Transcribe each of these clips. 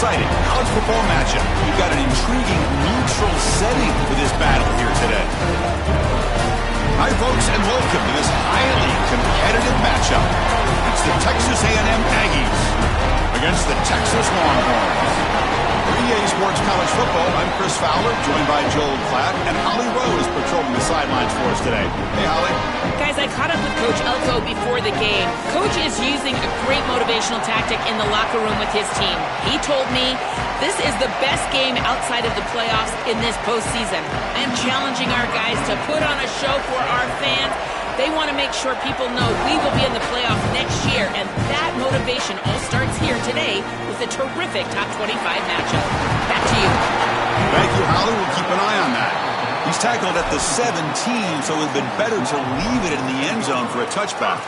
exciting college football matchup. We've got an intriguing neutral setting for this battle here today. Hi, folks, and welcome to this highly competitive matchup. It's the Texas A&M Aggies against the Texas Longhorns. For EA Sports College Football, I'm Chris Fowler, joined by Joel Klatt, and Holly Rose patrolling the sidelines for us today. Hey, Holly. Guys, I caught up with Coach Elko before the game. Coach is using a great motivational tactic in the locker room with his team. He told me this is the best game outside of the playoffs in this postseason. I am challenging our guys to put on a show for our fans. They want to make sure people know we will be in the playoffs next year, and that motivation all starts here today with a terrific top 25 matchup. Back to you. Thank you, Holly. We'll keep an eye on that. He's tackled at the 17, so it would have been better to leave it in the end zone for a touchback.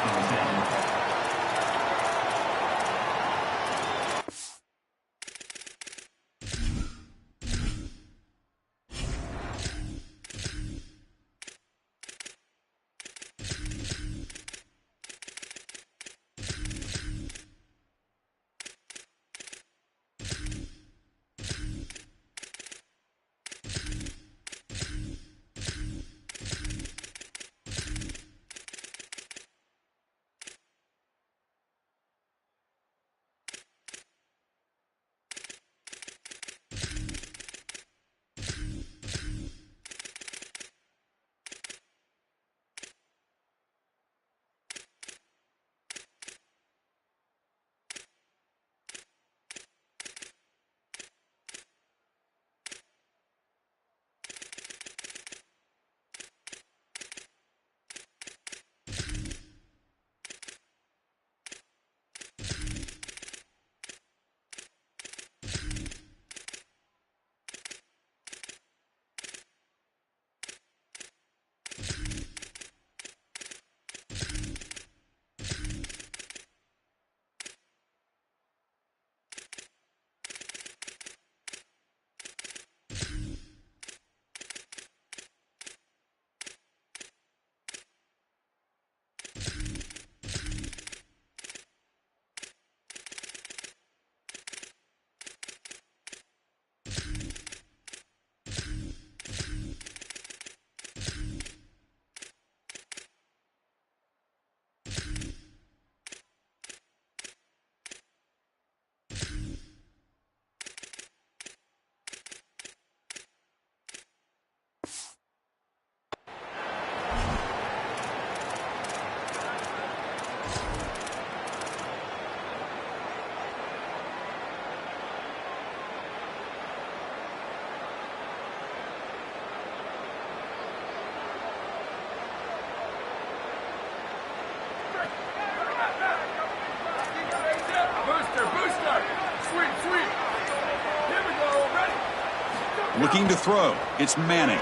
Looking to throw. It's Manning.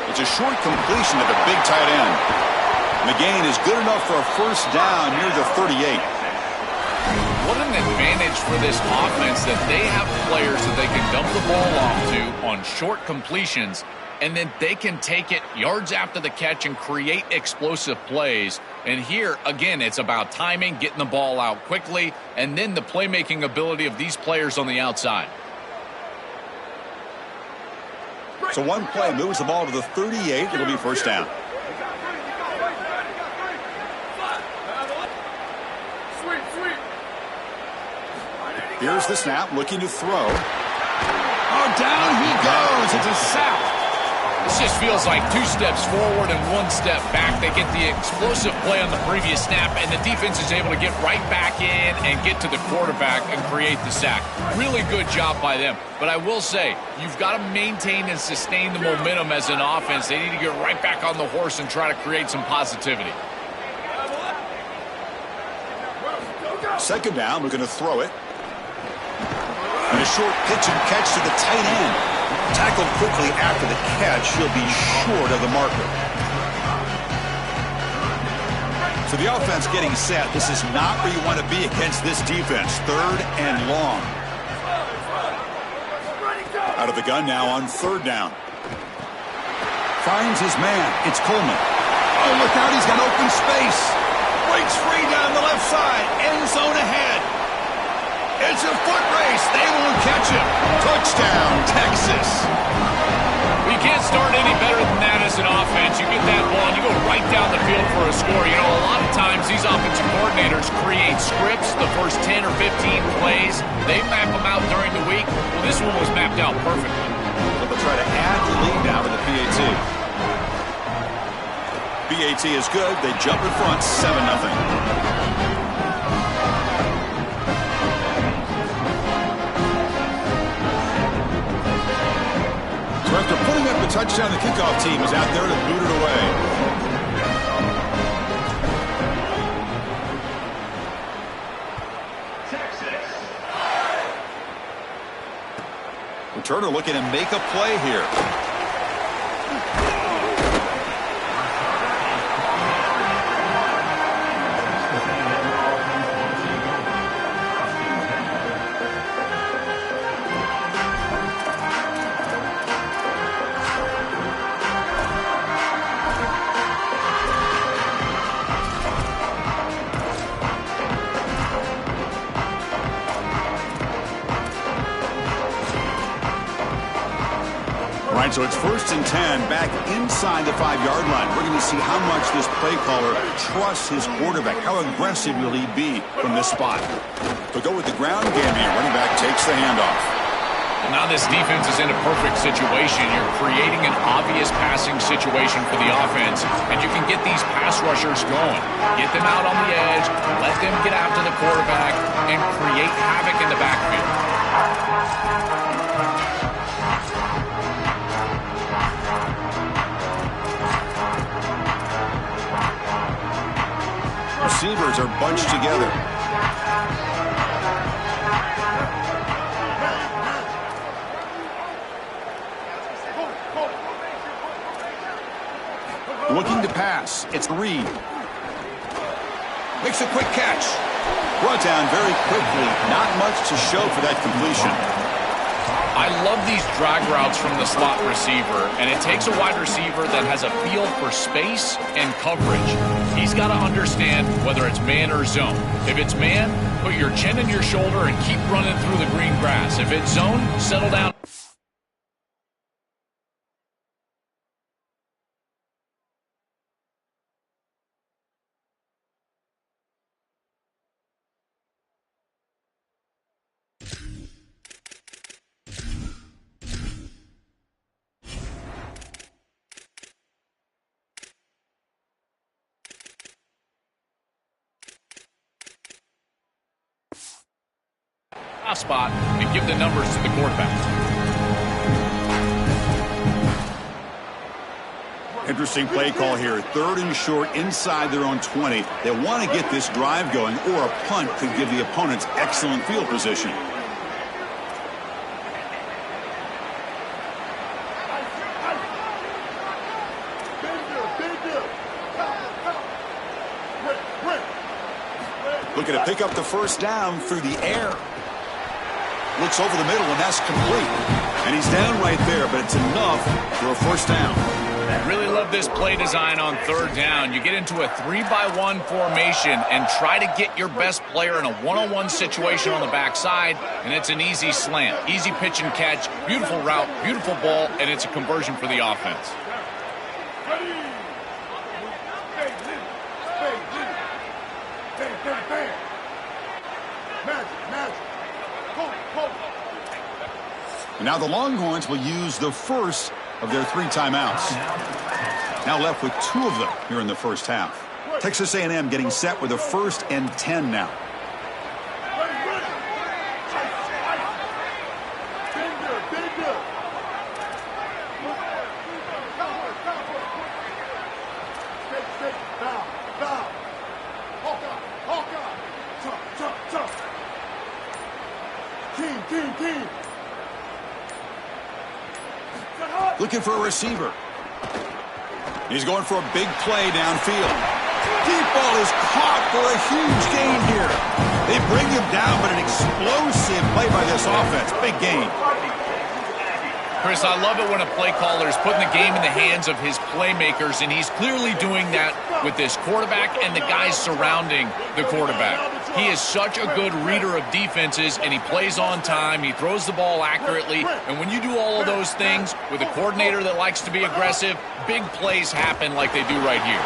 It's a short completion to the big tight end. McGain is good enough for a first down near the 38. What an advantage for this offense that they have players that they can dump the ball off to on short completions, and then they can take it yards after the catch and create explosive plays. And here, again, it's about timing, getting the ball out quickly, and then the playmaking ability of these players on the outside. So one play moves the ball to the 38. It'll be first down. Here's the snap, looking to throw. Oh, down he goes. It's a sack. This just feels like 2 steps forward and 1 step back. They get the explosive play on the previous snap, and the defense is able to get right back in and get to the quarterback and create the sack. Really good job by them. But I will say, you've got to maintain and sustain the momentum as an offense. They need to get right back on the horse and try to create some positivity. Second down, looking to throw it. And a short pitch and catch to the tight end. Tackled quickly after the catch. He'll be short of the marker. So the offense getting set. This is not where you want to be against this defense. Third and long. Out of the gun now on third down. Finds his man. It's Coleman. Oh, look out. He's got open space. Breaks free down the left side. End zone ahead. It's a foot race. Touchdown, Texas. You can't start any better than that as an offense. You get that ball and you go right down the field for a score. You know, a lot of times these offensive coordinators create scripts, the first 10 or 15 plays. They map them out during the week. Well, this one was mapped out perfectly. So they'll try to add the lead now to the PAT. PAT is good. They jump in front, 7-0. After putting up the touchdown, the kickoff team is out there to boot it away. Texas. Returner looking to make a play here. So it's 1st and 10 back inside the 5-yard line. We're going to see how much this play caller trusts his quarterback. How aggressive will he be from this spot? To go with the ground game here, running back takes the handoff. Well, now this defense is in a perfect situation. You're creating an obvious passing situation for the offense, and you can get these pass rushers going. Get them out on the edge, let them get after the quarterback, and create havoc in the backfield. Receivers are bunched together. Looking to pass. It's Reed. Makes a quick catch. Brought down very quickly. Not much to show for that completion. I love these drag routes from the slot receiver, and it takes a wide receiver that has a feel for space and coverage. He's got to understand whether it's man or zone. If it's man, put your chin in your shoulder and keep running through the green grass. If it's zone, settle down. Spot and give the numbers to the quarterback. Interesting play call here. 3rd and short inside their own 20. They want to get this drive going, or a punt could give the opponents excellent field position. Looking to pick up the 1st down through the air. Looks over the middle, and that's complete. And he's down right there, but it's enough for a 1st down. Really love this play design on 3rd down. You get into a 3-by-1 formation and try to get your best player in a one-on-one situation on the backside, and it's an easy slant. Easy pitch and catch, beautiful route, beautiful ball, and it's a conversion for the offense. Now the Longhorns will use the first of their 3 timeouts. Now left with 2 of them here in the 1st half. Texas A&M getting set with a 1st and 10 now. Looking for a receiver. He's going for a big play downfield. Deep ball is caught for a huge gain here. They bring him down, but an explosive play by this offense. Big gain. Chris, I love it when a play caller is putting the game in the hands of his playmakers, and he's clearly doing that with this quarterback and the guys surrounding the quarterback. He is such a good reader of defenses, and he plays on time. He throws the ball accurately. And when you do all of those things with a coordinator that likes to be aggressive, big plays happen like they do right here.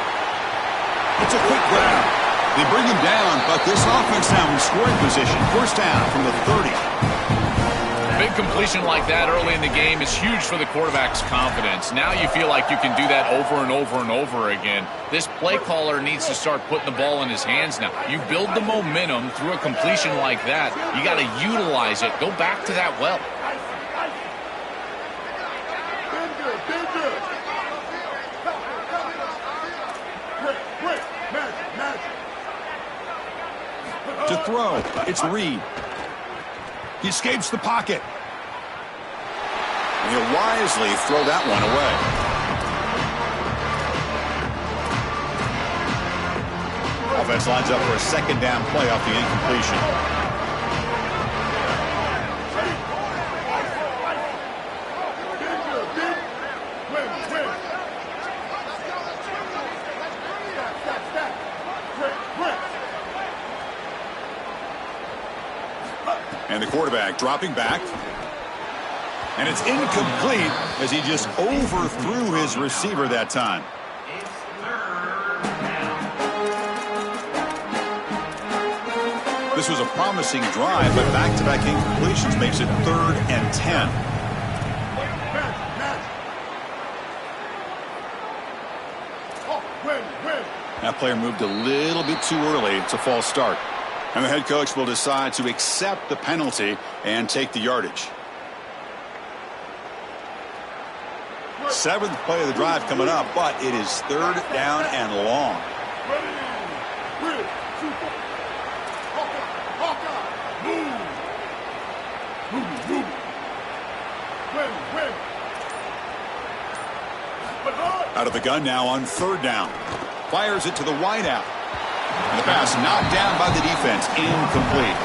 It's a quick grab. They bring him down, but this offense now in scoring position. First down from the 30. Big completion like that early in the game is huge for the quarterback's confidence. Now you feel like you can do that over and over and over again. This play caller needs to start putting the ball in his hands now. You build the momentum through a completion like that. You got to utilize it. Go back to that well. To throw, it's Reed. He escapes the pocket. And he'll wisely throw that one away. Offense lines up for a second down play off the incompletion. And the quarterback dropping back. And it's incomplete as he just overthrew his receiver that time. This was a promising drive, but back-to-back incompletions makes it 3rd and 10. That player moved a little bit too early. It's a false start. And the head coach will decide to accept the penalty and take the yardage. 7th play of the drive coming up, but it is 3rd down and long. Out of the gun now on 3rd down. Fires it to the wideout. And the pass knocked down by the defense. Incomplete.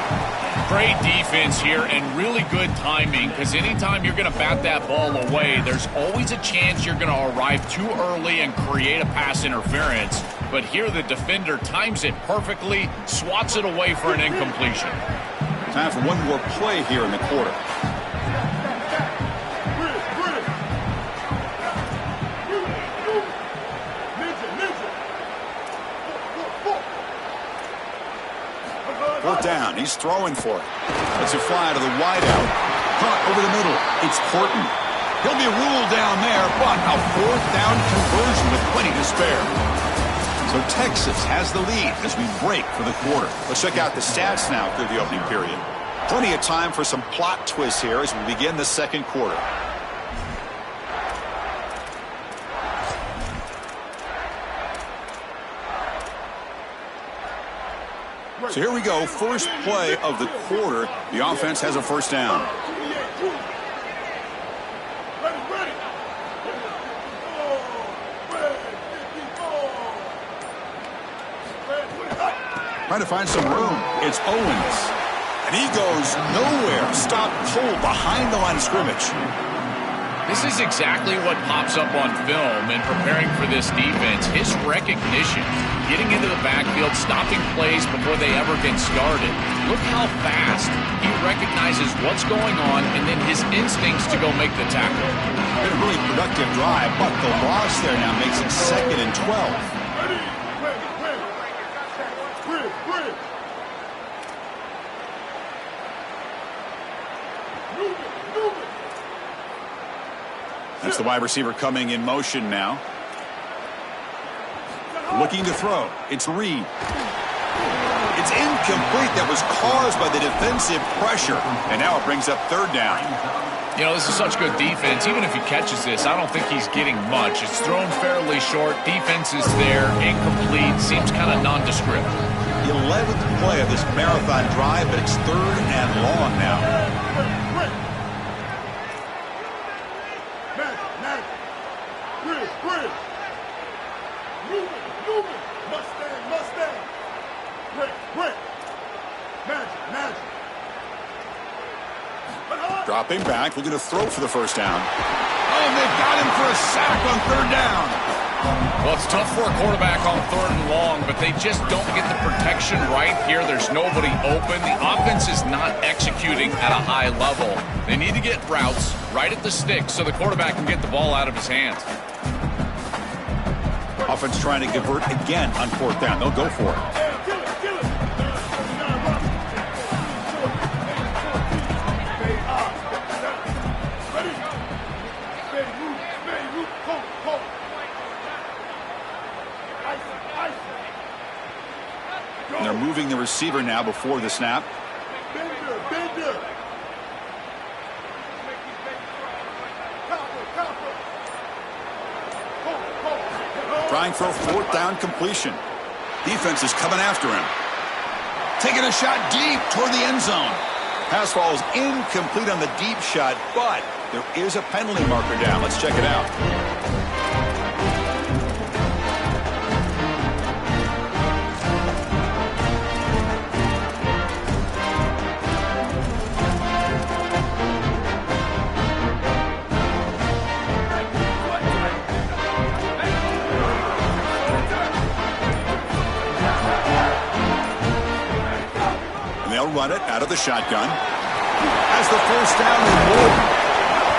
Great defense here and really good timing, because anytime you're going to bat that ball away, there's always a chance you're going to arrive too early and create a pass interference. But here the defender times it perfectly, swats it away for an incompletion. Time for one more play here in the quarter. Fourth down. He's throwing for it. It's a fly to the wideout. Caught over the middle. It's Horton. He'll be ruled down there, but a 4th down conversion with plenty to spare. So Texas has the lead as we break for the quarter. Let's check out the stats now through the opening period. Plenty of time for some plot twists here as we begin the second quarter. So here we go, first play of the quarter. The offense has a first down. Trying to find some room. It's Owens. And he goes nowhere. Stop cold behind the line of scrimmage. This is exactly what pops up on film in preparing for this defense. His recognition, getting into the backfield, stopping plays before they ever get started. Look how fast he recognizes what's going on and then his instincts to go make the tackle. Been a really productive drive, but the loss there now makes it 2nd and 12. That's the wide receiver coming in motion now. Looking to throw. It's Reed. It's incomplete. That was caused by the defensive pressure. And now it brings up 3rd down. You know, this is such good defense. Even if he catches this, I don't think he's getting much. It's thrown fairly short. Defense is there. Incomplete. Seems kind of nondescript. The 11th play of this marathon drive, but it's 3rd and long now. Dropping back, looking to throw for the first down. Oh, and they've got him for a sack on 3rd down. Well, it's tough for a quarterback on 3rd and long, but they just don't get the protection right here. There's nobody open. The offense is not executing at a high level. They need to get routes right at the stick so the quarterback can get the ball out of his hands. Offense trying to convert again on 4th down. They'll go for it. And they're moving the receiver now before the snap. Trying for a 4th down completion. Defense is coming after him. Taking a shot deep toward the end zone. Pass falls incomplete on the deep shot, but there is a penalty marker down. Let's check it out. They'll run it out of the shotgun. As the 1st down and more.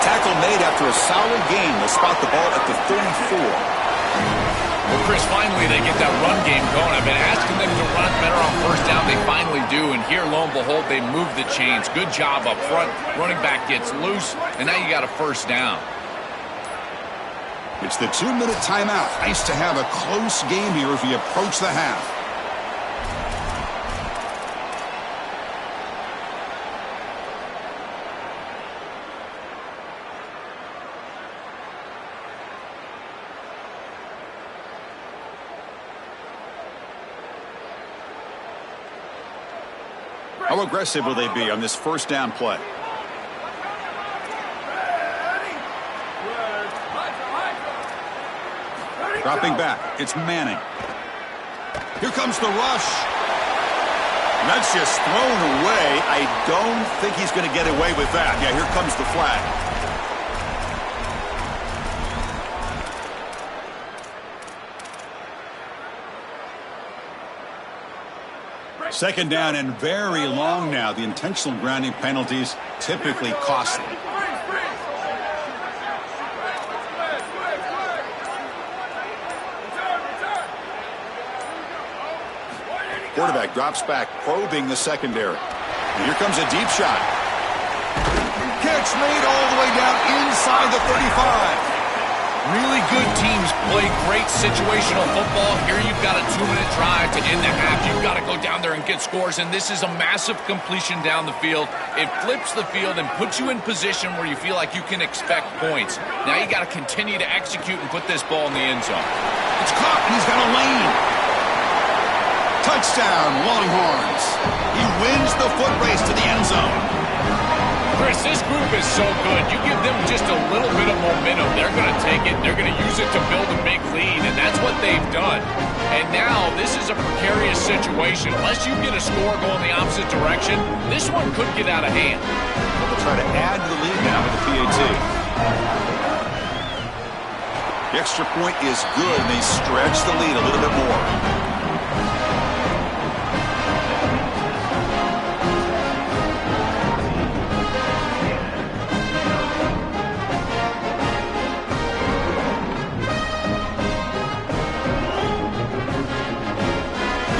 Tackle made after a solid gain. They'll spot the ball at the 34. Well, Chris, finally they get that run game going. I've been asking them to run better on 1st down. They finally do, and here, lo and behold, they move the chains. Good job up front. Running back gets loose, and now you got a 1st down. It's the 2-minute timeout. Nice to have a close game here as we approach the half. How aggressive will they be on this 1st down play? Dropping back. It's Manning. Here comes the rush. And that's just thrown away. I don't think he's going to get away with that. Yeah, here comes the flag. 2nd down and very long now. The intentional grounding penalties typically costly. Quarterback drops back, probing the secondary. And here comes a deep shot. Catch made all the way down inside the 35. Really good teams play great situational football. Here you've got a 2-minute drive to end the half. You've got to go down there and get scores, and this is a massive completion down the field. It flips the field and puts you in position where you feel like you can expect points. Now you got to continue to execute and put this ball in the end zone. It's caught, and he's got a lane. Touchdown, Longhorns. He wins the foot race to the end zone. Chris, this group is so good. You give them just a little bit of momentum, they're going to take it. They're going to use it to build a big lead, and that's what they've done. And now this is a precarious situation. Unless you get a score going the opposite direction, this one could get out of hand. They'll try to add to the lead now with the PAT. The extra point is good, and they stretch the lead a little bit more.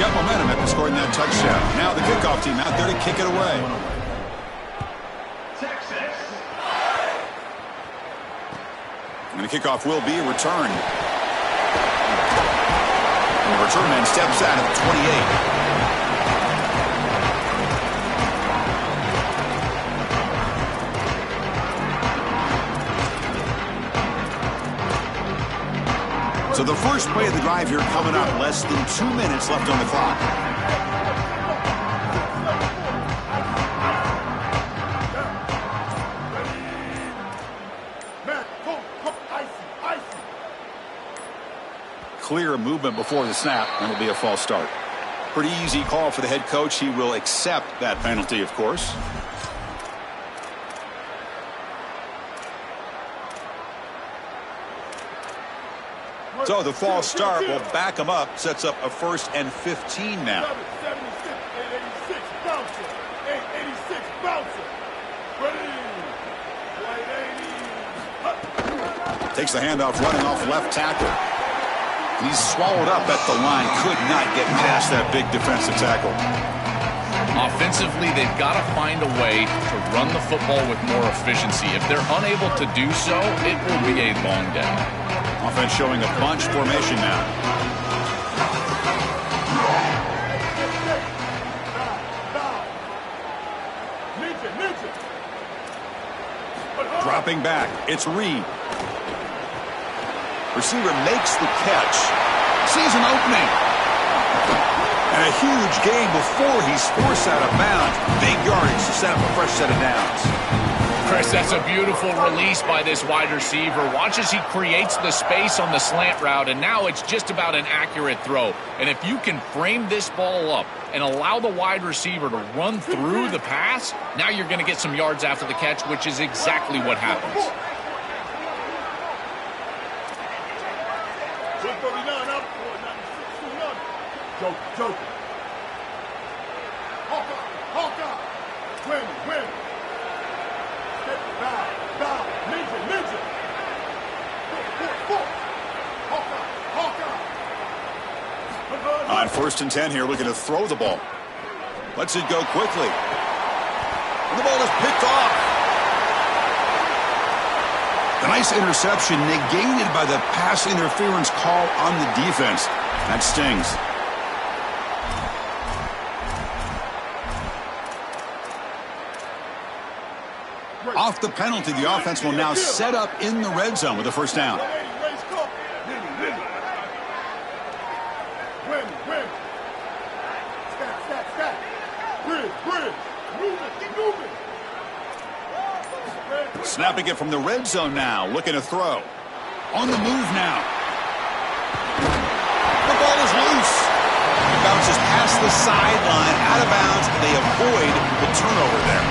Momentum after scoring that touchdown. Now the kickoff team out there to kick it away. And the kickoff will be a return. And the return man steps out at the 28. So the first play of the drive here coming up. Less than 2 minutes left on the clock. Clear movement before the snap, and it'll be a false start. Pretty easy call for the head coach. He will accept that penalty, of course. So the false start will back them up. Sets up a 1st and 15 now. 886 bouncer. 886 bouncer. Ready. Takes the handoff, running off left tackle. He's swallowed up at the line. Could not get past that big defensive tackle. Offensively, they've got to find a way to run the football with more efficiency. If they're unable to do so, it will be a long day. Offense showing a bunch formation now. Dropping back. It's Reed. Receiver makes the catch. Sees an opening. And a huge gain before he's forced out of bounds. Big yardage to set up a fresh set of downs. Chris, that's a beautiful release by this wide receiver. Watch as he creates the space on the slant route, and now it's just about an accurate throw. And if you can frame this ball up and allow the wide receiver to run through the pass, now you're going to get some yards after the catch, which is exactly what happens. Joker. Hawkeye. Win. Step down. Ninja. Hawkeye. On 1st and 10 here, looking to throw the ball. Lets it go quickly. And the ball is picked off. The nice interception negated by the pass interference call on the defense. That stings. Off the penalty, the offense will now set up in the red zone with a 1st down. Snapping it from the red zone now, looking to throw. On the move now. The ball is loose. It bounces past the sideline, out of bounds, and they avoid the turnover there.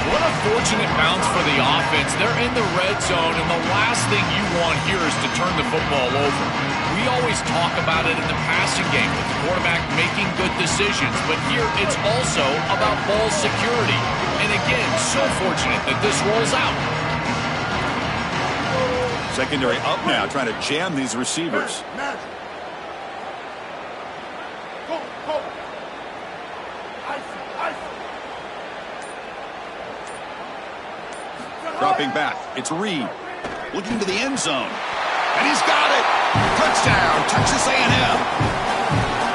What a fortunate bounce for the offense. They're in the red zone, and the last thing you want here is to turn the football over. We always talk about it in the passing game with the quarterback making good decisions, but here it's also about ball security. And again, so fortunate that this rolls out. Secondary up now, trying to jam these receivers. Dropping back, it's Reed. Looking to the end zone. And he's got it! Touchdown, Texas A&M!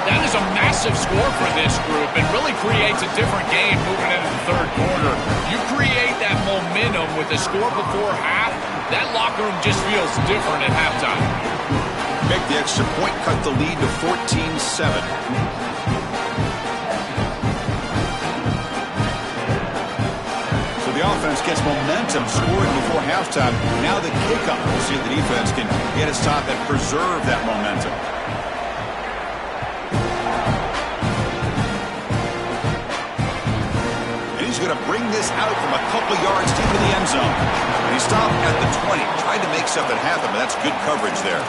That is a massive score for this group and really creates a different game moving into the 3rd quarter. You create that momentum with the score before half, that locker room just feels different at halftime. Make the extra point, cut the lead to 14-7. The offense gets momentum, scoring before halftime. Now the kickoff. We'll see if the defense can get its top and preserve that momentum. And he's going to bring this out from a couple of yards deep in the end zone. And he stopped at the 20, tried to make something happen, but that's good coverage there.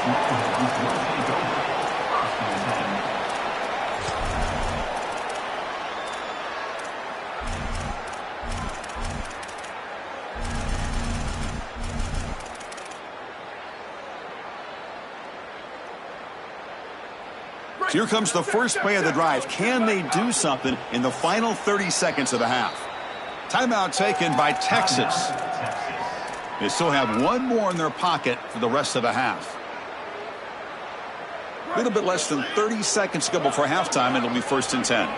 Here comes the first play of the drive. Can they do something in the final 30 seconds of the half? Timeout taken by Texas. They still have one more in their pocket for the rest of the half. A little bit less than 30 seconds to go before halftime, and it'll be 1st and 10.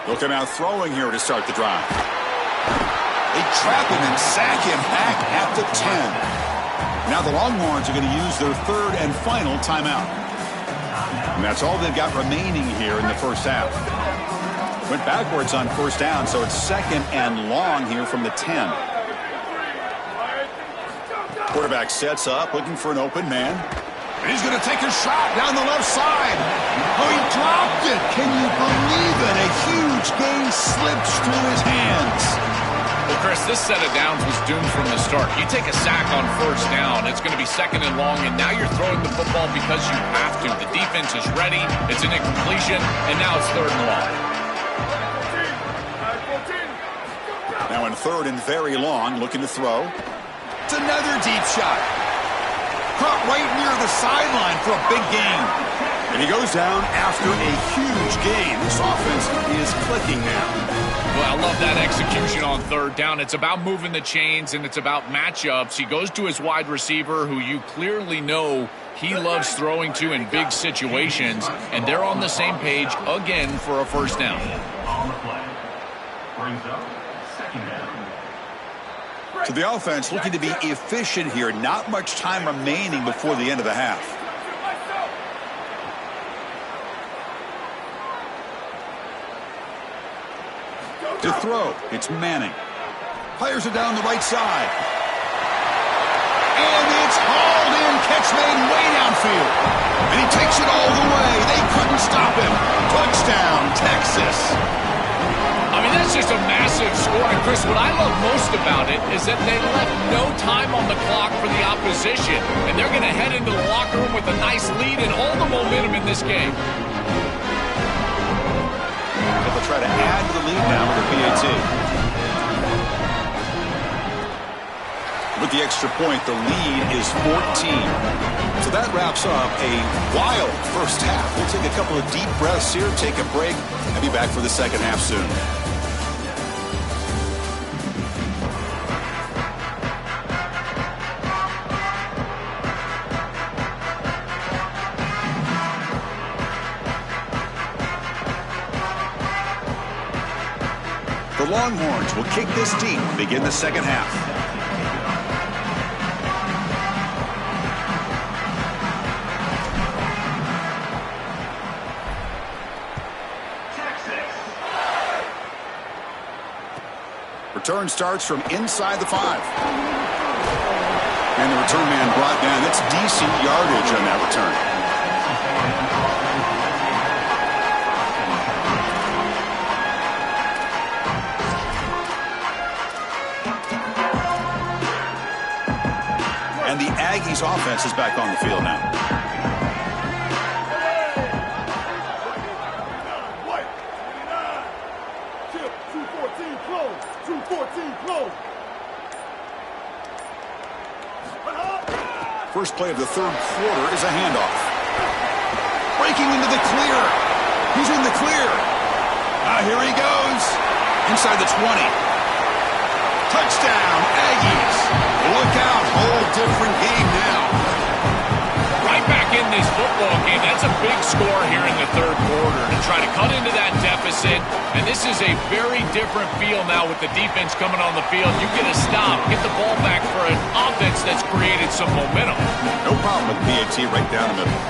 Looking out throwing here to start the drive. They trap him and sack him back at the 10. Now the Longhorns are going to use their 3rd and final timeout. And that's all they've got remaining here in the 1st half. Went backwards on 1st down, so it's 2nd and long here from the 10. Quarterback sets up, looking for an open man. And he's going to take a shot down the left side. Oh, he dropped it. Can you believe it? A huge gain slips through his hands. Well, Chris, this set of downs was doomed from the start. You take a sack on first down, it's going to be second and long, and now you're throwing the football because you have to. The defense is ready, it's an incompletion, and now it's third and long. Now in third and very long, looking to throw. It's another deep shot. Caught right near the sideline for a big gain. And he goes down after a huge gain. This offense is clicking now. Well, I love that execution on third down. It's about moving the chains, and it's about matchups. He goes to his wide receiver, who you clearly know he loves throwing to in big situations, and they're on the same page again for a first down. On the play. Brings up second down. So the offense looking to be efficient here. Not much time remaining before the end of the half. To throw, it's Manning. Fires it down the right side. And it's hauled in. Catch made way downfield. And he takes it all the way. They couldn't stop him. Touchdown, Texas. I mean, that's just a massive score. And Chris, what I love most about it is that they left no time on the clock for the opposition. And they're going to head into the locker room with a nice lead and all the momentum in this game. They'll try to add to the lead now with the PAT. With the extra point, the lead is 14. So that wraps up a wild first half. We'll take a couple of deep breaths here, take a break, and be back for the second half soon. The Longhorns will kick this deep and begin the second half. Texas. Return starts from inside the 5. And the return man brought down. That's decent yardage on that return. And the Aggies offense is back on the field now. White, 29. Chip, 214 close. 214 close. First play of the third quarter is a handoff. Breaking into the clear. He's in the clear. Here he goes. Inside the 20. Touchdown, Aggies. Look out. Whole different game now. Right back in this football game. That's a big score here in the third quarter to try to cut into that deficit. And this is a very different feel now with the defense coming on the field. You get a stop, get the ball back for an offense that's created some momentum. No problem with PAT right down the middle.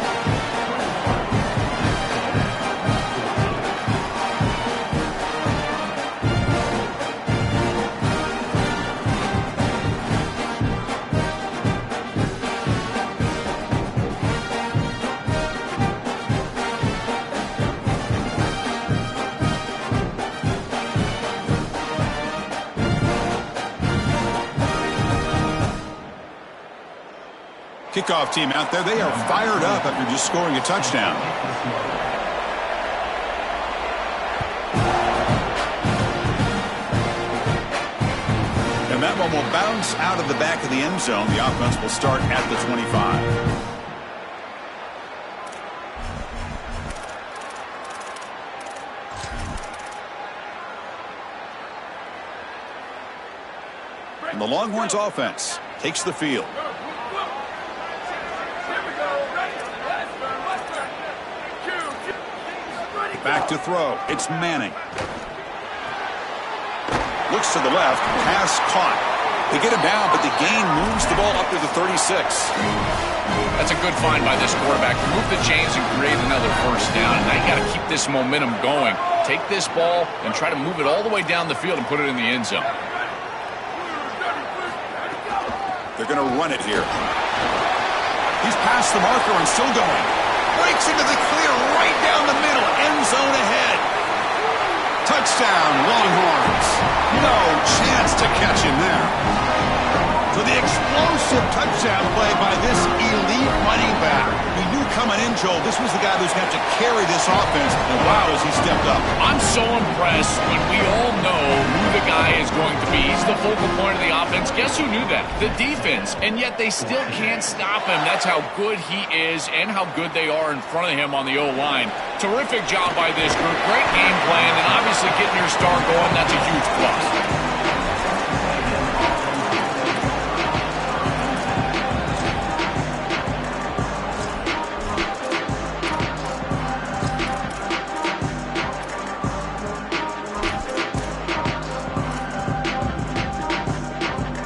Kickoff team out there, they are fired up after just scoring a touchdown. And that one will bounce out of the back of the end zone. The offense will start at the 25. And the Longhorns offense takes the field. Back to throw. It's Manning. Looks to the left. Pass caught. They get him down, but the gain moves the ball up to the 36. That's a good find by this quarterback. Remove the chains and create another first down. And now you got to keep this momentum going. Take this ball and try to move it all the way down the field and put it in the end zone. They're going to run it here. He's past the marker and still going. Breaks into the clear right down the middle. End zone ahead. Touchdown, Longhorns. No chance to catch him there. So the explosive touchdown play by this elite running back. We knew coming in, Joel, this was the guy who's going to have to carry this offense. And wow, has he stepped up. I'm so impressed when we all know who the guy is going to be. He's the focal point of the offense. Guess who knew that? The defense. And yet they still can't stop him. That's how good he is and how good they are in front of him on the O-line. Terrific job by this group. Great game plan. And obviously getting your star going, that's a huge plus.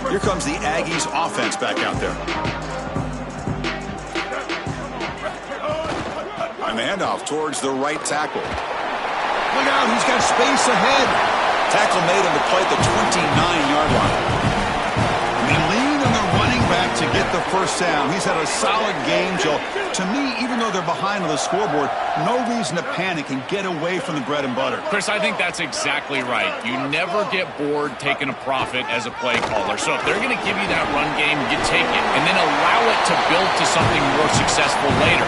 Here comes the Aggies offense back out there. And the handoff towards the right tackle. Look out, he's got space ahead. Tackle made on the play at the 29-yard line. And they lean on the running back to get the first down. He's had a solid game, Joe. To me, even though they're behind on the scoreboard, no reason to panic and get away from the bread and butter. Chris, I think that's exactly right. You never get bored taking a profit as a play caller. So if they're going to give you that run game, you take it. And then allow it to build to something more successful later.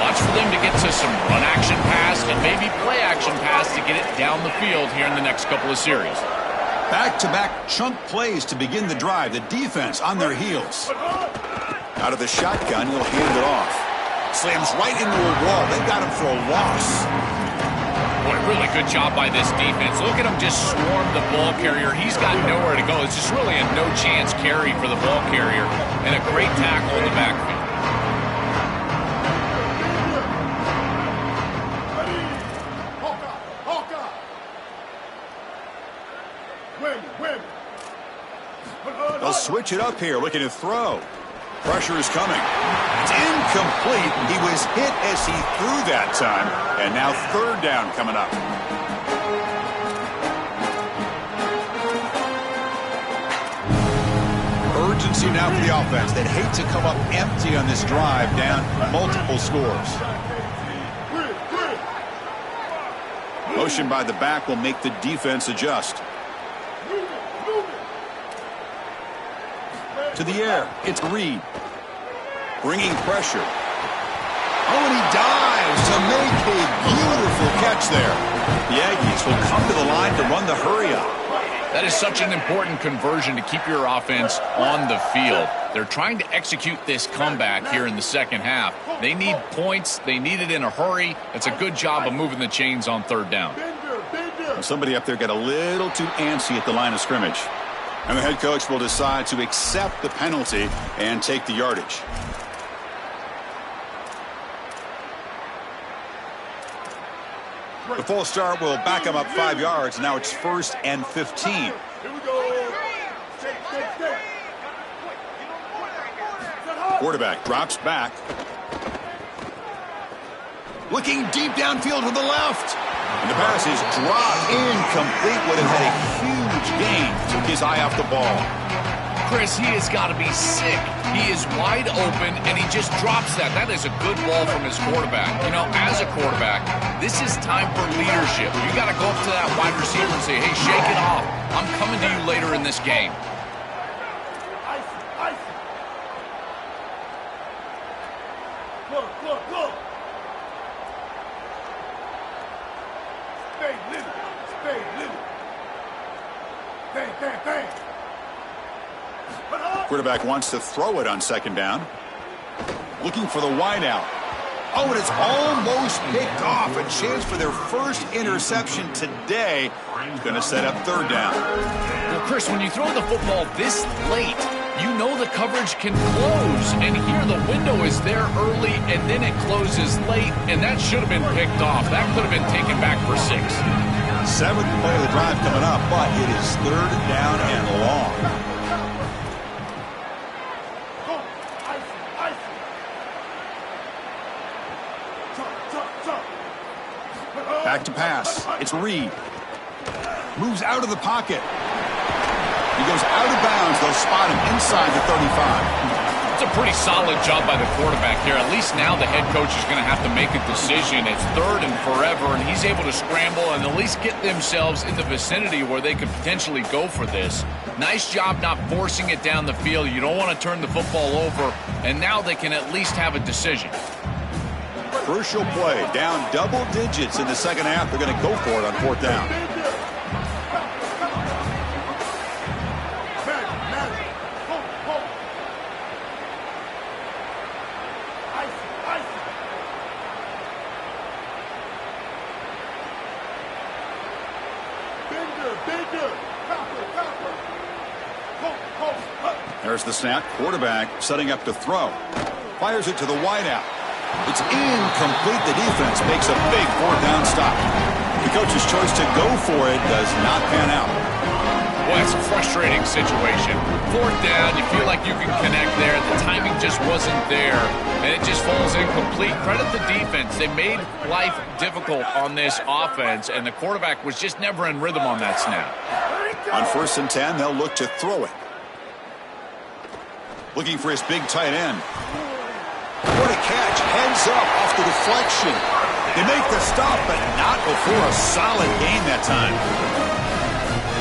Watch for them to get to some run action pass and maybe play action pass to get it down the field here in the next couple of series. Back-to-back chunk plays to begin the drive. The defense on their heels. Out of the shotgun, he'll hand it off. Slams right into a wall. They've got him for a loss. Boy, really good job by this defense. Look at him just swarm the ball carrier. He's got nowhere to go. It's just really a no-chance carry for the ball carrier. And a great tackle in the backfield. They'll switch it up here, looking to throw. Pressure is coming. It's incomplete. He was hit as he threw that time. And now third down coming up. Urgency now for the offense. They'd hate to come up empty on this drive, down multiple scores. Motion by the back will make the defense adjust. To the air, it's Reed. Bringing pressure. Oh, and he dives to make a beautiful catch there. The Aggies will come to the line to run the hurry-up. That is such an important conversion to keep your offense on the field. They're trying to execute this comeback here in the second half. They need points. They need it in a hurry. It's a good job of moving the chains on third down. Somebody up there got a little too antsy at the line of scrimmage. And the head coach will decide to accept the penalty and take the yardage. The full start will back him up 5 yards. Now it's 1st and 15. Here we go. Quarterback drops back. Looking deep downfield to the left. And the pass is dropped incomplete. Would have had a huge gain. Took his eye off the ball. Chris, he has got to be sick. He is wide open, and he just drops that. That is a good ball from his quarterback. You know, as a quarterback, this is time for leadership. You got to go up to that wide receiver and say, hey, shake it off. I'm coming to you later in this game. Look. Spade living. Bang. Quarterback wants to throw it on second down. Looking for the wideout. Oh, and it's almost picked off. A chance for their first interception today. Going to set up third down. Well, Chris, when you throw the football this late, you know the coverage can close. And here the window is there early, and then it closes late, and that should have been picked off. That could have been taken back for 6. 7th play of the drive coming up, but it is third down and long. Back to pass. It's Reed. Moves out of the pocket. He goes out of bounds. They'll spot him inside the 35. That's a pretty solid job by the quarterback here. At least now the head coach is going to have to make a decision. It's 3rd and forever, and he's able to scramble and at least get themselves in the vicinity where they could potentially go for this. Nice job not forcing it down the field. You don't want to turn the football over, and now they can at least have a decision. Crucial play, down double digits in the second half. They're going to go for it on 4th down. There's the snap. Quarterback setting up to throw. Fires it to the wideout. It's incomplete. The defense makes a big 4th down stop. The coach's choice to go for it does not pan out. Well, it's a frustrating situation. 4th down, you feel like you can connect there. The timing just wasn't there, and it just falls incomplete. Credit the defense. They made life difficult on this offense, and the quarterback was just never in rhythm on that snap. On 1st and 10, they'll look to throw it. Looking for his big tight end. What a catch. Heads up off the deflection. They make the stop, but not before a solid gain that time.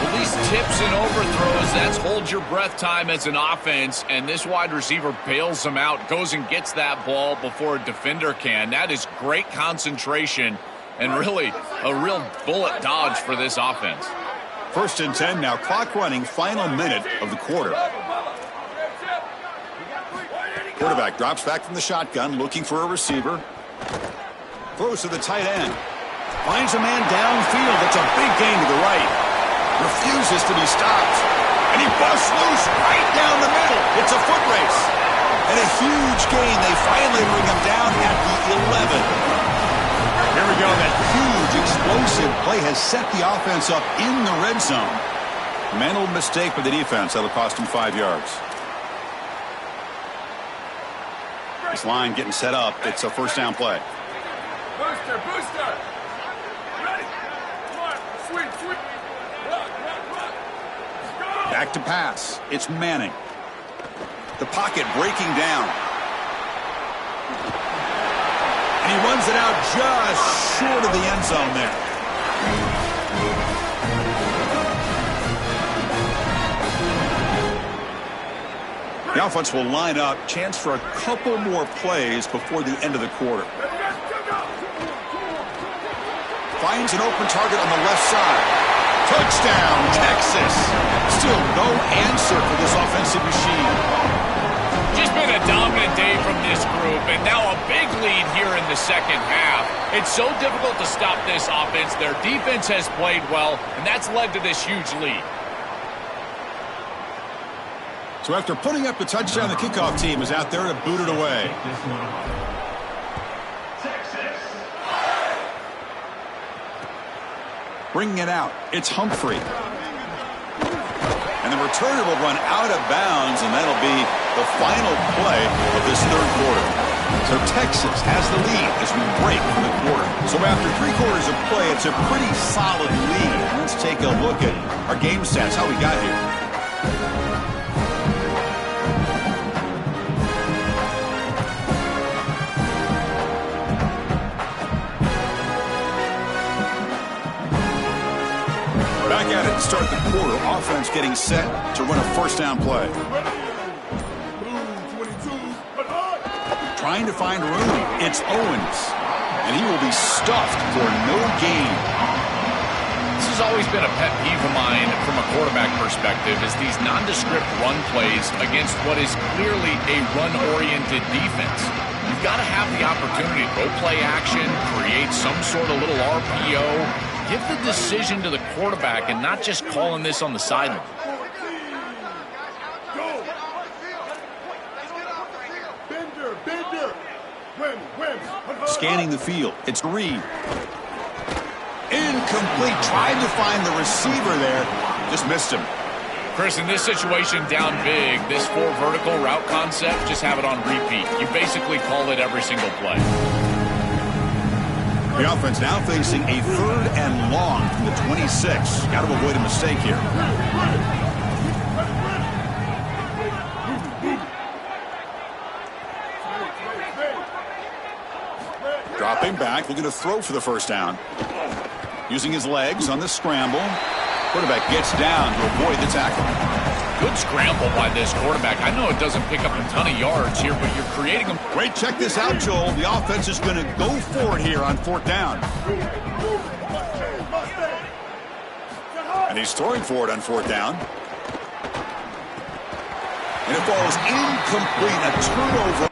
Well, these tips and overthrows, that's hold your breath time as an offense, and this wide receiver bails them out, goes and gets that ball before a defender can. That is great concentration and really a real bullet dodge for this offense. 1st and 10 now. Clock running. Final minute of the quarter. Quarterback drops back from the shotgun, looking for a receiver. Throws to the tight end. Finds a man downfield. It's a big gain to the right. Refuses to be stopped. And he busts loose right down the middle. It's a foot race. And a huge gain. They finally bring him down at the 11. Here we go. That huge explosive play has set the offense up in the red zone. Mental mistake by the defense. That'll cost him 5 yards. This line getting set up. It's a 1st down play. Booster, booster. Ready. Come on. Sweep, sweep. Rock, rock, rock. Let's go. Back to pass. It's Manning. The pocket breaking down. And he runs it out just short of the end zone there. The offense will line up. Chance for a couple more plays before the end of the quarter. Finds an open target on the left side. Touchdown, Texas. Still no answer for this offensive machine. Just been a dominant day from this group, and now a big lead here in the second half. It's so difficult to stop this offense. Their defense has played well, and that's led to this huge lead. So after putting up the touchdown, the kickoff team is out there to boot it away. Bringing it out, it's Humphrey. And the returner will run out of bounds, and that'll be the final play of this 3rd quarter. So Texas has the lead as we break from the quarter. So after 3 quarters of play, it's a pretty solid lead. Let's take a look at our game stats, how we got here. Back at it to start the quarter. Offense getting set to run a 1st down play. Trying to find room. It's Owens. And he will be stuffed for no gain. This has always been a pet peeve of mine from a quarterback perspective is these nondescript run plays against what is clearly a run-oriented defense. You've got to have the opportunity to go play action, create some sort of little RPO, give the decision to the quarterback and not just calling this on the sideline. Scanning the field. It's Reed. Incomplete. Trying to find the receiver there. Just missed him. Chris, in this situation down big, this 4 vertical route concept, just have it on repeat. You basically call it every single play. The offense now facing a 3rd and long from the 26. Got to avoid a mistake here. Dropping back, looking to throw for the first down. Using his legs on the scramble. Quarterback gets down to avoid the tackle. Good scramble by this quarterback. I know it doesn't pick up a ton of yards here, but you're creating them. Wait, check this out, Joel. The offense is going to go for it here on 4th down. And he's throwing for it on 4th down. And it falls incomplete. A turnover.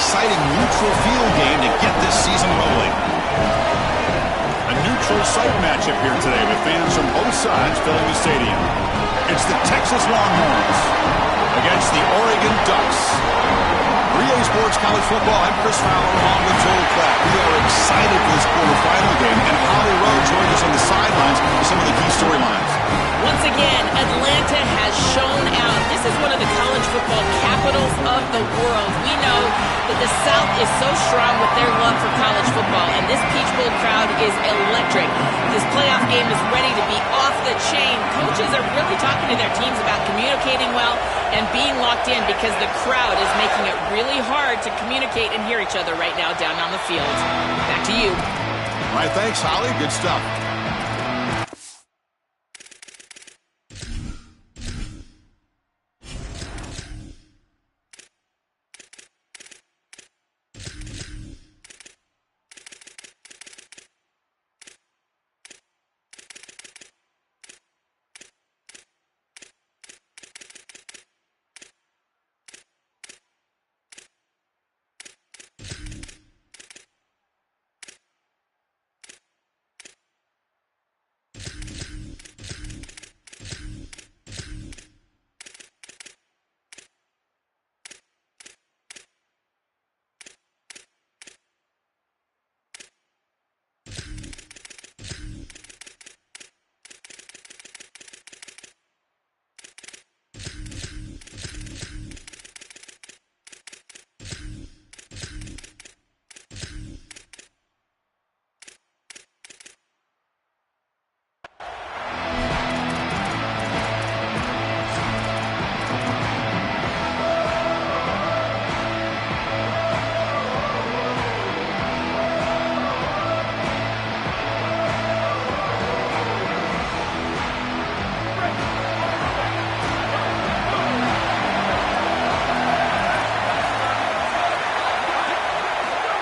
exciting neutral field game to get this season rolling. A neutral site matchup here today with fans from both sides filling the stadium. It's the Texas Longhorns against the Oregon Ducks. 3A Sports College Football, I'm Chris Fowler along with Joel Klatt. We are excited for this quarterfinal game, and Holly Rowe joins us on the sidelines with some of the key storylines. Once again, Atlanta has shown out. This is one of the college football capitals of the world. We know that the South is so strong with their love for college football, and this Peach Bowl crowd is electric. This playoff game is ready to be off the chain. Coaches are really talking to their teams about communicating well and being locked in because the crowd is making it really hard to communicate and hear each other right now down on the field. Back to you. All right, thanks, Holly. Good stuff.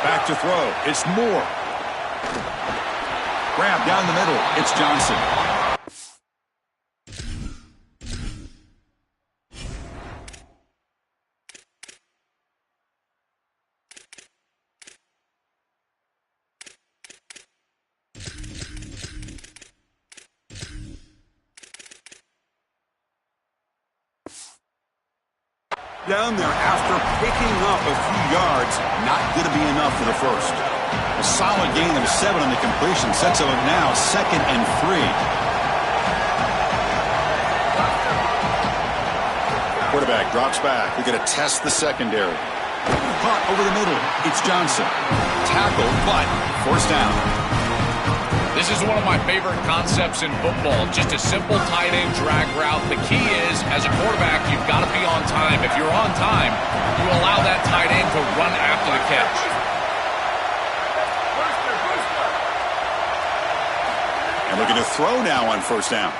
Back to throw. It's Moore. Grab down the middle. It's Johnson. Down there after picking up a few yards. Not going to be enough for the first. A solid gain of 7 on the completion sets them up now 2nd and 3. Quarterback drops back. We're going to test the secondary. Caught over the middle. It's Johnson. Tackle, but first down. This is one of my favorite concepts in football. Just a simple tight end drag route. The key is, as a quarterback, you've got to be on time. If you're on time, you allow that tight end to run after the catch. And looking to throw now on first down.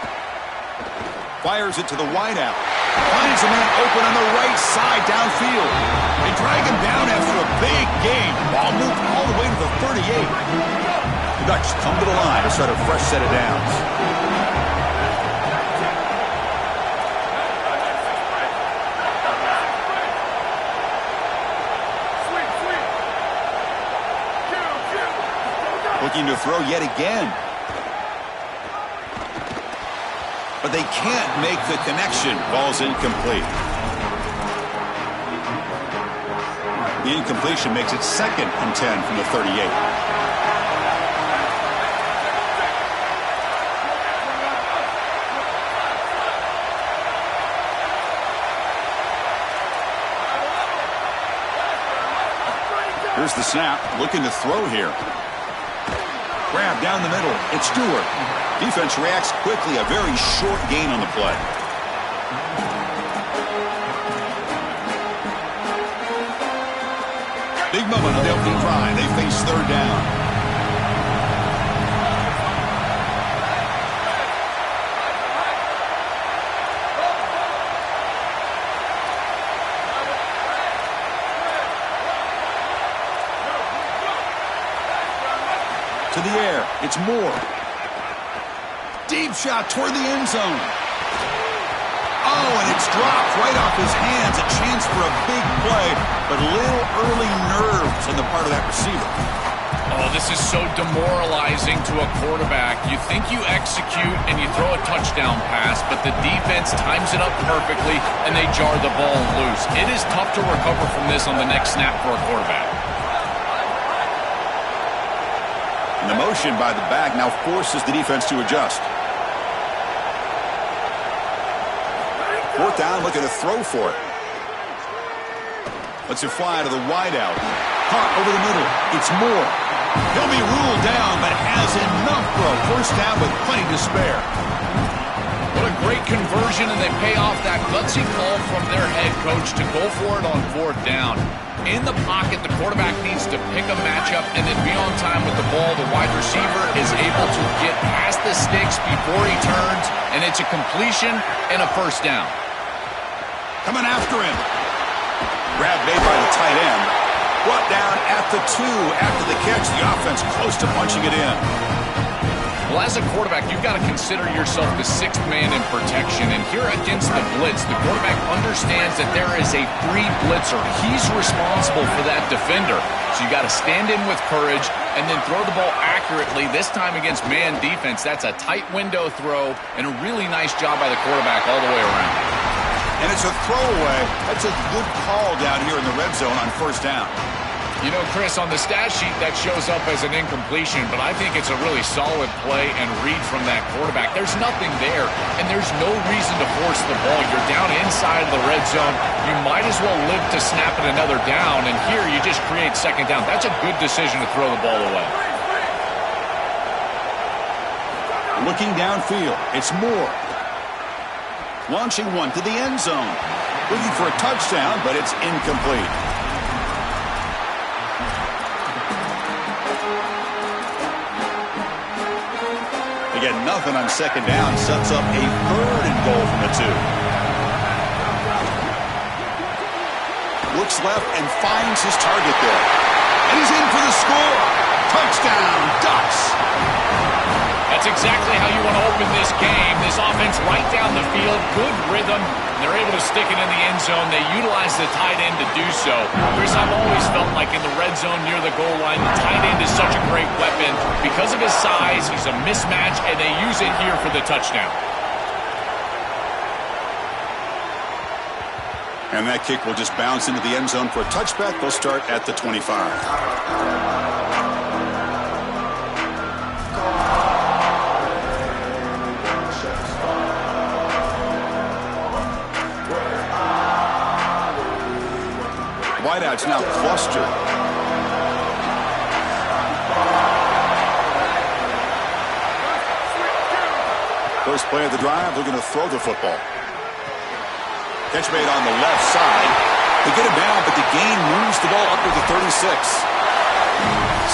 Fires it to the wideout. Finds a man open on the right side downfield. They drag him down after a big gain. Ball moved all the way to the 38. The Ducks come to the line to start a fresh set of downs. Looking to throw yet again. But they can't make the connection. Ball's incomplete. The incompletion makes it 2nd and 10 from the 38. Here's the snap, looking to throw here. Grab down the middle, it's Stewart. Defense reacts quickly, a very short gain on the play. Big moment on the opening drive, they face 3rd down. To the air, it's Moore. Deep shot toward the end zone. Oh, and it's dropped right off his hands. A chance for a big play, but a little early nerves on the part of that receiver. Oh, this is so demoralizing to a quarterback. You think you execute and you throw a touchdown pass, but the defense times it up perfectly and they jar the ball loose. It is tough to recover from this on the next snap for a quarterback. And the motion by the back now forces the defense to adjust. Fourth down, looking to throw for it. Lets it fly to the wideout. Caught over the middle. It's Moore. He'll be ruled down, but has enough for a first down with plenty to spare. What a great conversion, and they pay off that gutsy call from their head coach to go for it on fourth down. In the pocket, the quarterback needs to pick a matchup and then be on time with the ball. The wide receiver is able to get past the sticks before he turns, and it's a completion and a first down. Coming after him. Grab made by the tight end. Brought down at the 2 after the catch. The offense close to punching it in. Well, as a quarterback, you've got to consider yourself the sixth man in protection. And here against the blitz, the quarterback understands that there is a free blitzer. He's responsible for that defender. So you got to stand in with courage and then throw the ball accurately. This time against man defense, that's a tight window throw and a really nice job by the quarterback all the way around. And it's a throwaway. That's a good call down here in the red zone on first down. You know, Chris, on the stat sheet, that shows up as an incompletion, but I think it's a really solid play and read from that quarterback. There's nothing there, and there's no reason to force the ball. You're down inside of the red zone. You might as well live to snap it another down, and here you just create second down. That's a good decision to throw the ball away. Looking downfield, it's Moore. Launching one to the end zone. Looking for a touchdown, but it's incomplete. They get nothing on second down. Sets up a 3rd and goal from the 2. Looks left and finds his target there. And he's in for the score. Touchdown, Ducks. That's exactly how you want to open this game. This offense right down the field, good rhythm. They're able to stick it in the end zone. They utilize the tight end to do so. Chris, I've always felt like in the red zone near the goal line, the tight end is such a great weapon. Because of his size, he's a mismatch, and they use it here for the touchdown. And that kick will just bounce into the end zone for a touchback. They'll start at the 25. Wideouts now clustered. First play of the drive, looking to throw the football. Catch made on the left side. They get him down, but the gain moves the ball up to the 36.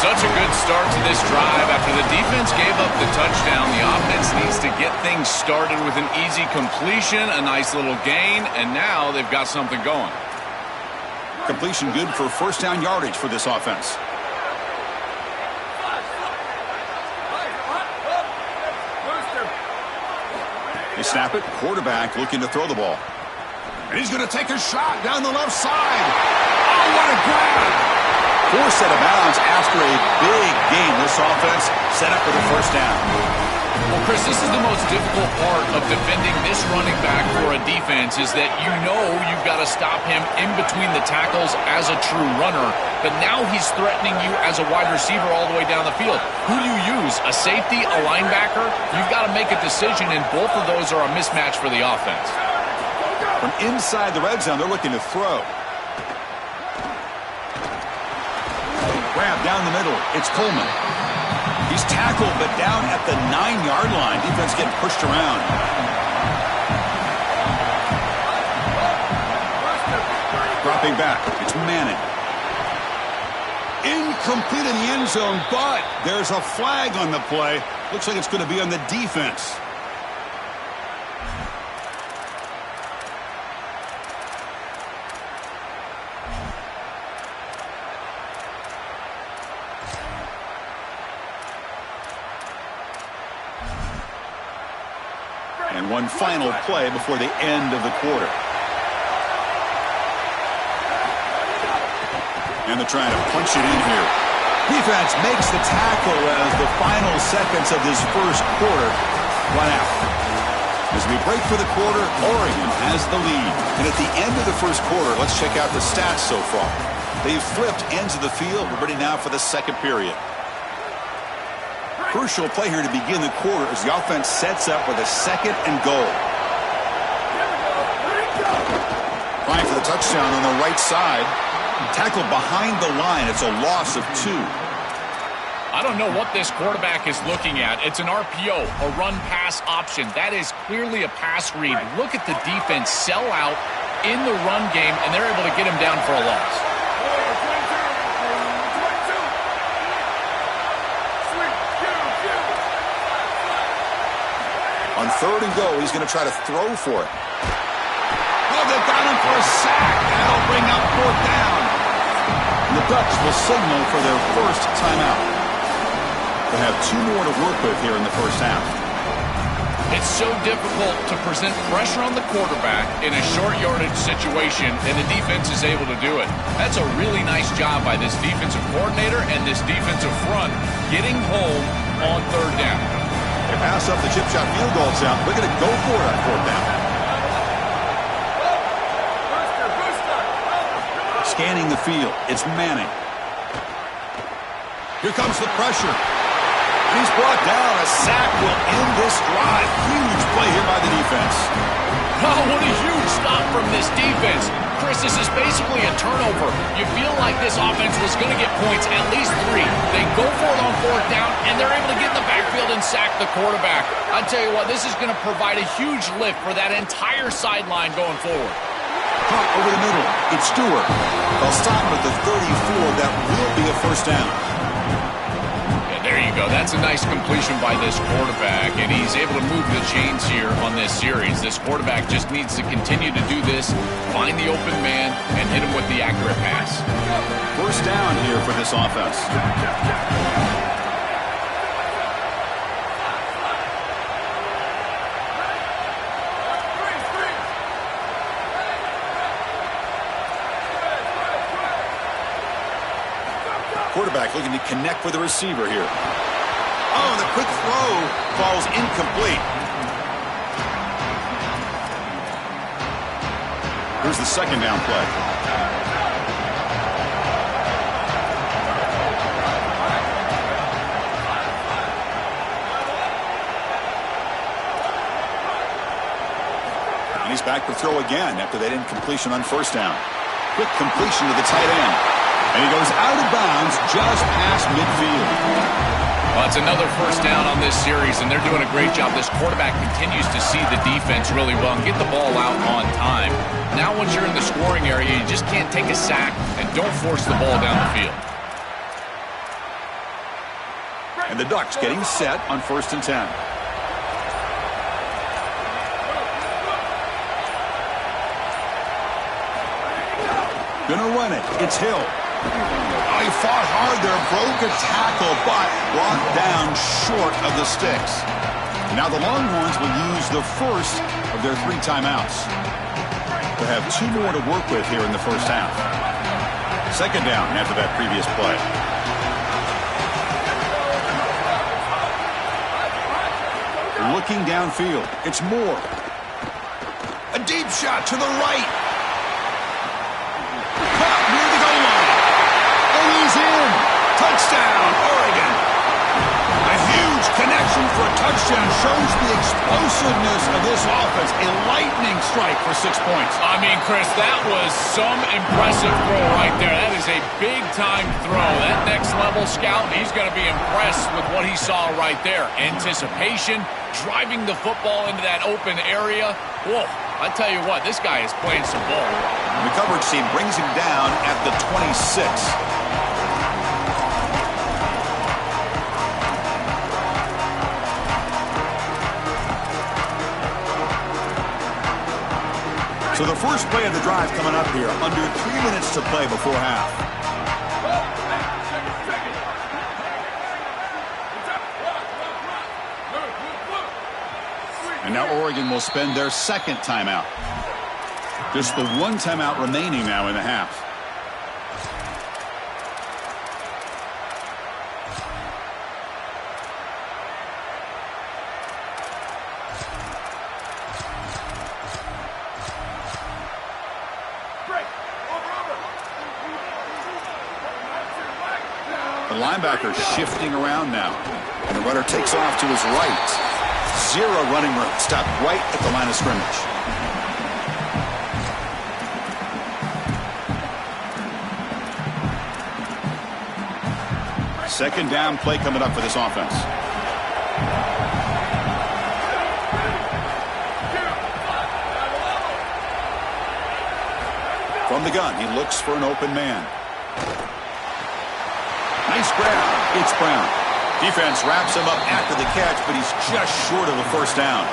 Such a good start to this drive. After the defense gave up the touchdown, the offense needs to get things started with an easy completion, a nice little gain, and now they've got something going. Completion good for first down yardage for this offense. They snap it. Quarterback looking to throw the ball. And he's going to take a shot down the left side. Oh, what a grab! Forced out of bounds after a big gain. This offense set up with a first down. Well, Chris, this is the most difficult part of defending this running back for a defense is that you know you've got to stop him in between the tackles as a true runner, but now he's threatening you as a wide receiver all the way down the field. Who do you use, a safety, a linebacker? You've got to make a decision, and both of those are a mismatch for the offense. From inside the red zone, they're looking to throw. Grab down the middle. It's Coleman. He's tackled, but down at the 9-yard line. Defense getting pushed around. Dropping back. It's Manning. Incomplete in the end zone, but there's a flag on the play. Looks like it's going to be on the defense. And one final play before the end of the quarter. And they're trying to punch it in here. Defense makes the tackle as the final seconds of this first quarter run out. As we break for the quarter, Oregon has the lead. And at the end of the first quarter, let's check out the stats so far. They've flipped ends of the field. We're ready now for the second period. Crucial play here to begin the quarter as the offense sets up with a 2nd and goal. Trying for the touchdown on the right side. Tackled behind the line. It's a loss of 2. I don't know what this quarterback is looking at. It's an RPO, a run-pass option. That is clearly a pass read. Look at the defense sell out in the run game, and they're able to get him down for a loss. On 3rd and goal, he's going to try to throw for it. Oh, they've got him for a sack. That'll bring up 4th down. And the Ducks will signal for their first timeout. They have 2 more to work with here in the first half. It's so difficult to present pressure on the quarterback in a short yardage situation, and the defense is able to do it. That's a really nice job by this defensive coordinator and this defensive front getting home on 3rd down. They pass up the chip shot field goal attempt. They're going to go for it on 4th down. Scanning the field. It's Manning. Here comes the pressure. He's brought down. A sack will end this drive. Huge play here by the defense. Oh, what a huge stop from this defense. Chris, this is basically a turnover. You feel like this offense was going to get points, at least 3. They go for it on 4th down, and they're able to get in the backfield and sack the quarterback. I tell you what, this is going to provide a huge lift for that entire sideline going forward. Caught over the middle. It's Stewart. They'll stop him at the 34. That will be a first down. There you go. That's a nice completion by this quarterback, and he's able to move the chains here on this series. This quarterback just needs to continue to do this, find the open man, and hit him with the accurate pass. First down here for this offense. Quarterback looking to connect with the receiver here. Oh, the quick throw falls incomplete. Here's the 2nd down play. And he's back to throw again after that incompletion on 1st down. Quick completion to the tight end. And he goes out of bounds just past midfield. Well, it's another first down on this series, and they're doing a great job. This quarterback continues to see the defense really well and get the ball out on time. Now once you're in the scoring area, you just can't take a sack and don't force the ball down the field. And the Ducks getting set on 1st and 10. Gonna run it. It's Hill. Oh, he fought hard there, broke a tackle, but brought down short of the sticks. Now the Longhorns will use the first of their 3 timeouts. They have 2 more to work with here in the first half. 2nd down after that previous play. Looking downfield. It's Moore. A deep shot to the right. Caught near the goal line. And he's in. Touchdown, Oregon. A huge connection for a touchdown shows the explosiveness of this offense. A lightning strike for 6 points. I mean, Chris, that was some impressive throw right there. That is a big-time throw. That next-level scout, he's going to be impressed with what he saw right there. Anticipation, driving the football into that open area. Whoa, I tell you what, this guy is playing some ball. The coverage team brings him down at the 26. So the first play of the drive coming up here, under 3 minutes to play before half. And now Oregon will spend their second timeout. Just the one timeout remaining now in the half. The linebacker shifting around now. And the runner takes off to his right. Zero running room. Stopped right at the line of scrimmage. Second down play coming up for this offense. From the gun, he looks for an open man. Nice grab. It's Brown. Defense wraps him up after the catch, but he's just short of a first down.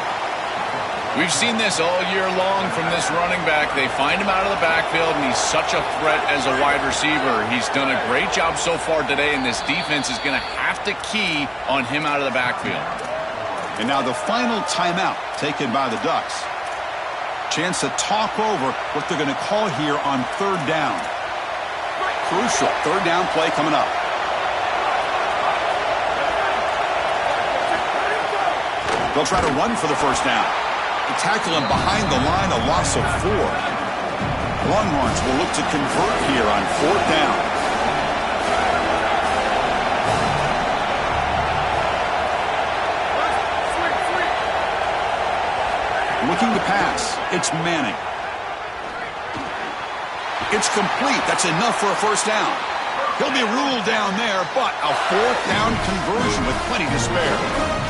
We've seen this all year long from this running back. They find him out of the backfield, and he's such a threat as a wide receiver. He's done a great job so far today, and this defense is going to have to key on him out of the backfield. And now the final timeout taken by the Ducks. Chance to talk over what they're going to call here on third down. Crucial third down play coming up. They'll try to run for the first down. They tackle him behind the line, a loss of 4. Longhorns will look to convert here on fourth down. Looking to pass. It's Manning. It's complete. That's enough for a first down. He'll be ruled down there, but a fourth down conversion with plenty to spare.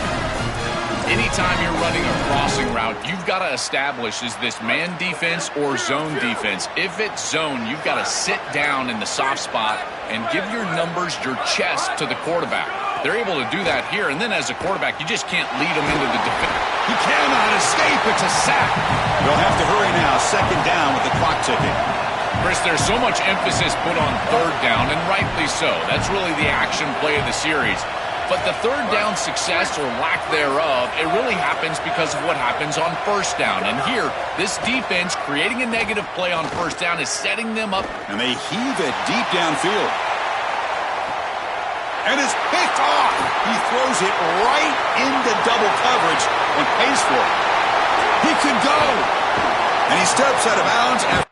Anytime you're running a crossing route, you've got to establish, is this man defense or zone defense? If it's zone, you've got to sit down in the soft spot and give your numbers, your chest to the quarterback. They're able to do that here, and then as a quarterback, you just can't lead them into the defense. He cannot escape. It's a sack. They'll have to hurry now. Second down with the clock ticking. Chris, there's so much emphasis put on third down, and rightly so. That's really the action play of the series. But the third down success or lack thereof, it really happens because of what happens on first down. And here, this defense creating a negative play on first down is setting them up. And they heave it deep downfield. And it's picked off. He throws it right into double coverage and pays for it. He could go. And he steps out of bounds after.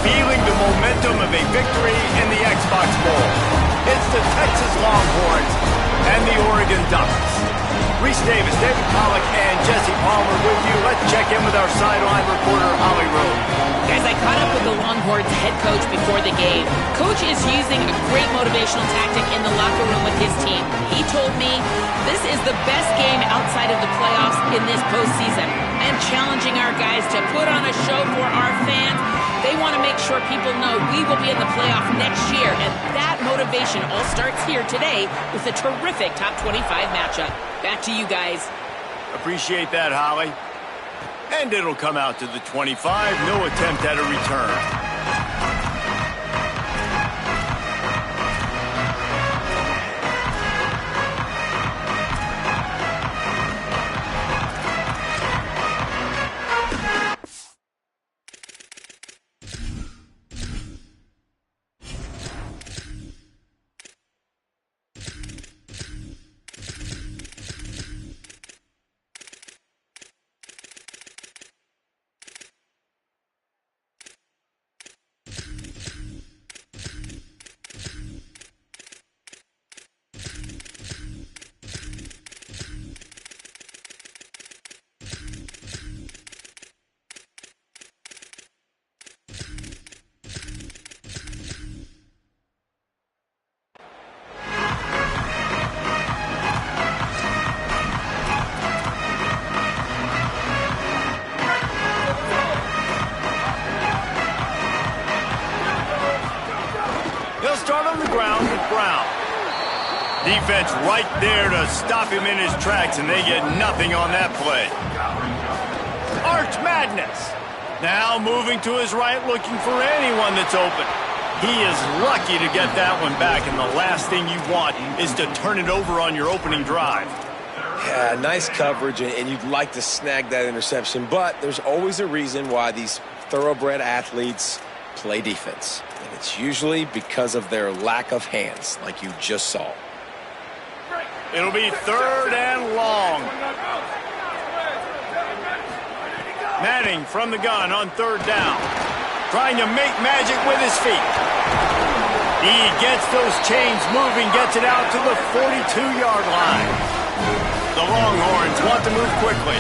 feeling the momentum of a victory in the Xbox Bowl. It's the Texas Longhorns and the Oregon Ducks. Reese Davis, David Pollack, and Jesse Palmer with you. Let's check in with our sideline reporter, Holly Rowe. Guys, I caught up with the Longhorns head coach before the game. Coach is using a great motivational tactic in the locker room with his team. He told me this is the best game outside of the playoffs in this postseason, and challenging our guys to put on a show for our fans. They want to make sure people know we will be in the playoff next year, and that motivation all starts here today with a terrific top 25 matchup. Back to you guys. Appreciate that, Holly. And it'll come out to the 25. No attempt at a return. Start on the ground with Brown. Defense right there to stop him in his tracks, and they get nothing on that play. Arch Madness. Now moving to his right, looking for anyone that's open. He is lucky to get that one back, and the last thing you want is to turn it over on your opening drive. Yeah, nice coverage, and you'd like to snag that interception, but there's always a reason why these thoroughbred athletes play defense. And it's usually because of their lack of hands, like you just saw. It'll be 3rd and long. Manning from the gun on 3rd down. Trying to make magic with his feet. He gets those chains moving, gets it out to the 42-yard line. The Longhorns want to move quickly.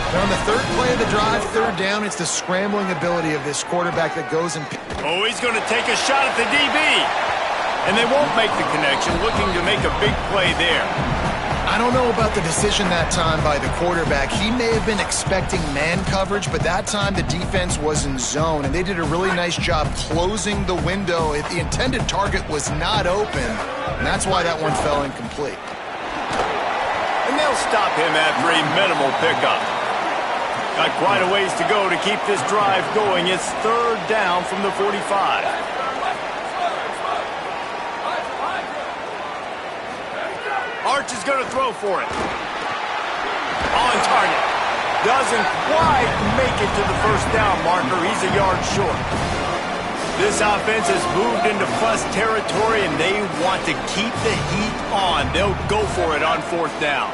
And on the 3rd play of the drive, 3rd down, it's the scrambling ability of this quarterback that goes and... Oh, he's going to take a shot at the DB. And they won't make the connection, looking to make a big play there. I don't know about the decision that time by the quarterback. He may have been expecting man coverage, but that time the defense was in zone, and they did a really nice job closing the window. If the intended target was not open, and that's why that one fell incomplete. And they'll stop him after a minimal pickup. Got quite a ways to go to keep this drive going. It's 3rd down from the 45. Arch is going to throw for it. On target. Doesn't quite make it to the 1st down marker. He's a yard short. This offense has moved into fuss territory, and they want to keep the heat on. They'll go for it on 4th down.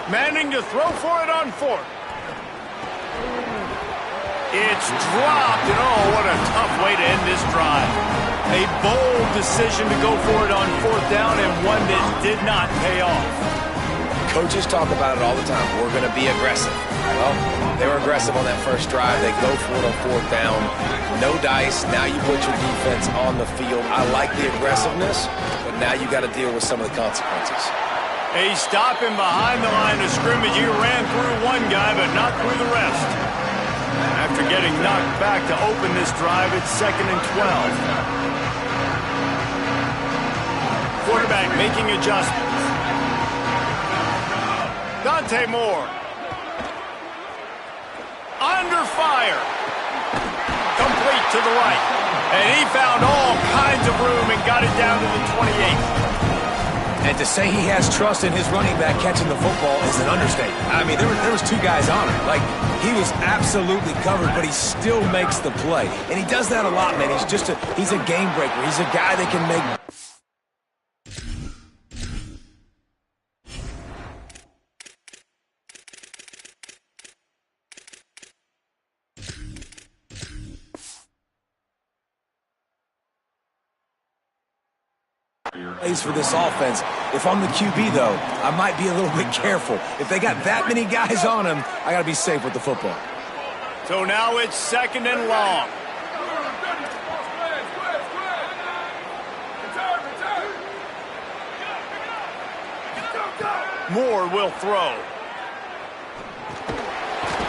Manning to throw for it on 4th. It's dropped, and oh, what a tough way to end this drive. A bold decision to go for it on 4th down, and one that did not pay off. Coaches talk about it all the time. We're going to be aggressive. Well, they were aggressive on that first drive. They go for it on 4th down. No dice. Now you put your defense on the field. I like the aggressiveness, but now you got to deal with some of the consequences. They stop him behind the line of scrimmage. He ran through one guy, but not through the rest. After getting knocked back to open this drive, it's 2nd and 12. Quarterback making adjustments. Dante Moore. Under fire. Complete to the right. And he found all kinds of room and got it down to the 28th. And to say he has trust in his running back catching the football is an understatement. I mean, there was 2 guys on him. Like, he was absolutely covered, but he still makes the play. And he does that a lot, man. He's a game breaker. He's a guy that can make... plays for this offense. If I'm the QB, though, I might be a little bit careful. If they got that many guys on him, I got to be safe with the football. So now it's 2nd and long. Moore will throw.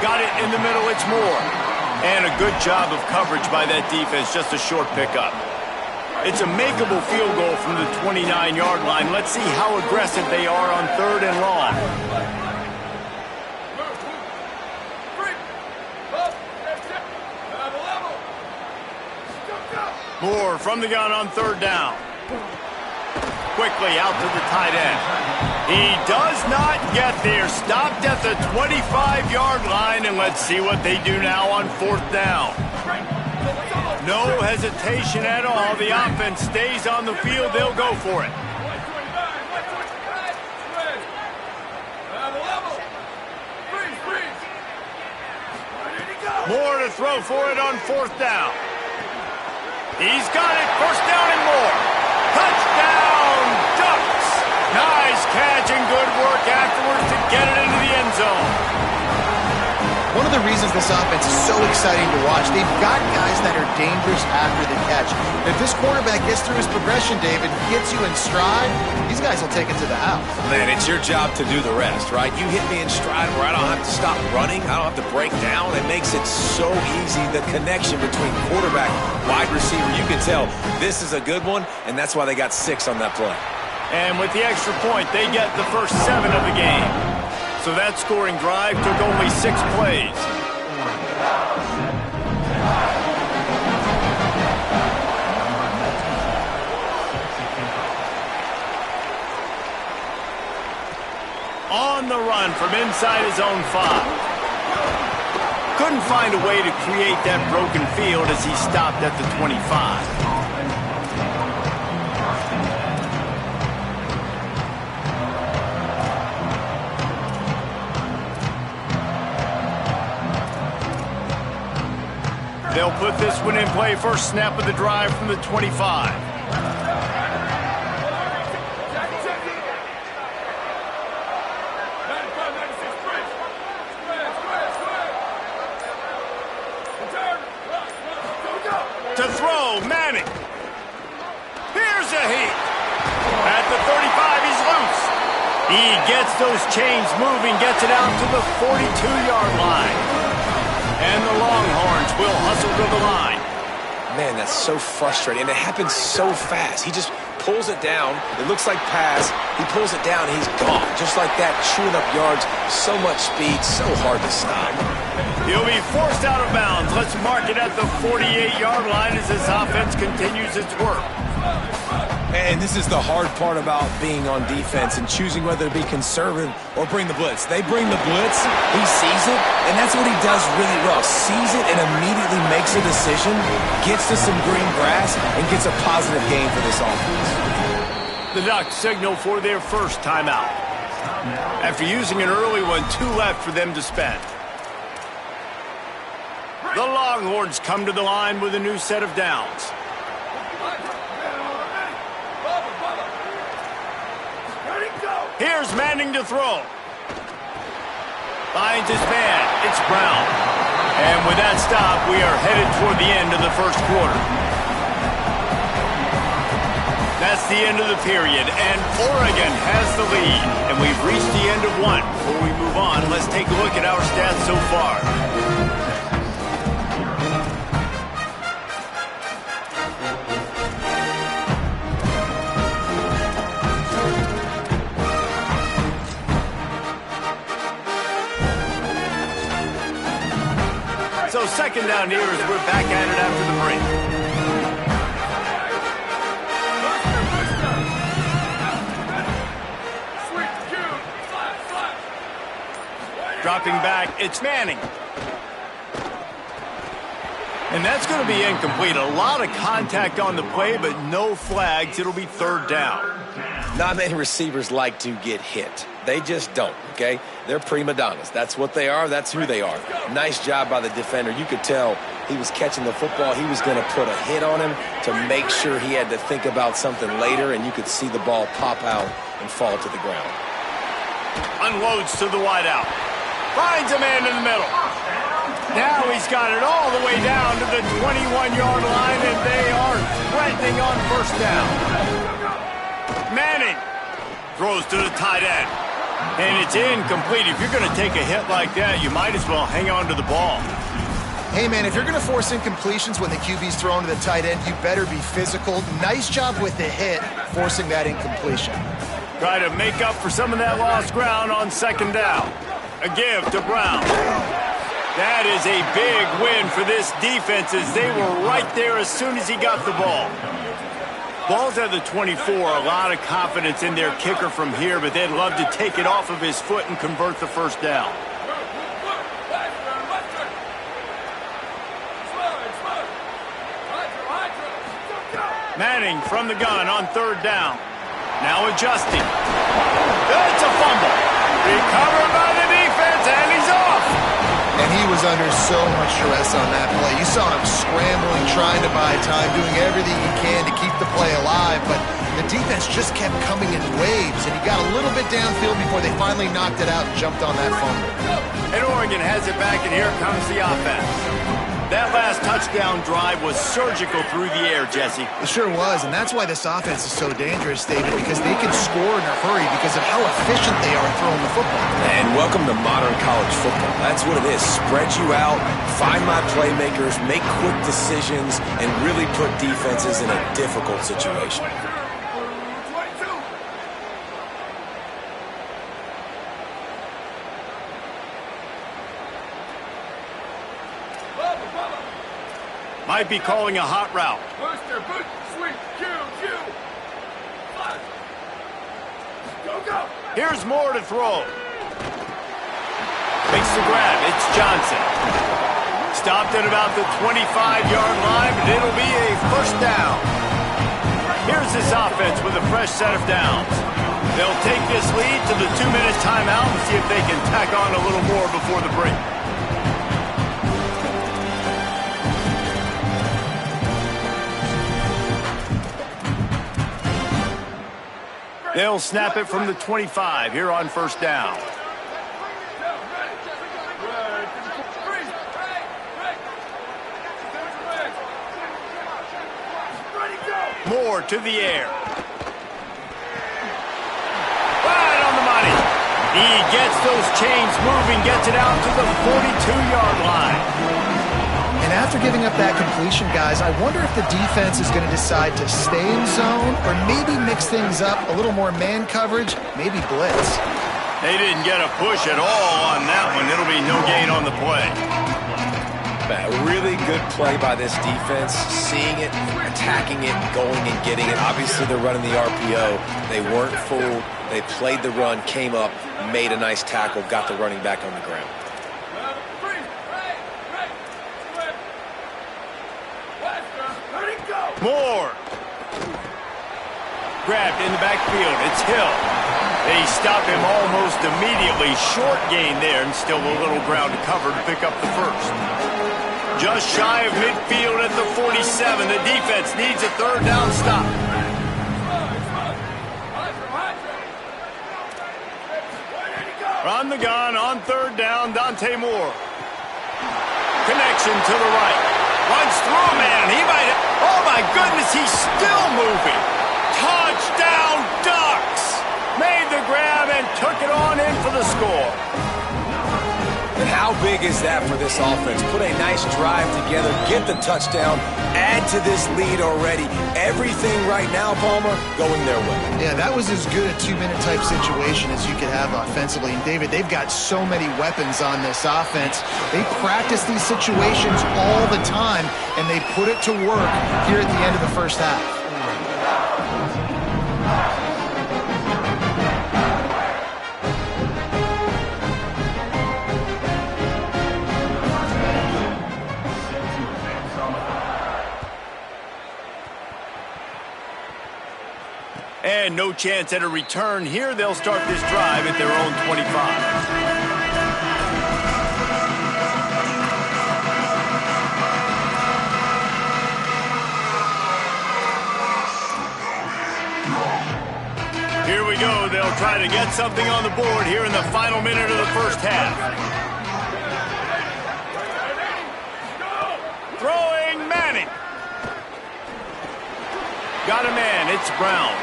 Got it in the middle, it's Moore. And a good job of coverage by that defense, just a short pickup. It's a makeable field goal from the 29-yard line. Let's see how aggressive they are on 3rd and long. Moore from the gun on 3rd down. Quickly out to the tight end. He does not get there. Stopped at the 25-yard line, and let's see what they do now on 4th down. No hesitation at all. The offense stays on the field. They'll go for it. Moore to throw for it on 4th down. He's got it. 1st down and more. Touchdown, Ducks. Nice catch and good work afterwards to get it into the end zone. One of the reasons this offense is so exciting to watch, they've got guys that are dangerous after the catch. If this quarterback gets through his progression, David, gets you in stride, these guys will take it to the house. Man, it's your job to do the rest, right? You hit me in stride where I don't have to stop running. I don't have to break down. It makes it so easy, the connection between quarterback, wide receiver. You can tell this is a good one, and that's why they got 6 on that play. And with the extra point, they get the first 7 of the game. So that scoring drive took only 6 plays. On the run from inside his own 5. Couldn't find a way to create that broken field as he stopped at the 25. They'll put this one in play. First snap of the drive from the 25. To throw, Manning. Here's a heat. At the 35, he's loose. He gets those chains moving, gets it out to the 42-yard line. And the Longhorns will hustle to the line. Man, that's so frustrating. And it happens so fast. He just pulls it down. It looks like pass. He pulls it down, and he's gone. Just like that, chewing up yards. So much speed, so hard to stop. He'll be forced out of bounds. Let's mark it at the 48-yard line as this offense continues its work. And this is the hard part about being on defense and choosing whether to be conservative or bring the blitz. They bring the blitz, he sees it, and that's what he does really well. Sees it and immediately makes a decision, gets to some green grass, and gets a positive gain for this offense. The Ducks signal for their first timeout. After using an early one, 2 left for them to spend. The Longhorns come to the line with a new set of downs. Here's Manning to throw. Finds his man. It's Brown. And with that stop, we are headed toward the end of the first quarter. That's the end of the period, and Oregon has the lead. And we've reached the end of one. Before we move on, let's take a look at our stats so far. So 2nd down here as we're back at it after the break. Dropping back, it's Manning. And that's going to be incomplete. A lot of contact on the play, but no flags. It'll be 3rd down. Not many receivers like to get hit. They just don't, okay? They're prima donnas. That's what they are. That's who they are. Nice job by the defender. You could tell he was catching the football. He was going to put a hit on him to make sure he had to think about something later, and you could see the ball pop out and fall to the ground. Unloads to the wideout. Finds a man in the middle. Now he's got it all the way down to the 21-yard line, and they are threatening on first down. Manning throws to the tight end. And it's incomplete. If you're going to take a hit like that, you might as well hang on to the ball. Hey, man, if you're going to force incompletions when the QB's thrown to the tight end, you better be physical. Nice job with the hit, forcing that incompletion. Try to make up for some of that lost ground on second down. A give to Brown. That is a big win for this defense as they were right there as soon as he got the ball. Ball's at the 24, a lot of confidence in their kicker from here, but they'd love to take it off of his foot and convert the first down. Manning from the gun on third down. Now adjusting. It's a fumble. Recovered by the defense, and he's off. And he was under so much stress on that play. You saw him scrambling, trying to buy time, doing everything he can to keep the play alive, but the defense just kept coming in waves, and he got a little bit downfield before they finally knocked it out and jumped on that fumble. And Oregon has it back, and here comes the offense. That last touchdown drive was surgical through the air, Jesse. It sure was, and that's why this offense is so dangerous, David, because they can score in a hurry because of how efficient they are throwing the football. And welcome to modern college football. That's what it is. Spread you out, find my playmakers, make quick decisions, and really put defenses in a difficult situation. Might be calling a hot route. Booster, sweep, Q. Go. Here's Moore to throw. Makes the grab. It's Johnson. Stopped at about the 25-yard line, but it'll be a first down. Here's this offense with a fresh set of downs. They'll take this lead to the 2-minute timeout and see if they can tack on a little more before the break. They'll snap it from the 25 here on first down. Moore to the air. Right on the money. He gets those chains moving, gets it out to the 42-yard line. And after giving up that completion, guys, I wonder if the defense is going to decide to stay in zone or maybe mix things up, a little more man coverage, maybe blitz. They didn't get a push at all on that one. It'll be no gain on the play. A really good play by this defense, seeing it, attacking it, going and getting it. Obviously, they're running the RPO. They weren't fooled. They played the run, came up, made a nice tackle, got the running back on the ground. Moore. Grabbed in the backfield. It's Hill. They stop him almost immediately. Short gain there, and still a little ground to cover to pick up the first. Just shy of midfield at the 47. The defense needs a third down stop. On the gun, on third down, Dante Moore. Connection to the right. Runs through a man. He might have... Oh, my goodness, he's still moving. Touchdown, Ducks. Made the grab and took it on in for the score. And how big is that for this offense? Put a nice drive together, get the touchdown, add to this lead already. Everything right now, Palmer, going their way. Yeah, that was as good a 2-minute type situation as you could have offensively. And, David, they've got so many weapons on this offense. They practice these situations all the time, and they put it to work here at the end of the first half. And no chance at a return here. They'll start this drive at their own 25. Here we go. They'll try to get something on the board here in the final minute of the first half. Throwing Manning. Got a man. It's Brown.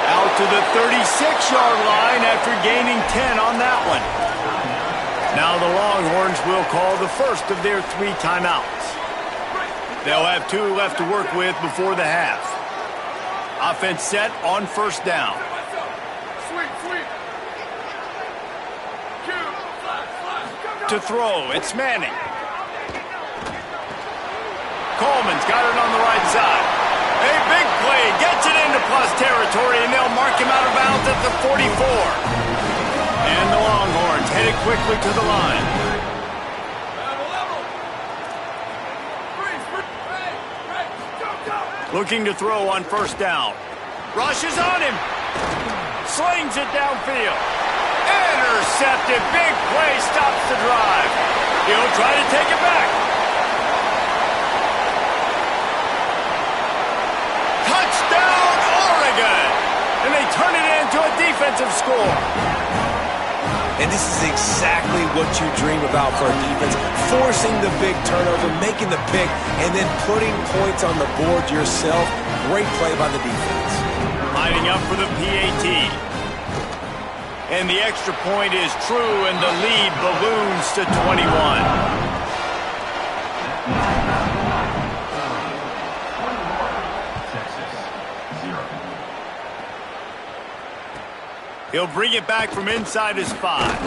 Out to the 36-yard line after gaining 10 on that one. Now the Longhorns will call the first of their 3 timeouts. They'll have 2 left to work with before the half. Offense set on first down. To throw, it's Manning. Coleman's got it on the right side. A big play, gets it into plus territory, and they'll mark him out of bounds at the 44. And the Longhorns headed quickly to the line. Looking to throw on first down. Rush is on him. Slings it downfield. Intercepted. Big play stops the drive. He'll try to take it back. Touchdown, Oregon! And they turn it into a defensive score. And this is exactly what you dream about for a defense. Forcing the big turnover, making the pick, and then putting points on the board yourself. Great play by the defense. Lining up for the PAT. And the extra point is true, and the lead balloons to 21. He'll bring it back from inside his 5.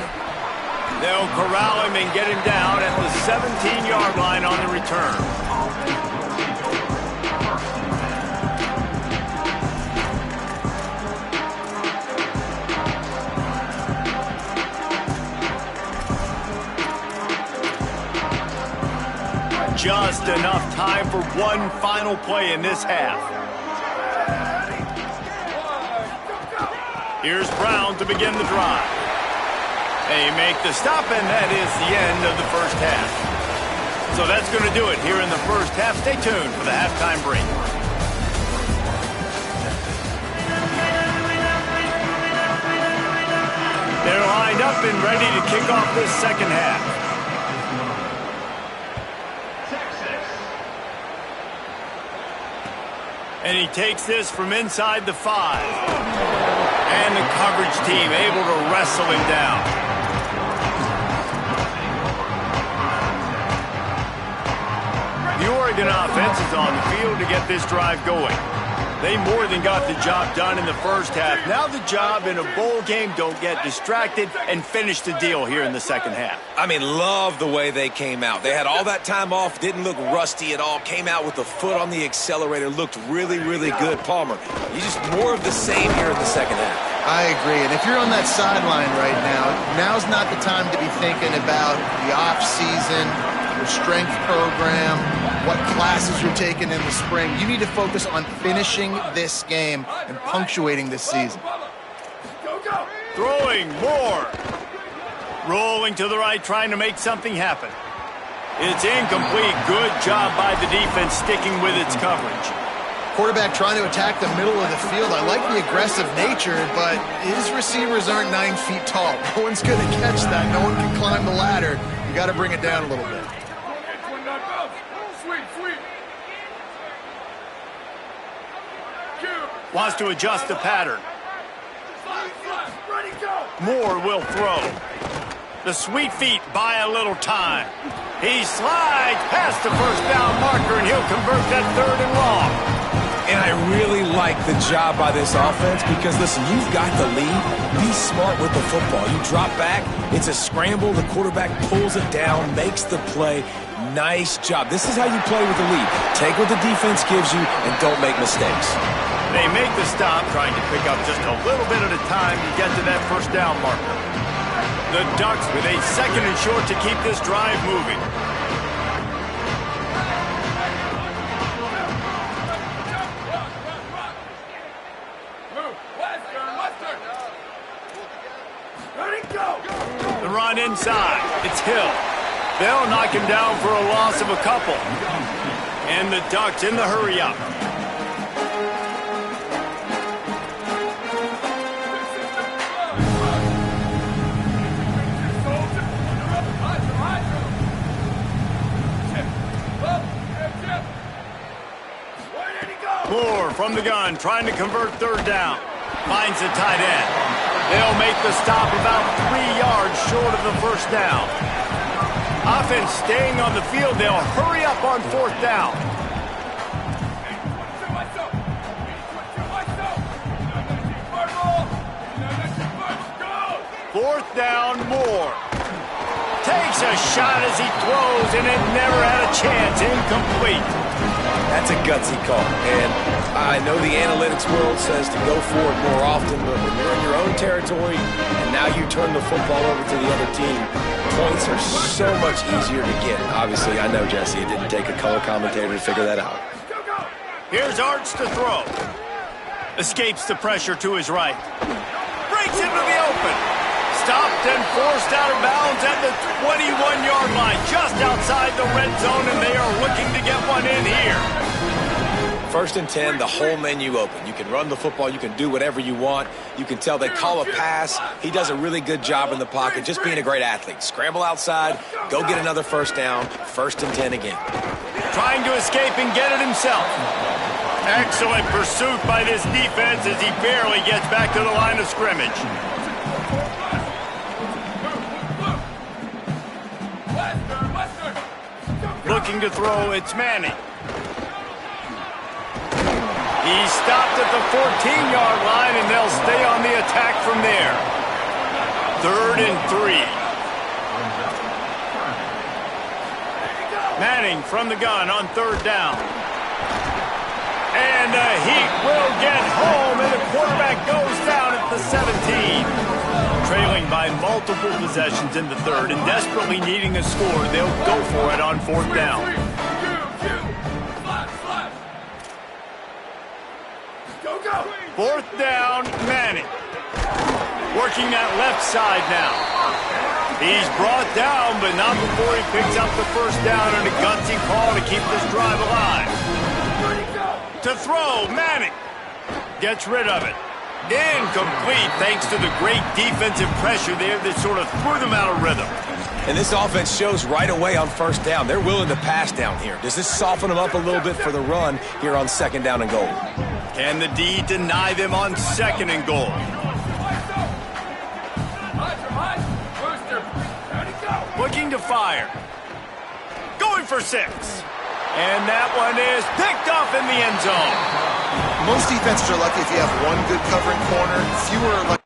They'll corral him and get him down at the 17-yard line on the return. Just enough time for one final play in this half. Here's Brown to begin the drive. They make the stop, and that is the end of the first half. So that's going to do it here in the first half. Stay tuned for the halftime break. They're lined up and ready to kick off this second half. And he takes this from inside the 5. And the coverage team able to wrestle him down. The Oregon offense is on the field to get this drive going. They more than got the job done in the first half. Now the job in a bowl game, don't get distracted and finish the deal here in the second half. I mean, love the way they came out. They had all that time off, didn't look rusty at all, came out with the foot on the accelerator, looked really, really good. Palmer, you just more of the same here in the second half. I agree, and if you're on that sideline right now, now's not the time to be thinking about the off-season, your strength program, what classes you're taking in the spring. You need to focus on finishing this game and punctuating this season. Throwing more. Rolling to the right, trying to make something happen. It's incomplete. Good job by the defense sticking with its coverage. Quarterback trying to attack the middle of the field. I like the aggressive nature, but his receivers aren't 9 feet tall. No one's going to catch that. No one can climb the ladder. You got to bring it down a little bit. Wants to adjust the pattern. Moore will throw. The sweet feet buy a little time. He slides past the first down marker, and he'll convert that 3rd and long. And I really like the job by this offense because, listen, you've got the lead. Be smart with the football. You drop back, it's a scramble. The quarterback pulls it down, makes the play. Nice job. This is how you play with the lead. Take what the defense gives you and don't make mistakes. They make the stop, trying to pick up just a little bit at a time to get to that first down marker. The Ducks with a 2nd and short to keep this drive moving. one inside. It's Hill. They'll knock him down for a loss of a couple. And the Ducks in the hurry-up. Moore from the gun, trying to convert third down. Finds the tight end. They'll make the stop about 3 yards short of the first down. Offense staying on the field. They'll hurry up on fourth down. Fourth down, Moore. Takes a shot as he throws, and it never had a chance. Incomplete. That's a gutsy call, and I know the analytics world says to go for it more often, but when you're in your own territory and now you turn the football over to the other team, points are so much easier to get. Obviously, I know, Jesse, it didn't take a color commentator to figure that out. Here's Arch to throw. Escapes the pressure to his right. Breaks into the open. Stopped and forced out of bounds at the 21-yard line, just outside the red zone, and they are looking to get one in here. First and 10, the whole menu open. You can run the football. You can do whatever you want. You can tell they call a pass. He does a really good job in the pocket, just being a great athlete. Scramble outside, go get another first down, first and 10 again. Trying to escape and get it himself. Excellent pursuit by this defense as he barely gets back to the line of scrimmage. Looking to throw, it's Manning. He's stopped at the 14-yard line, and they'll stay on the attack from there. 3rd and 3. Manning from the gun on 3rd down. And the Heat will get home, and the quarterback goes down at the 17. Trailing by multiple possessions in the 3rd and desperately needing a score, they'll go for it on 4th down. Fourth down, Manning. Working that left side now. He's brought down, but not before he picks up the first down and a gutsy call to keep this drive alive. To throw, Manning. Gets rid of it. Incomplete thanks to the great defensive pressure there that sort of threw them out of rhythm. And this offense shows right away on first down. They're willing to pass down here. Does this soften them up a little bit for the run here on 2nd down and goal? Can the D deny them on 2nd and goal? Looking to fire. Going for 6. And that one is picked off in the end zone. Most defenses are lucky if you have one good covering corner. Fewer are lucky.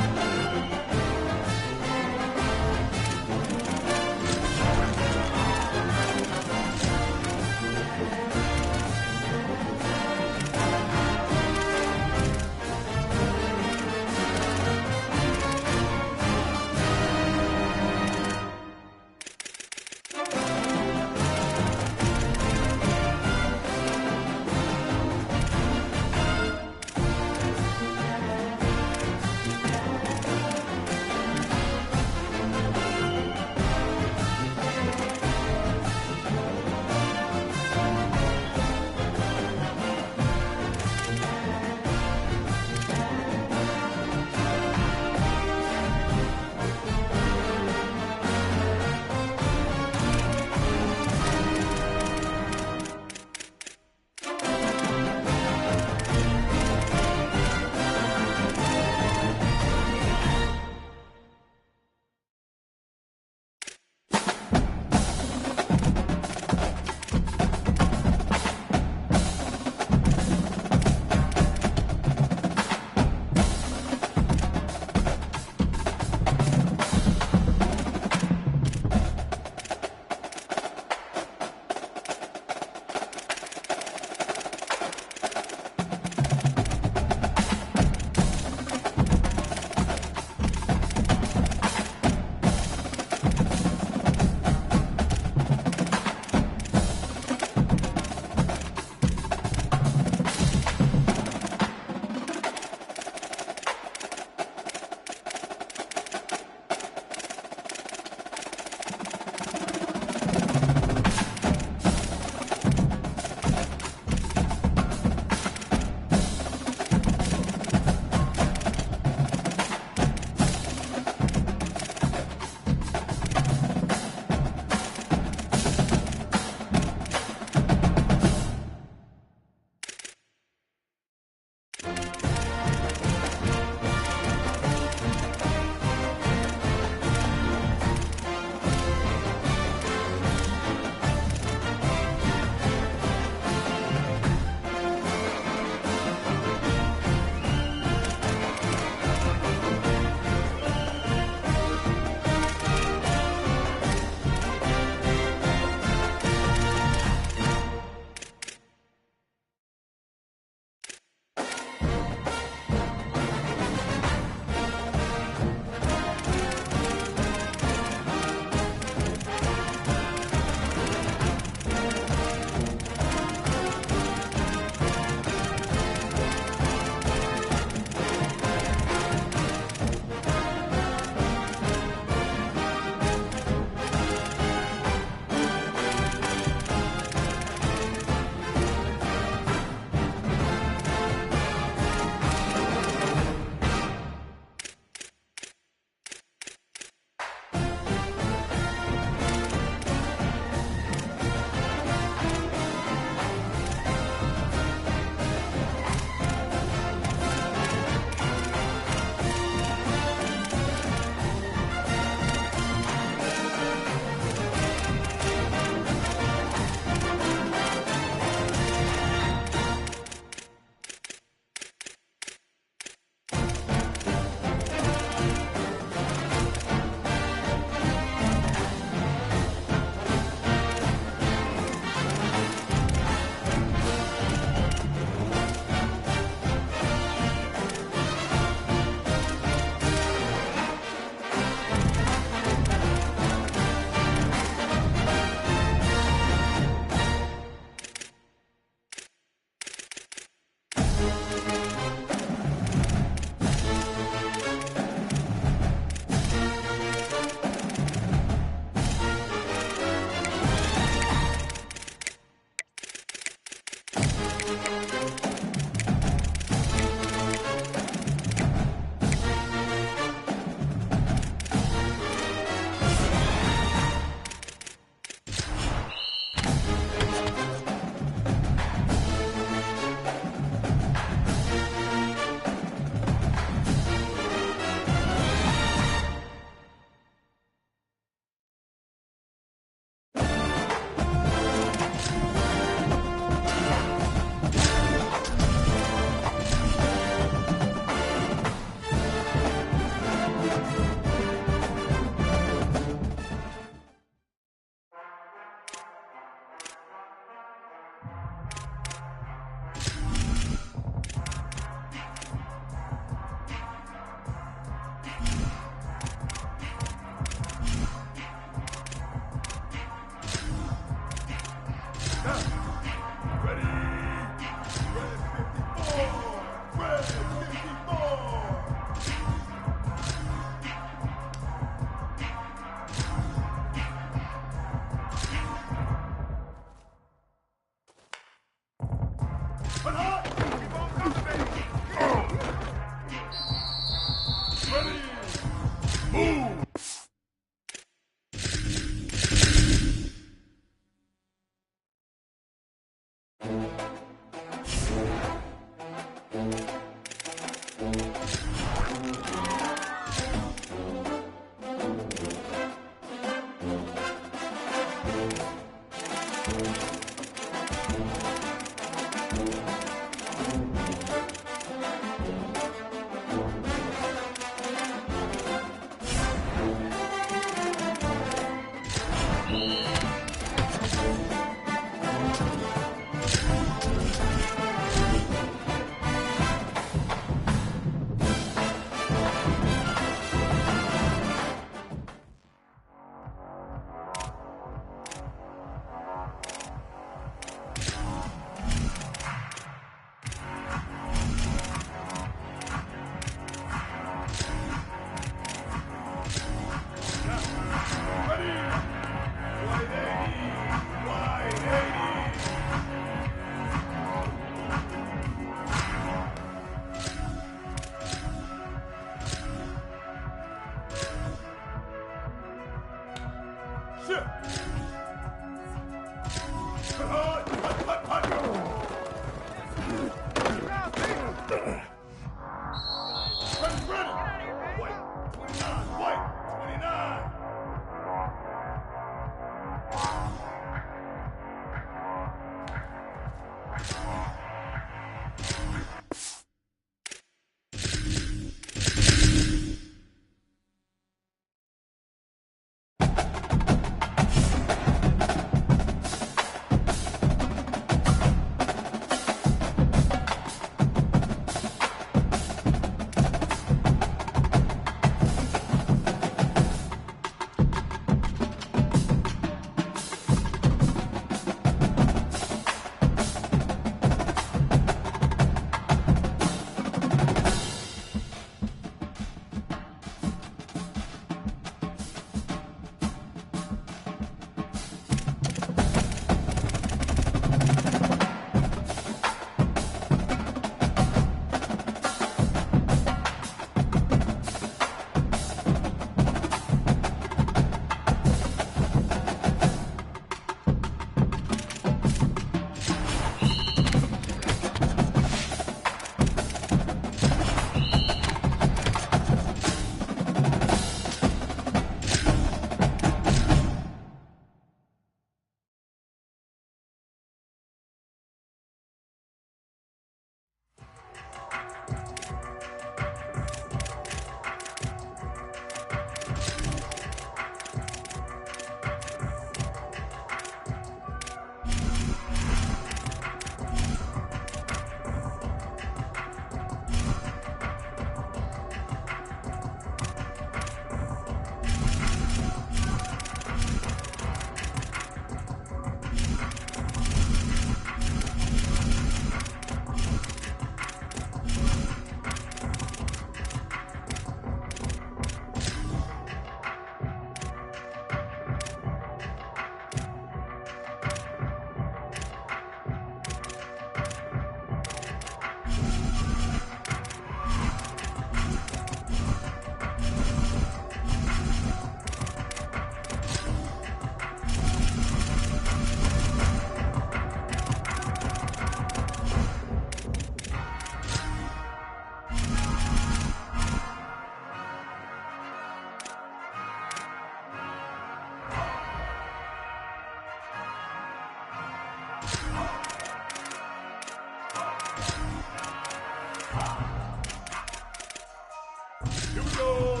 Here we go.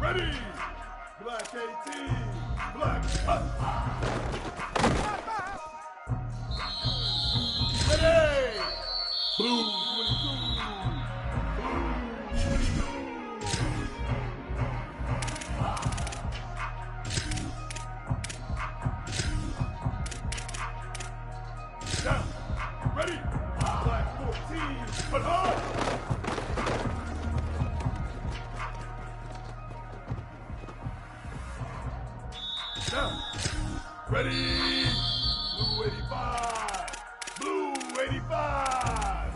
Ready. Black 18. Black. Ready. Blue 22. Down. Ready. Black 14. But hard. Down. Ready. Blue 85. Blue 85.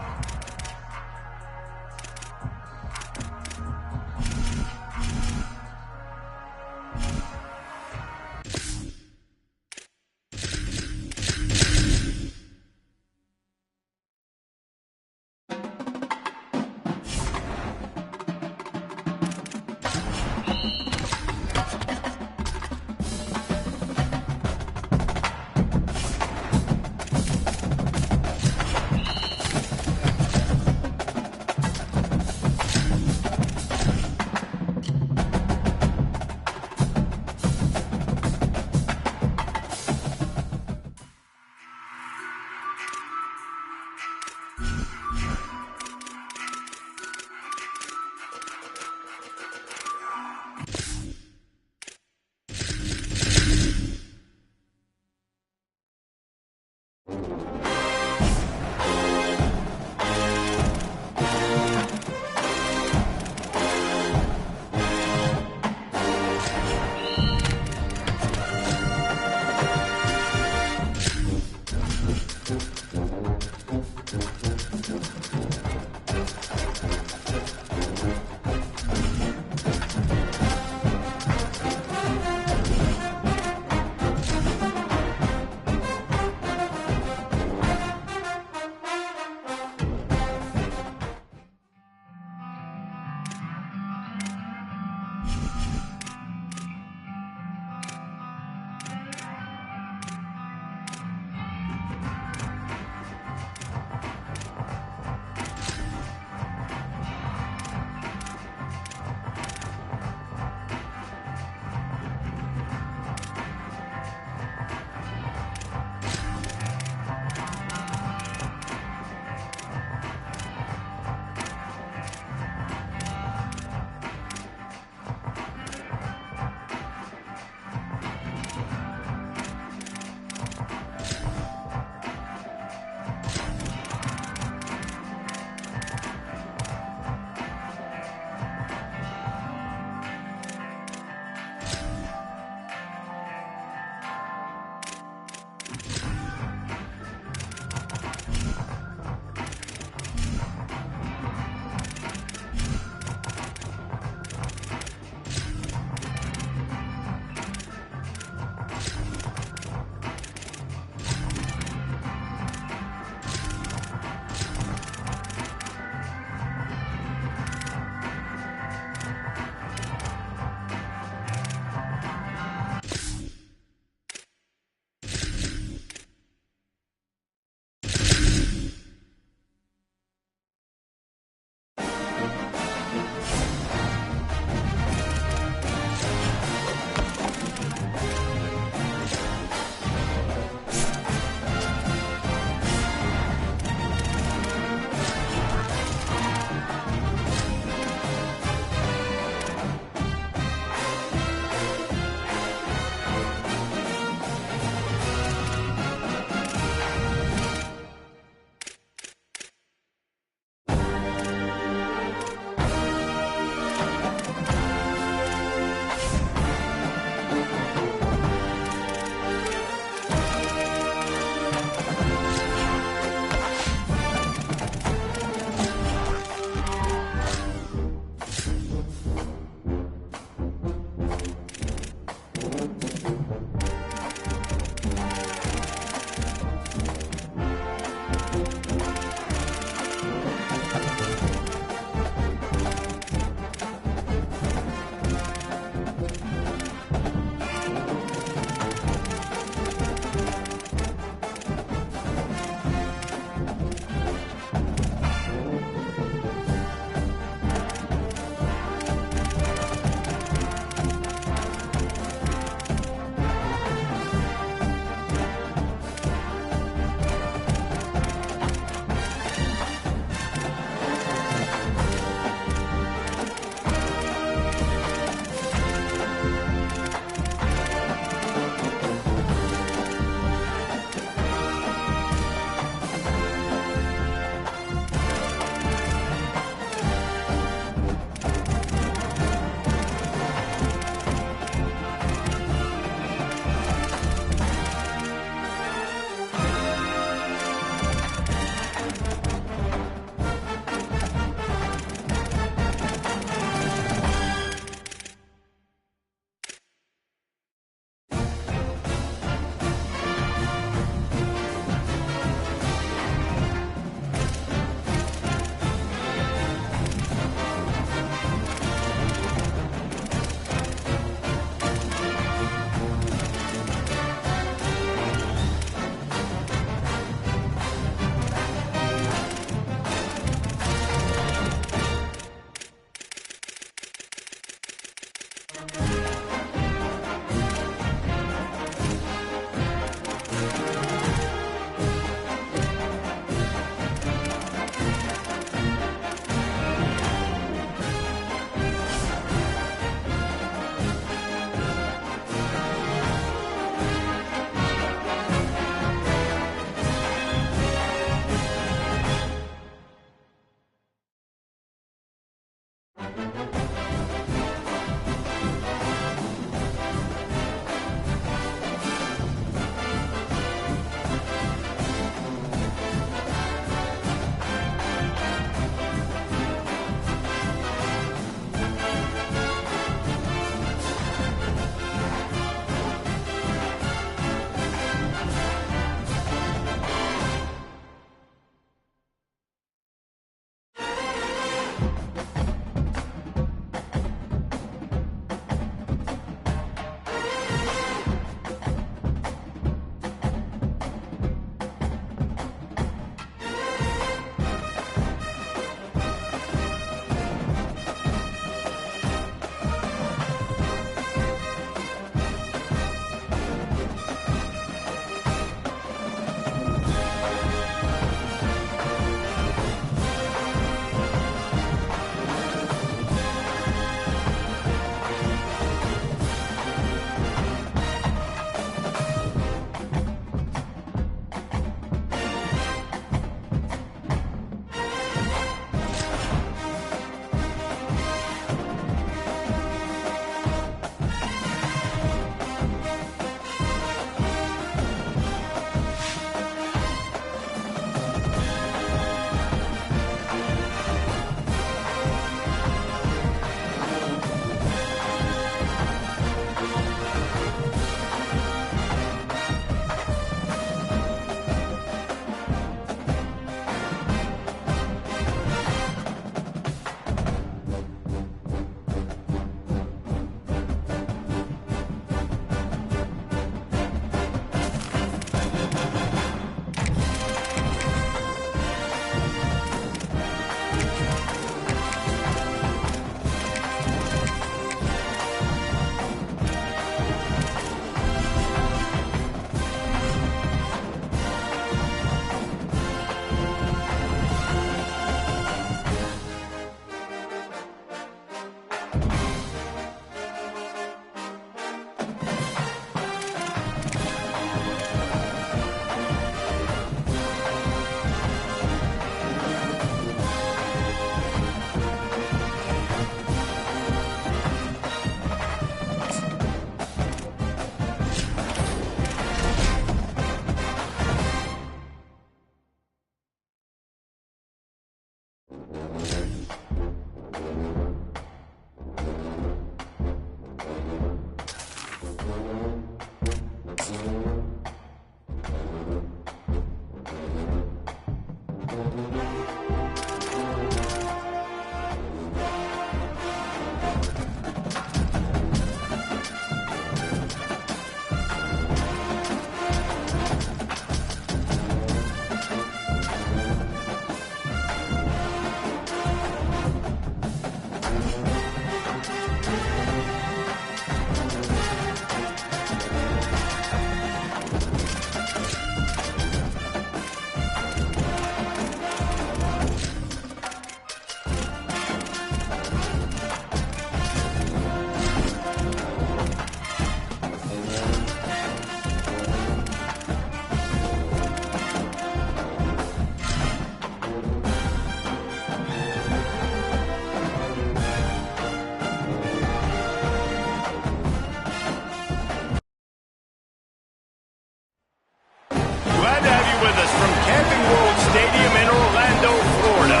with us from Camping World Stadium in Orlando, Florida.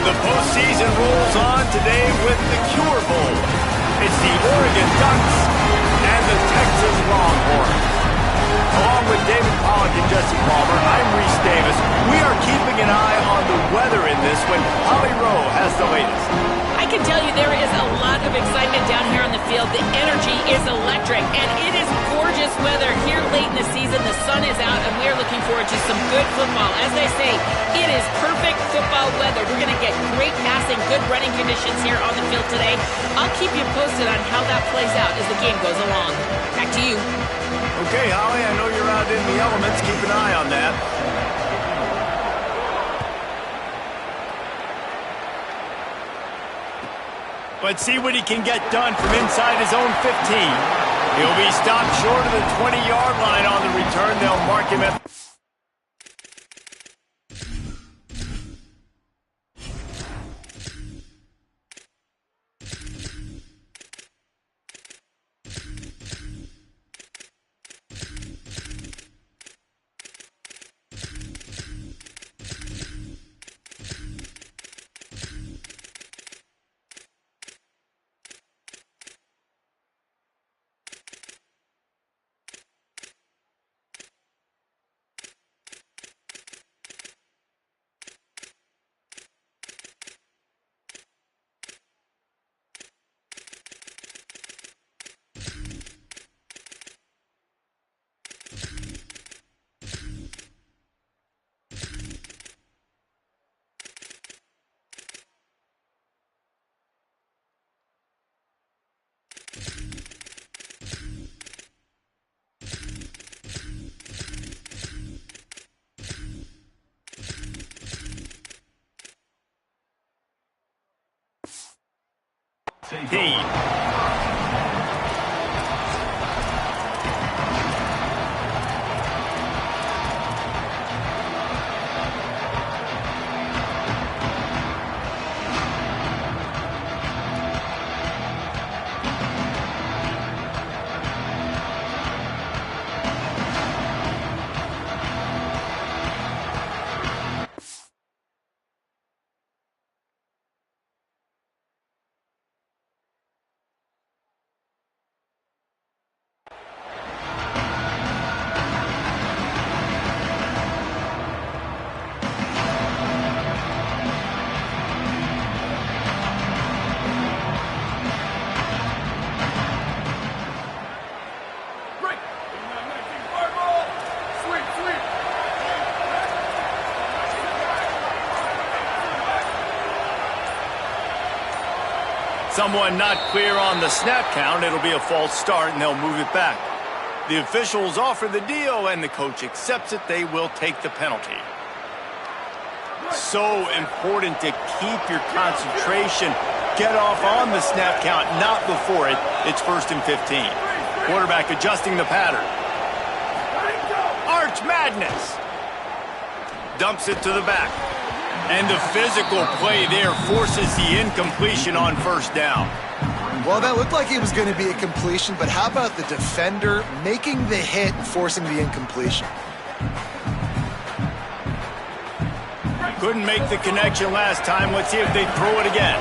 The postseason rolls on today with the Cure Bowl. It's the Oregon Ducks and the Texas Longhorns. Along with David Pollack and Jesse Palmer, I'm Reese Davis. We are keeping an eye on the weather in this when Holly Rowe has the latest. I can tell you there is a lot of excitement down here on the field. The energy is electric, and it is gorgeous weather here late in the season. The sun is out, and we are looking forward to some good football. As I say, it is perfect football weather. We're going to get great passing, good running conditions here on the field today. I'll keep you posted on how that plays out as the game goes along. Back to you. Okay, Holly, I know you're out in the elements. Keep an eye on that. Let's see what he can get done from inside his own 15. He'll be stopped short of the 20-yard line on the return. They'll mark him at... Team. Someone not clear on the snap count. It'll be a false start, and they'll move it back. The officials offer the deal, and the coach accepts it. They will take the penalty. So important to keep your concentration. Get off on the snap count, not before it. It's 1st and 15. Quarterback adjusting the pattern. Arch Madness. Dumps it to the back. And the physical play there forces the incompletion on 1st down. Well, that looked like it was going to be a completion, but how about the defender making the hit and forcing the incompletion? Couldn't make the connection last time. Let's see if they throw it again.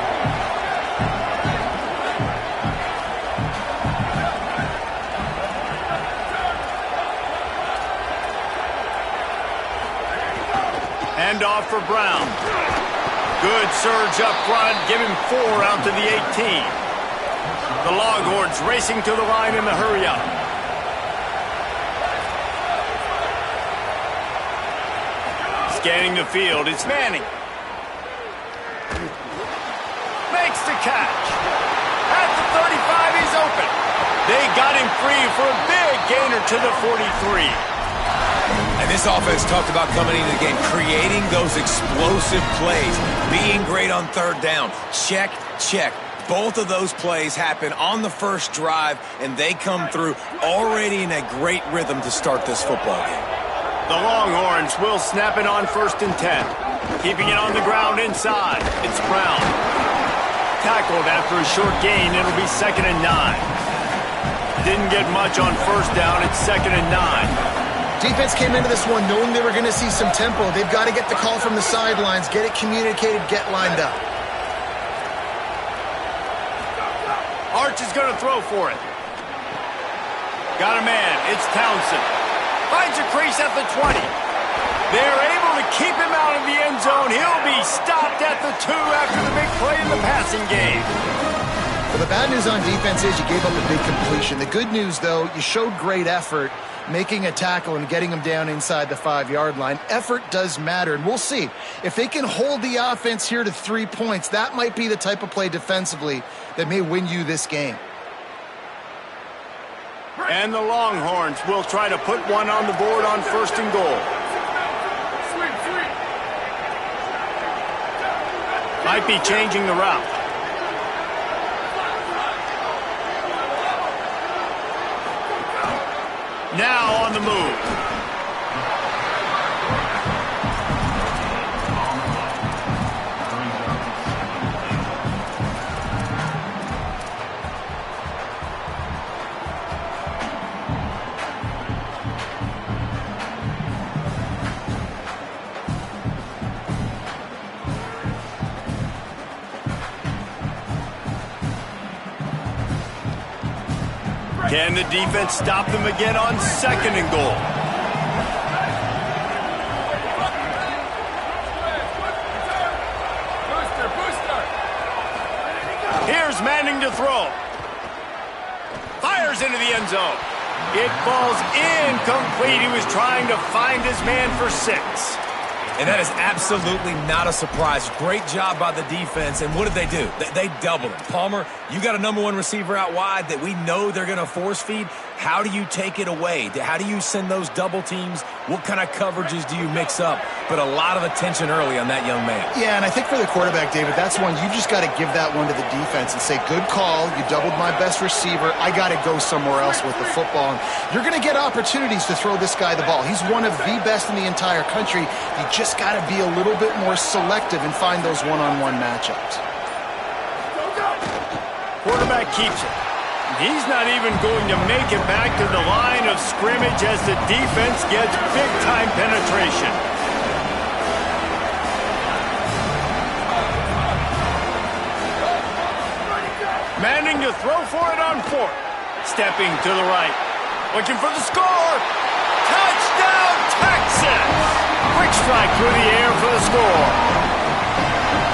Hand off for Brown. Good surge up front. Give him 4 out to the 18. The Longhorns racing to the line in the hurry-up. Scanning the field, it's Manning. Makes the catch. At the 35, he's open. They got him free for a big gainer to the 43. And this offense talked about coming into the game, creating those explosive plays, being great on 3rd down. Check, check. Both of those plays happen on the first drive, and they come through already in a great rhythm to start this football game. The Longhorns will snap it on 1st and 10. Keeping it on the ground inside. It's Brown. Tackled after a short gain. It'll be 2nd and 9. Didn't get much on 1st down. It's 2nd and 9. Defense came into this one knowing they were going to see some tempo. They've got to get the call from the sidelines, get it communicated, get lined up. Arch is going to throw for it. Got a man. It's Townsend. Finds a crease at the 20. They're able to keep him out of the end zone. He'll be stopped at the 2 after the big play in the passing game. Well, the bad news on defense is you gave up a big completion. The good news, though, you showed great effort making a tackle and getting him down inside the 5-yard line. Effort does matter, and we'll see. If they can hold the offense here to 3 points, that might be the type of play defensively that may win you this game. And the Longhorns will try to put one on the board on 1st and goal. Might be changing the route. Now on the move. Can the defense stop them again on 2nd and goal? Here's Manning to throw. Fires into the end zone. It falls incomplete. He was trying to find his man for 6. And that is absolutely not a surprise. Great job by the defense. And what did they do? They doubled him. Palmer, you got a #1 receiver out wide that we know they're going to force feed. How do you take it away? How do you send those double teams? What kind of coverages do you mix up? But a lot of attention early on that young man. Yeah, and I think for the quarterback, David, that's one you just got to give that one to the defense and say, good call. You doubled my best receiver. I got to go somewhere else with the football. And you're going to get opportunities to throw this guy the ball. He's one of the best in the entire country. You just got to be a little bit more selective and find those one-on-one matchups. Quarterback keeps it. He's not even going to make it back to the line of scrimmage as the defense gets big-time penetration. Manning to throw for it on 4th. Stepping to the right. Looking for the score. Touchdown, Texas! Quick strike through the air for the score.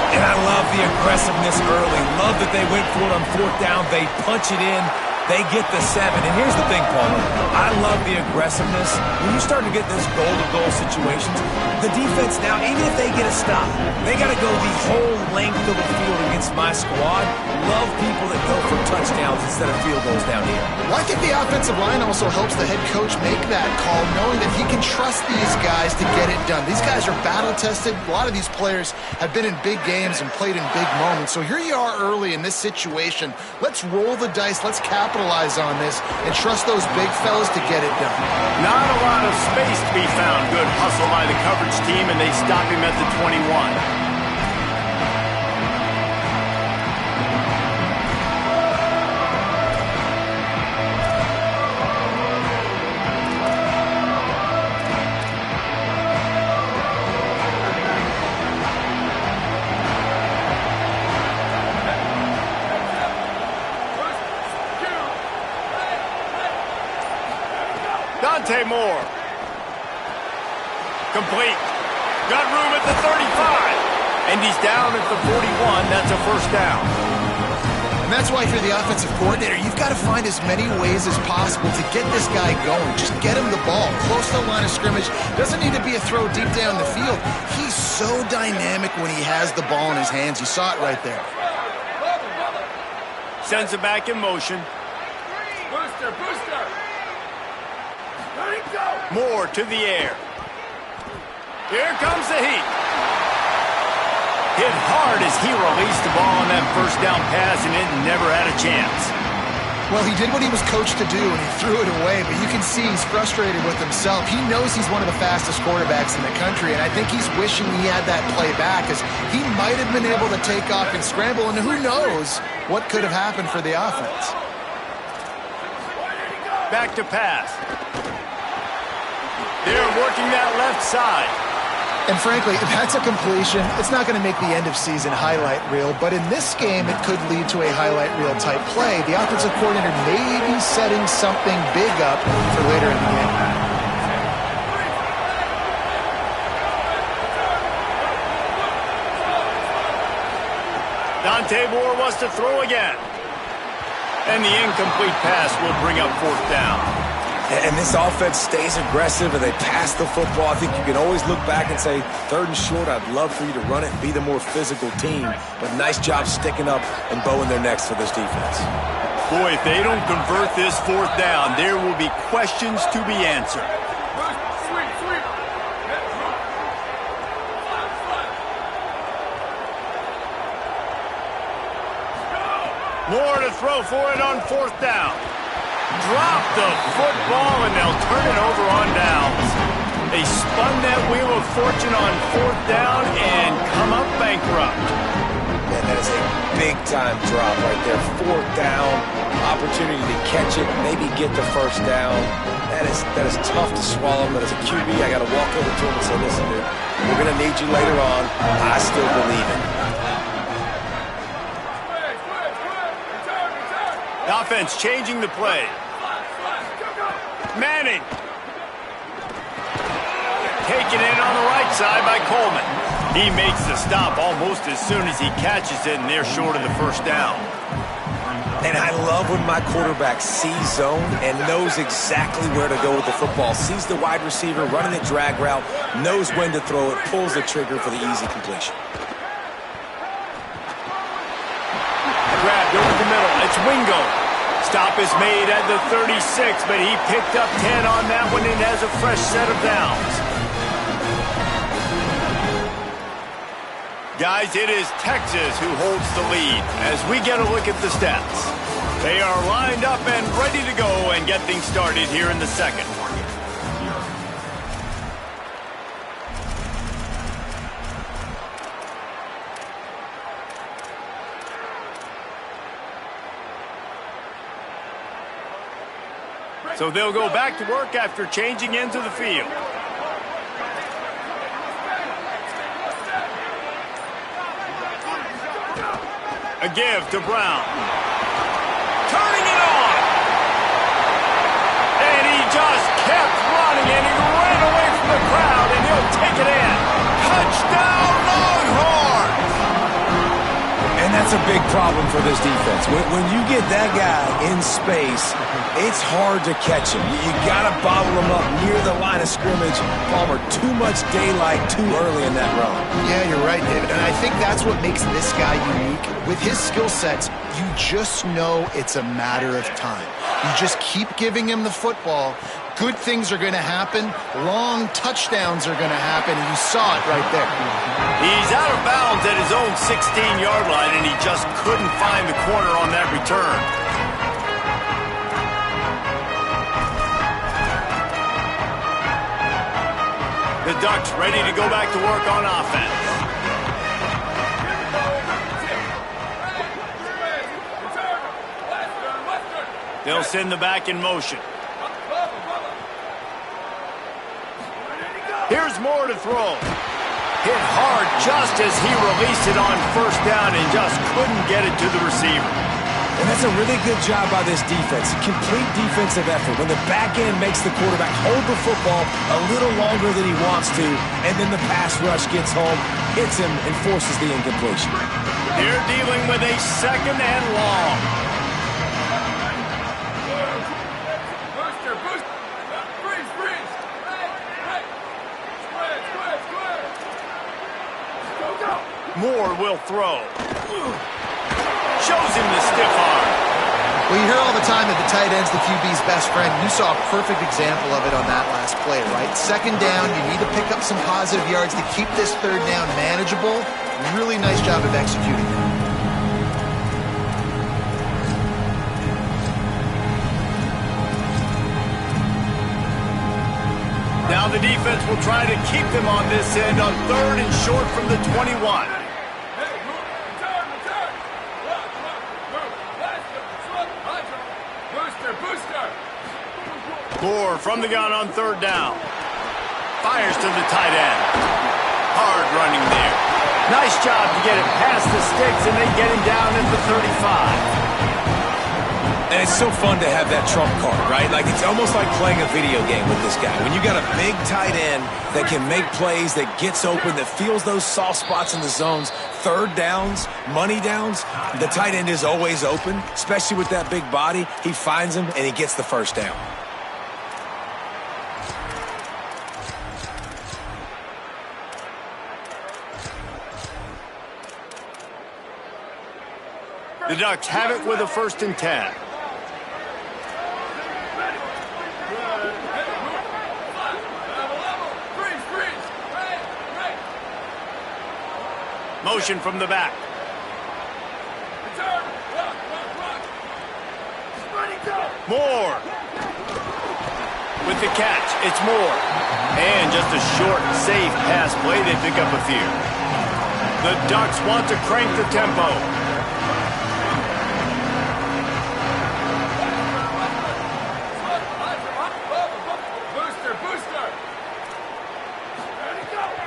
And I love the aggressiveness early. Love that they went for it on 4th down. They punch it in. They get the 7. And here's the thing, Palmer. I love the aggressiveness. When you start to get those goal-to-goal situations, the defense now, even if they get a stop, they got to go the whole length of the field against my squad. Love people that go for touchdowns instead of field goals down here. Well, I think the offensive line also helps the head coach make that call, knowing that he can trust these guys to get it done. These guys are battle-tested. A lot of these players have been in big games and played in big moments. So here you are early in this situation. Let's roll the dice. Let's capitalize on this and trust those big fellas to get it done. Not a lot of space to be found. Good hustle by the coverage team, and they stop him at the 21. Dante Moore. Complete. Got room at the 35. And he's down at the 41. That's a 1st down. And that's why if you're the offensive coordinator, you've got to find as many ways as possible to get this guy going. Just get him the ball. Close to the line of scrimmage. Doesn't need to be a throw deep down the field. He's so dynamic when he has the ball in his hands. You saw it right there. Sends it back in motion. Booster, booster. Let him go. Moore to the air. Here comes the heat. Hit hard as he released the ball on that 1st down pass, and it never had a chance. Well, he did what he was coached to do, and he threw it away, but you can see he's frustrated with himself. He knows he's one of the fastest quarterbacks in the country, and I think he's wishing he had that play back, as he might have been able to take off and scramble, and who knows what could have happened for the offense. Back to pass. They're working that left side. And frankly, that's a completion. It's not going to make the end-of-season highlight reel, but in this game, it could lead to a highlight reel type play. The offensive coordinator may be setting something big up for later in the game. Dante Moore wants to throw again. And the incomplete pass will bring up 4th down. And this offense stays aggressive and they pass the football. I think you can always look back and say, 3rd and short, I'd love for you to run it and be the more physical team. But nice job sticking up and bowing their necks for this defense. Boy, if they don't convert this 4th down, there will be questions to be answered. Moore to throw for it on 4th down. Drop the football, and they'll turn it over on downs. They spun that wheel of fortune on 4th down and come up bankrupt. Man, that is a big-time drop right there. 4th down, opportunity to catch it, maybe get the 1st down. That is tough to swallow, but as a QB, I got to walk over to him and say, listen, dude, we're going to need you later on. I still believe it. Offense changing the play. Manning. Taken in on the right side by Coleman. He makes the stop almost as soon as he catches it, and they're short of the 1st down. And I love when my quarterback sees zone and knows exactly where to go with the football. Sees the wide receiver running the drag route, knows when to throw it, pulls the trigger for the easy completion. Grabbed over the middle. It's Wingo. Stop is made at the 36, but he picked up 10 on that one and has a fresh set of downs. Guys, it is Texas who holds the lead as we get a look at the stats. They are lined up and ready to go and get things started here in the 2nd. So they'll go back to work after changing into the field. A give to Brown. Turning it on. And he just kept running, and he ran away from the crowd, and he'll take it in. Touchdown, Longhorns! And that's a big problem for this defense. When you get that guy in space, it's hard to catch him. You got to bottle him up near the line of scrimmage. Palmer, too much daylight too early in that run. Yeah, you're right, David. And I think that's what makes this guy unique. With his skill sets, you just know it's a matter of time. You just keep giving him the football. Good things are going to happen. Long touchdowns are going to happen. And you saw it right there. He's out of bounds at his own 16-yard line, and he just couldn't find the corner on that return. The Ducks ready to go back to work on offense. They'll send the back in motion. Here's Moore to throw. Hit hard just as he released it on 1st down and just couldn't get it to the receiver. And that's a really good job by this defense. Complete defensive effort. When the back end makes the quarterback hold the football a little longer than he wants to, and then the pass rush gets home, hits him, and forces the incompletion. They're dealing with a 2nd and long. Booster, booster. Freeze, freeze. Hey. Square. Go. Moore will throw. Shows him the stiff arm. Well, you hear all the time that the tight end's the QB's best friend. You saw a perfect example of it on that last play, right? 2nd down, you need to pick up some positive yards to keep this 3rd down manageable. Really nice job of executing that. Now the defense will try to keep them on this end on 3rd and short from the 21. Moore from the gun on 3rd down. Fires to the tight end. Hard running there. Nice job to get it past the sticks, and they get him down at the 35. And it's so fun to have that trump card, right? Like, it's almost like playing a video game with this guy. When you got a big tight end that can make plays, that gets open, that feels those soft spots in the zones, third downs, money downs, the tight end is always open, especially with that big body. He finds him, and he gets the first down. The Ducks have it with a 1st and 10. Motion from the back. Moore. With the catch, it's Moore. And just a short, safe pass play, they pick up a few. The Ducks want to crank the tempo.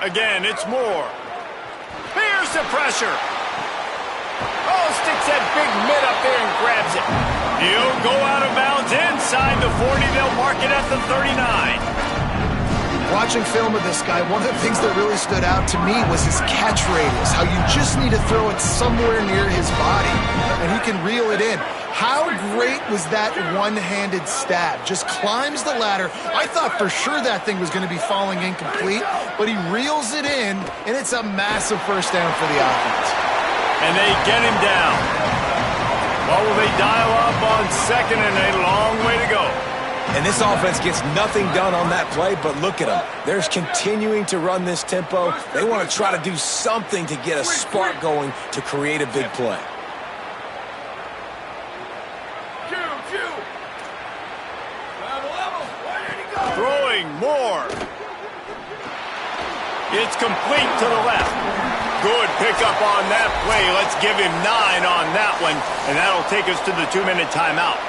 Again, it's Moore. Here's the pressure. Oh, sticks that big mid up there and grabs it. He'll go out of bounds inside the 40. They'll mark it at the 39. Watching film of this guy, one of the things that really stood out to me was his catch radius, how you just need to throw it somewhere near his body, and he can reel it in. How great was that one-handed stab? Just climbs the ladder. I thought for sure that thing was going to be falling incomplete, but he reels it in, and it's a massive first down for the offense. And they get him down. What will they dial up on 2nd and a long way to go? And this offense gets nothing done on that play, but look at them. They're continuing to run this tempo. They want to try to do something to get a spark going to create a big play. Throwing more. It's complete to the left. Good pickup on that play. Let's give him 9 on that one, and that'll take us to the 2-minute timeout.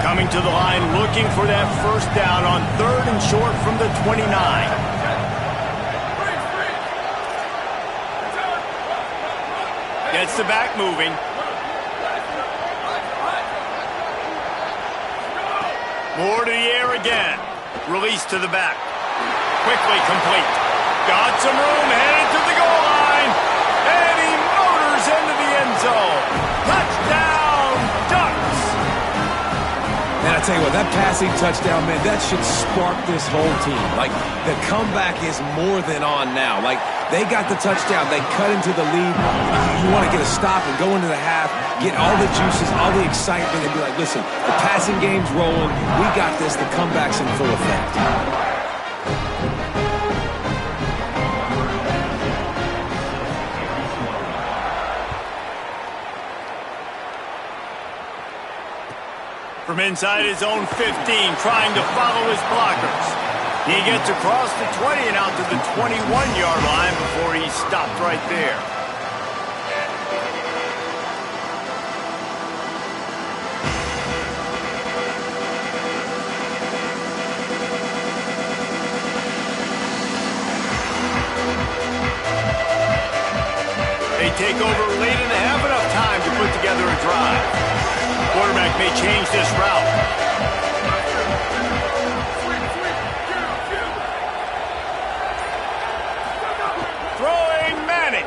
Coming to the line, looking for that first down on 3rd and short from the 29. Gets the back moving. More to the air again. Release to the back. Quickly complete. Got some room, headed to the goal line. And he motors into the end zone. Touchdown, Ducks! Man, I tell you what, that passing touchdown, man, that should spark this whole team. Like, the comeback is more than on now. Like, they got the touchdown. They cut into the lead. You want to get a stop and go into the half, get all the juices, all the excitement, and be like, listen, the passing game's rolling. We got this. The comeback's in full effect. From inside his own 15, trying to follow his blockers. He gets across the 20 and out to the 21-yard line before he stopped right there. They take over late in the half, enough time to put together a drive. Quarterback may change this route. Throwing Manning.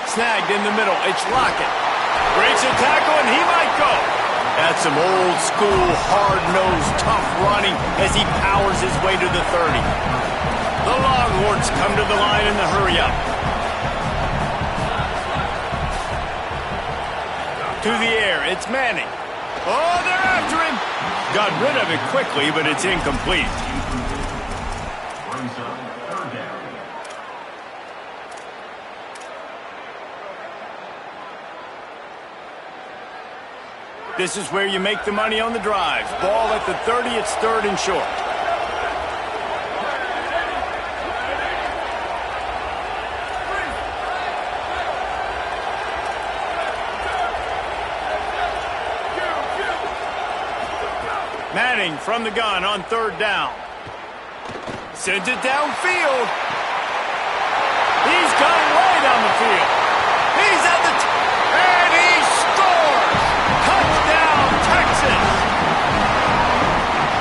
Snagged in the middle. It's Lockett. Breaks a tackle, and he might go. That's some old school, hard-nosed, tough running as he powers his way to the 30. The Longhorns come to the line in the hurry-up. To the air, it's Manning. Oh, they're after him. Got rid of it quickly, but it's incomplete. Brings up 3rd down. This is where you make the money on the drives. Ball at the 30, it's 3rd and short. Manning from the gun on third down. Sends it downfield. He's got it way down the field. He's at the and he scores! Touchdown, Texas!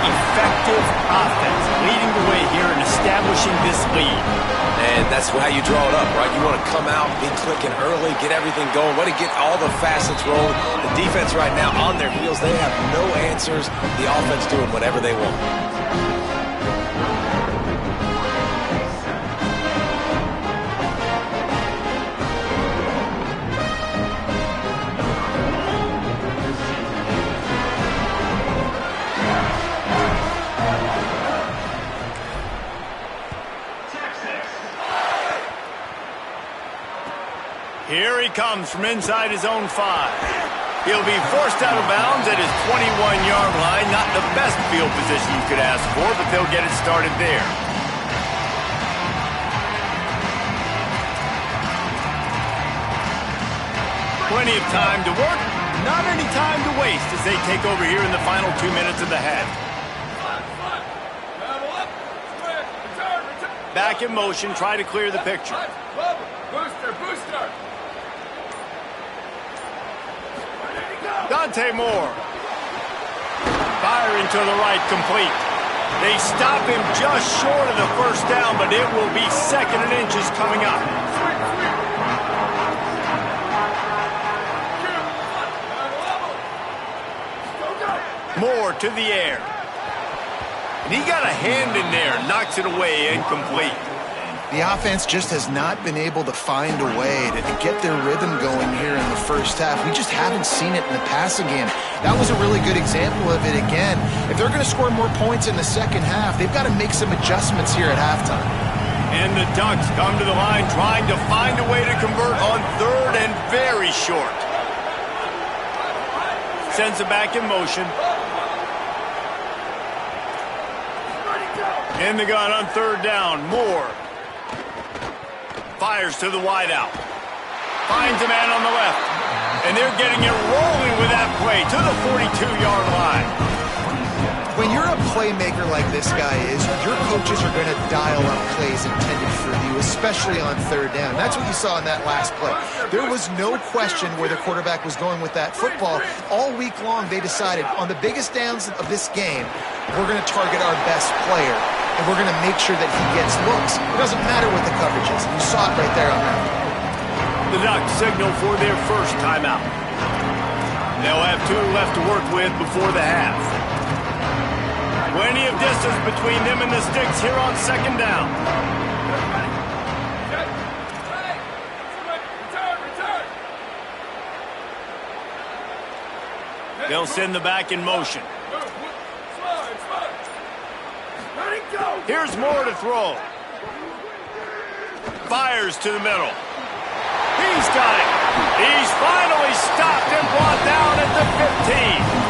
Effective offense, leading the way here and establishing this lead. And that's how you draw it up, right? You want to come out, be clicking early, get everything going, want to get all the facets rolling. The defense right now on their heels, they have no answers. The offense doing whatever they want. Here he comes from inside his own 5. He'll be forced out of bounds at his 21-yard line. Not the best field position you could ask for, but they'll get it started there. Plenty of time to work, not any time to waste as they take over here in the final 2 minutes of the half. Back in motion, try to clear the picture. Booster, booster. Dante Moore. Firing to the right, complete. They stop him just short of the first down, but it will be 2nd and inches coming up. Moore to the air. And he got a hand in there, knocks it away, incomplete. The offense just has not been able to find a way to get their rhythm going here in the first half. We just haven't seen it in the passing game. That was a really good example of it again. If they're going to score more points in the second half, they've got to make some adjustments here at halftime. And the Ducks come to the line trying to find a way to convert on third and very short. Sends it back in motion. In the gun on third down, Moore. Fires to the wideout. Finds a man on the left. And they're getting it rolling with that play to the 42-yard line. When you're a playmaker like this guy is, your coaches are going to dial up plays intended for you, especially on third down. That's what you saw in that last play. There was no question where the quarterback was going with that football. All week long, they decided on the biggest downs of this game, we're going to target our best player, and we're going to make sure that he gets looks. It doesn't matter what the coverage is. You saw it right there on that. The Ducks signal for their first timeout. They'll have 2 left to work with before the half. Plenty of distance between them and the sticks here on second down. They'll send the back in motion. Here's Moore to throw. Fires to the middle. He's got it. He's finally stopped and brought down at the 15.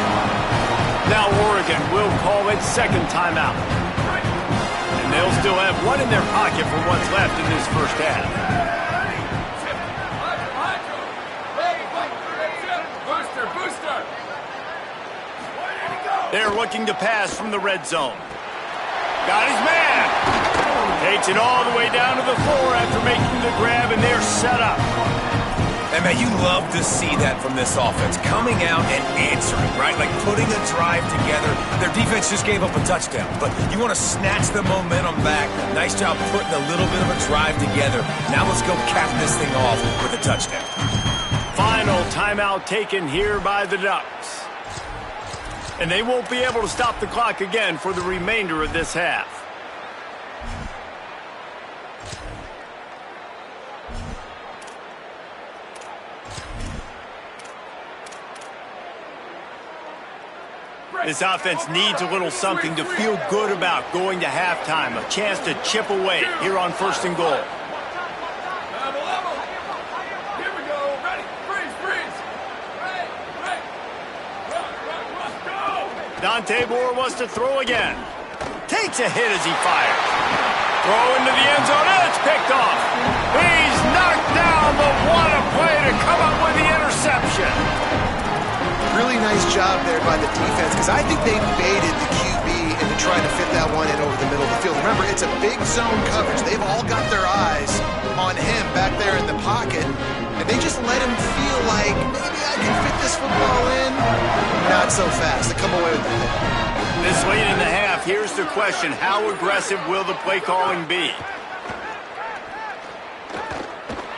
Now Oregon will call it second timeout. And they'll still have one in their pocket for what's left in this first half. Booster, booster. They're looking to pass from the red zone. Got his man. Takes it all the way down to the floor after making the grab, and they're set up. And, man, you love to see that from this offense. Coming out and answering, right? Like putting a drive together. Their defense just gave up a touchdown. But you want to snatch the momentum back. Nice job putting a little bit of a drive together. Now let's go cap this thing off with a touchdown. Final timeout taken here by the Ducks. And they won't be able to stop the clock again for the remainder of this half. This offense needs a little something to feel good about going to halftime. A chance to chip away here on 1st and goal. Level. Here we go. Ready. Freeze. Ready. Run. Go. Dante Moore wants to throw again. Takes a hit as he fires. Throw into the end zone. And it's picked off. He's knocked down, but what a play to come up with the interception. Really nice job there by the defense, because I think they baited the QB into trying to fit that one in over the middle of the field. Remember, it's a big zone coverage. They've all got their eyes on him back there in the pocket, and they just let him feel like, maybe I can fit this football in. Not so fast. They come away with the hit. This late in the half, here's the question. How aggressive will the play calling be?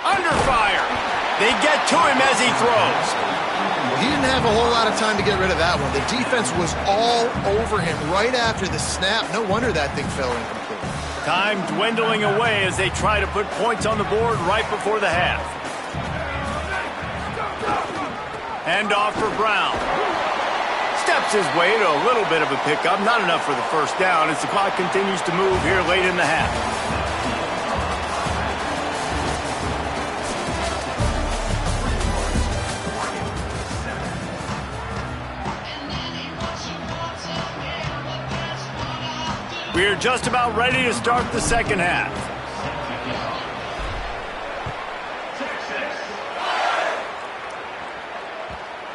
Under fire. They get to him as he throws. He didn't have a whole lot of time to get rid of that one. The defense was all over him right after the snap. No wonder that thing fell incomplete. Time dwindling away as they try to put points on the board right before the half. Hand off for Brown. Steps his way to a little bit of a pickup. Not enough for the first down as the clock continues to move here late in the half. We're just about ready to start the second half.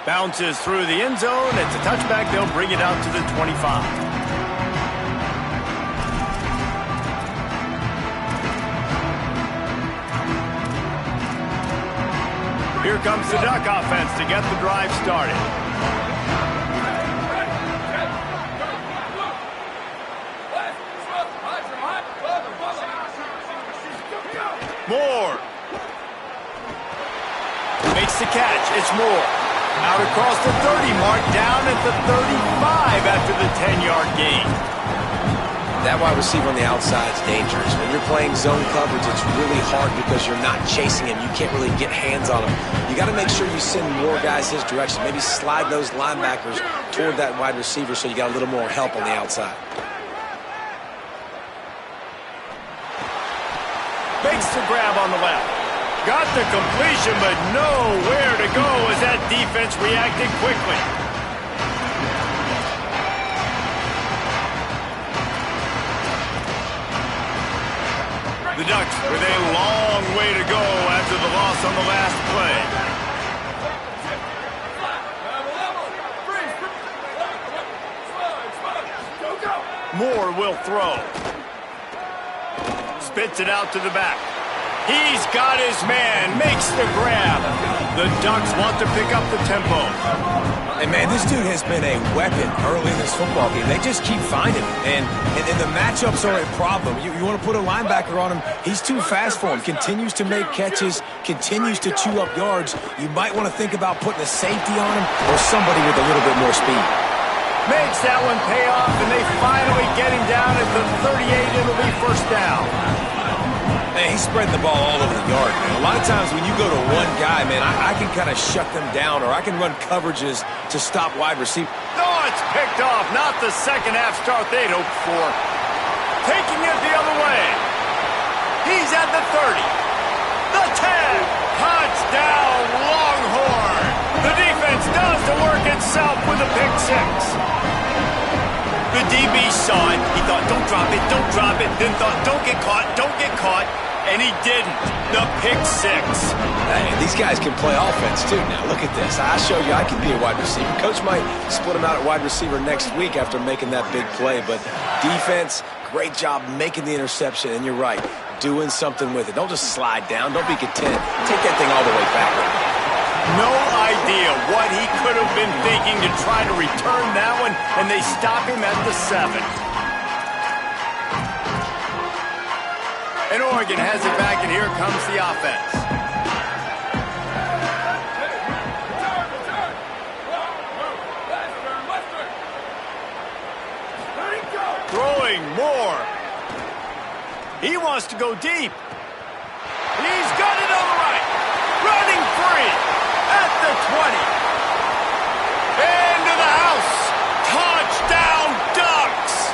Bounces through the end zone. It's a touchback. They'll bring it out to the 25. Here comes the Duck offense to get the drive started. Moore. Makes the catch. It's Moore. Out across the 30 mark, down at the 35 after the 10-yard gain. That wide receiver on the outside is dangerous. When you're playing zone coverage, it's really hard because you're not chasing him. You can't really get hands on him. You got to make sure you send more guys his direction. Maybe slide those linebackers toward that wide receiver so you got a little more help on the outside. Makes the grab on the left. Got the completion, but nowhere to go as that defense reacted quickly. The Ducks with a long way to go after the loss on the last play. Moore will throw. Spits it out to the back. He's got his man, makes the grab. The Ducks want to pick up the tempo. And, man, this dude has been a weapon early in this football game. They just keep finding him. And the matchups are a problem. You want to put a linebacker on him, he's too fast for him. Continues to make catches, continues to chew up yards. You might want to think about putting a safety on him or somebody with a little bit more speed. Makes that one pay off, and they finally get him down at the 38. It'll be first down. Man, he's spreading the ball all over the yard, man. A lot of times when you go to one guy, man, I can kind of shut them down, or I can run coverages to stop wide receiver. Oh, it's picked off. Not the second half start they'd hoped for. Taking it the other way. He's at the 30. The 10. Touchdown, Longhorn. The defense does the work itself with a pick six. The DB saw it. He thought, don't drop it, don't drop it. Then thought, don't get caught, don't get caught. And he didn't. The pick six. Hey, these guys can play offense, too. Now, look at this. I show you I can be a wide receiver. Coach might split him out at wide receiver next week after making that big play. But defense, great job making the interception. And you're right, doing something with it. Don't just slide down. Don't be content. Take that thing all the way back. No idea what he could have been thinking to try to return that one, and they stop him at the 7. And Oregon has it back, and here comes the offense. Throwing more. He wants to go deep. He's got it on the right. Running free. At the 20. Into the house. Touchdown, Ducks.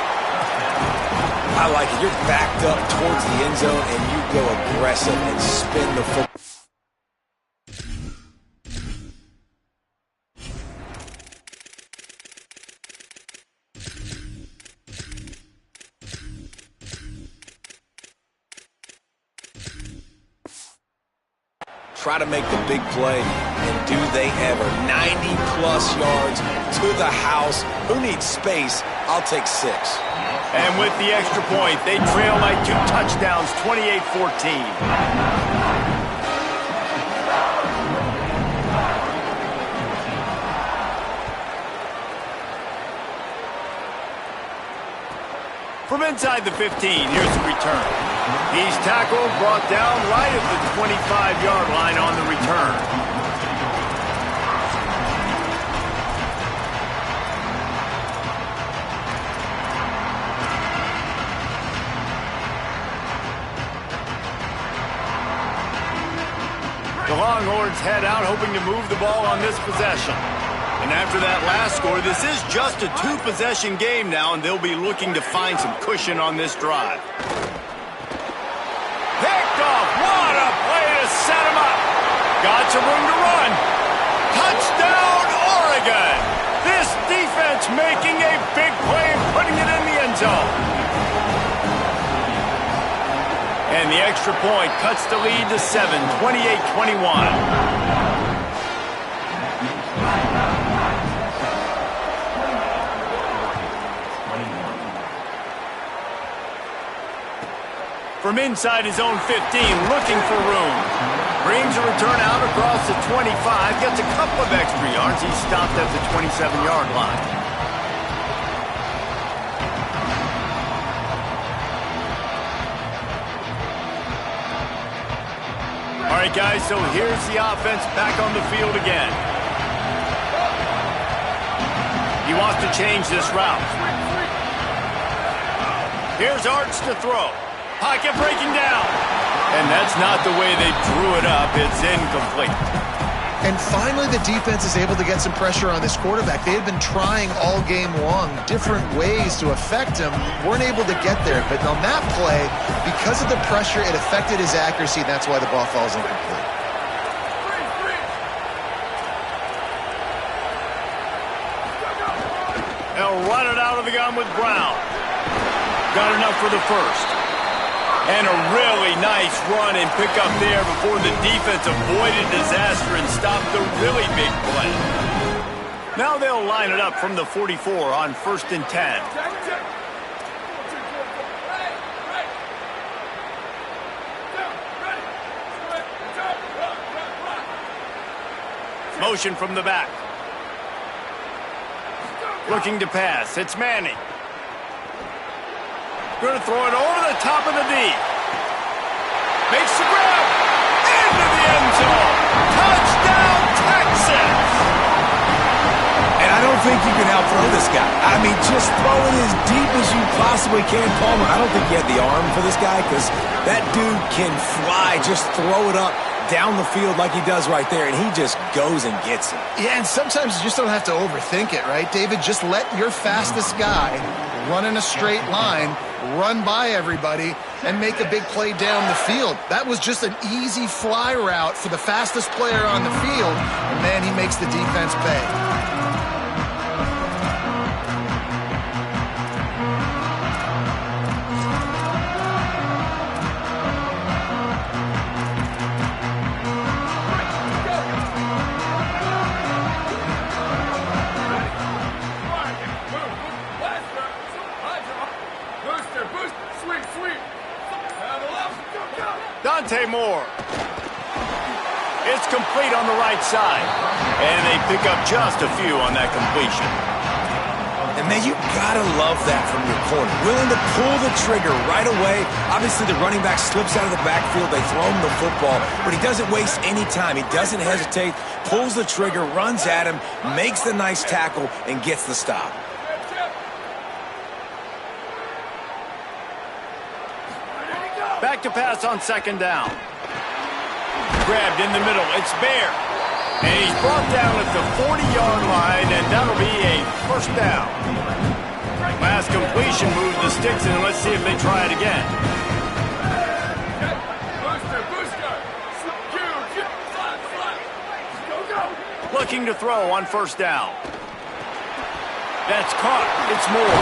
I like it. You're backed up towards the end zone, and you go aggressive and spin the football. try to make the big play, and do they ever. 90-plus yards to the house. Who needs space? I'll take 6. And with the extra point, they trail by 2 touchdowns, 28-14. From inside the 15, here's the return. He's tackled, brought down right at the 25-yard line on the return. The Longhorns head out, hoping to move the ball on this possession. And after that last score, this is just a 2-possession game now, and they'll be looking to find some cushion on this drive. Picked off. What a play to set him up. Got some room to run. Touchdown, Oregon. This defense making a big play and putting it in the end zone. And the extra point cuts the lead to 7, 28-21. From inside his own 15, looking for room. Brings a return out across the 25, gets a couple of extra yards. He's stopped at the 27-yard line. All right, guys, so here's the offense back on the field again. He wants to change this route. Here's Arch to throw. Pocket breaking down. And that's not the way they drew it up. It's incomplete. And finally, the defense is able to get some pressure on this quarterback. They had been trying all game long different ways to affect him. Weren't able to get there. But on that play, because of the pressure, it affected his accuracy. That's why the ball falls incomplete. They'll run it out of the gun with Brown. Got enough for the first. And a really nice run and pick up there before the defense avoided disaster and stopped the really big play. Now they'll line it up from the 44 on 1st and 10. Motion from the back. Looking to pass. It's Manning. Going to throw it over the top of the D. Makes the grab. Into the end zone. Touchdown, Texas. And I don't think you can out-throw this guy. I mean, just throw it as deep as you possibly can, Palmer. I don't think he had the arm for this guy because that dude can fly. Just throw it up down the field like he does right there, and he just goes and gets it. Yeah, and sometimes you just don't have to overthink it, right, David? Just let your fastest guy run in a straight line, run by everybody, and make a big play down the field. That was just an easy fly route for the fastest player on the field, and man, he makes the defense pay. Dante Moore. It's complete on the right side. And they pick up just a few on that completion. And man, you gotta love that from your corner. Willing to pull the trigger right away. Obviously, the running back slips out of the backfield. They throw him the football, but he doesn't waste any time. He doesn't hesitate, pulls the trigger, runs at him, makes the nice tackle, and gets the stop. Back to pass on 2nd down. Grabbed in the middle. It's Bear. And he's brought down at the 40-yard line, and that'll be a 1st down. Last completion moved the sticks, and let's see if they try it again. Looking to throw on 1st down. That's caught. It's Moore.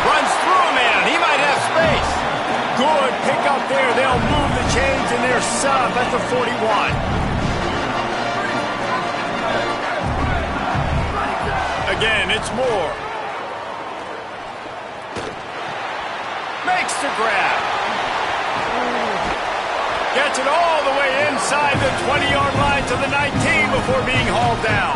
Runs through a man. He might have space. Good pick up there. They'll move the chains, and they're set up at the 41. once more. Makes the grab. Gets it all the way inside the 20-yard line to the 19 before being hauled down.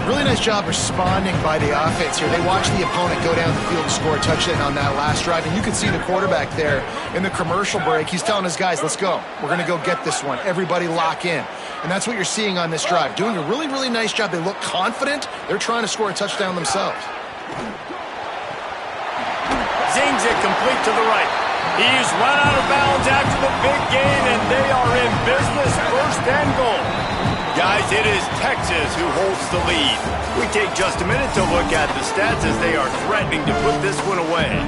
Really nice job responding by the offense here. They watched the opponent go down the field and score a touchdown on that last drive, and you can see the quarterback there in the commercial break. He's telling his guys, let's go. We're going to go get this one. Everybody lock in. And that's what you're seeing on this drive. Doing a really, really nice job. They look confident. They're trying to score a touchdown themselves. Zings it complete to the right. He's run out of bounds after the big gain, and they are in business. First and goal. Guys, it is Texas who holds the lead. We take just a minute to look at the stats as they are threatening to put this one away.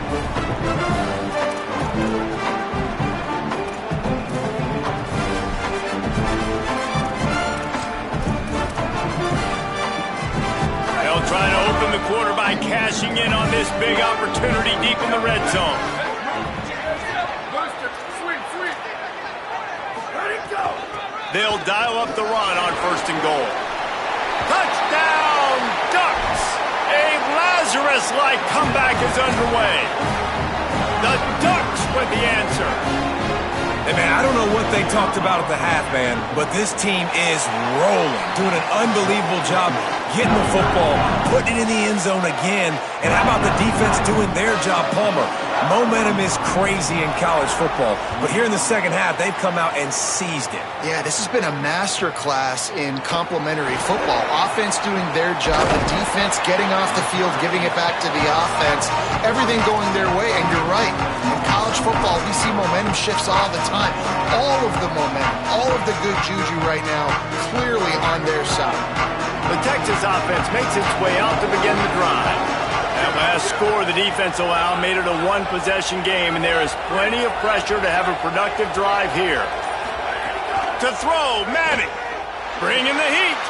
They'll try to open the quarter by cashing in on this big opportunity deep in the red zone. They'll dial up the run on first and goal. Touchdown, Ducks! A Lazarus-like comeback is underway. The Ducks with the answer. Hey, man, I don't know what they talked about at the half, man, but this team is rolling, doing an unbelievable job getting the football, putting it in the end zone again, and how about the defense doing their job, Palmer? Momentum is crazy in college football, but here in the second half, they've come out and seized it. Yeah, this has been a master class in complementary football. Offense doing their job, the defense getting off the field, giving it back to the offense, everything going their way, and you're right. In college football, we see momentum shifts all the time. All of the momentum, all of the good juju right now, clearly on their side. The Texas offense makes its way out to begin the drive. That last score the defense allowed made it a one-possession game, and there is plenty of pressure to have a productive drive here. To throw, Manning, bringing the heat.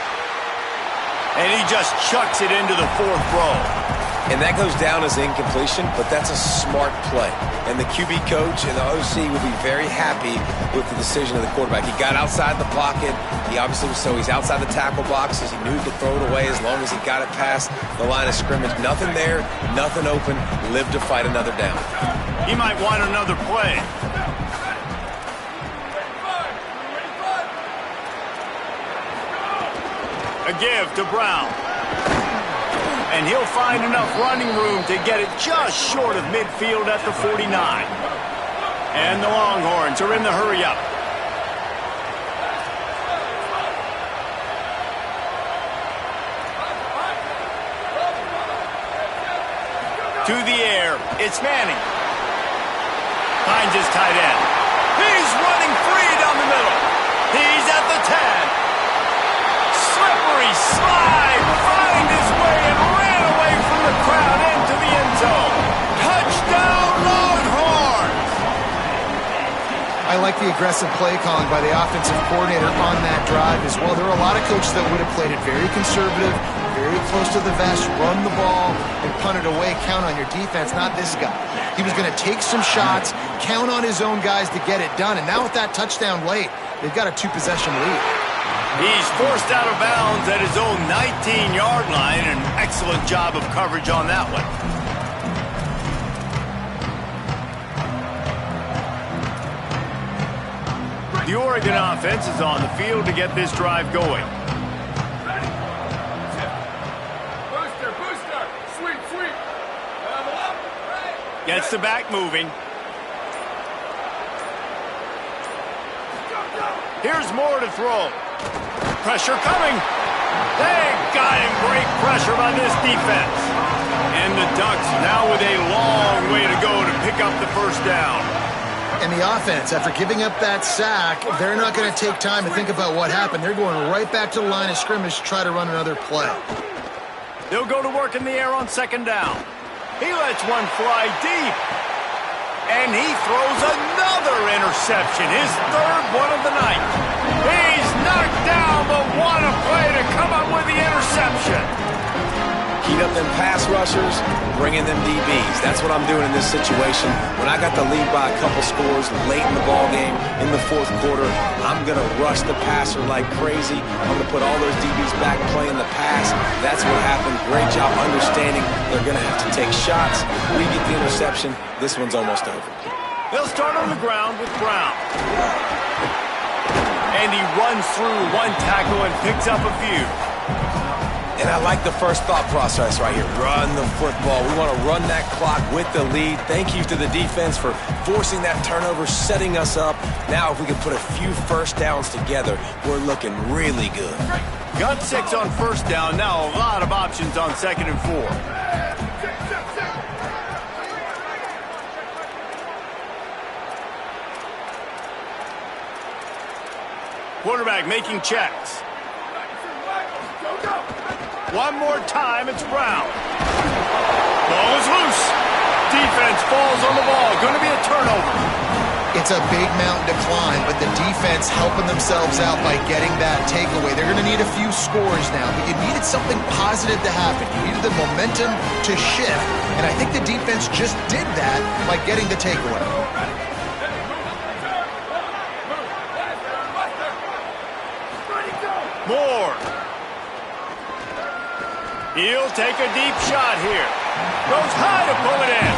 And he just chucks it into the fourth row. And that goes down as incompletion, but that's a smart play. And the QB coach and the OC will be very happy with the decision of the quarterback. He got outside the pocket. He obviously was he's outside the tackle boxes. He knew he could throw it away as long as he got it past the line of scrimmage. Nothing there, nothing open. Live to fight another down. He might want another play. A give to Brown. And he'll find enough running room to get it just short of midfield at the 49. And the Longhorns are in the hurry-up. To the air, it's Manning. Finds his tight end. He's running free down the middle. He's at the 10. Slippery slide, find his way and ran away from the crowd into the end zone. Touchdown, Longhorns! I like the aggressive play calling by the offensive coordinator on that drive as well. There are a lot of coaches that would have played it very conservative, very close to the vest, run the ball, and punt it away, count on your defense, not this guy. He was going to take some shots, count on his own guys to get it done, and now with that touchdown late, they've got a two-possession lead. He's forced out of bounds at his own 19-yard line. An excellent job of coverage on that one. The Oregon offense is on the field to get this drive going. Booster, booster! Sweep, sweep! Level up! Gets the back moving. Here's more to throw. Pressure coming. They got him. Great pressure by this defense. And the Ducks now with a long way to go to pick up the first down. And the offense, after giving up that sack, they're not going to take time to think about what happened. They're going right back to the line of scrimmage to try to run another play. They'll go to work in the air on second down. He lets one fly deep. And he throws another interception, his third one of the night. He's knocked down, but what a play to come up with the interception. He speed up them pass rushers, bring in them DBs. That's what I'm doing in this situation. When I got the lead by a couple scores late in the ball game, in the fourth quarter, I'm going to rush the passer like crazy. I'm going to put all those DBs back playing the pass. That's what happened. Great job understanding they're going to have to take shots. We get the interception. This one's almost over. They'll start on the ground with Brown. And he runs through one tackle and picks up a few. And I like the first thought process right here. Run the football. We want to run that clock with the lead. Thank you to the defense for forcing that turnover, setting us up. Now if we can put a few first downs together, we're looking really good. Got 6 on first down. Now a lot of options on 2nd and 4. Quarterback making checks. One more time, it's Brown. Ball is loose. Defense falls on the ball. Going to be a turnover. It's a big mountain to climb, but the defense helping themselves out by getting that takeaway. They're going to need a few scores now, but you needed something positive to happen. You needed the momentum to shift, and I think the defense just did that by getting the takeaway. Moore. He'll take a deep shot here. Goes high to pull it in.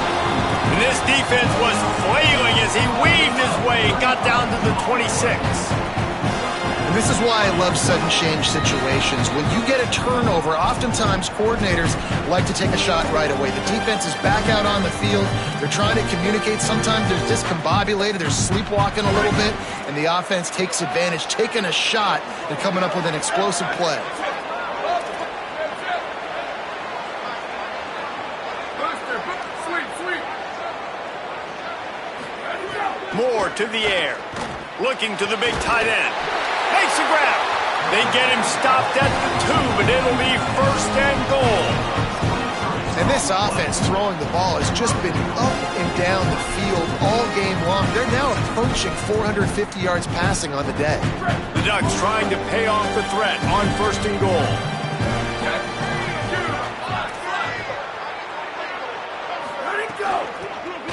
And this defense was flailing as he weaved his way, got down to the 26. And this is why I love sudden change situations. When you get a turnover, oftentimes coordinators like to take a shot right away. The defense is back out on the field. They're trying to communicate. Sometimes they're discombobulated. They're sleepwalking a little bit. And the offense takes advantage, taking a shot and coming up with an explosive play. Moore to the air. Looking to the big tight end. Makes the grab. They get him stopped at the 2, but it'll be 1st and goal. And this offense throwing the ball has just been up and down the field all game long. They're now approaching 450 yards passing on the day. The Ducks trying to pay off the threat on 1st and goal.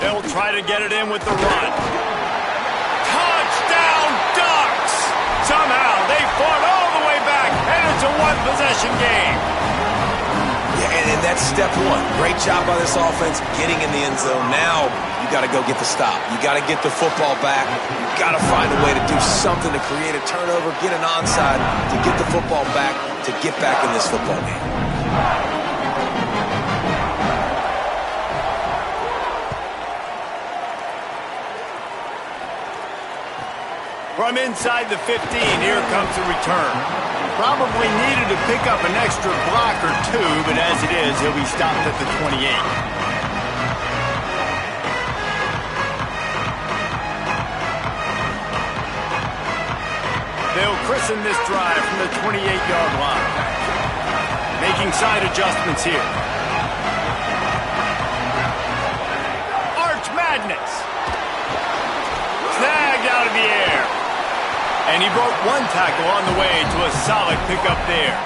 They'll try to get it in with the run. Touchdown, Ducks! Somehow they fought all the way back, and it's a one-possession game. Yeah, and that's step one. Great job by this offense getting in the end zone. Now you got to go get the stop. You got to get the football back. You got to find a way to do something to create a turnover, get an onside, to get the football back, to get back in this football game. From inside the 15, here comes the return. Probably needed to pick up an extra block or 2, but as it is, he'll be stopped at the 28. They'll christen this drive from the 28-yard line. Making side adjustments here. Arch Madness. Snagged out of the air. And he broke one tackle on the way to a solid pickup there.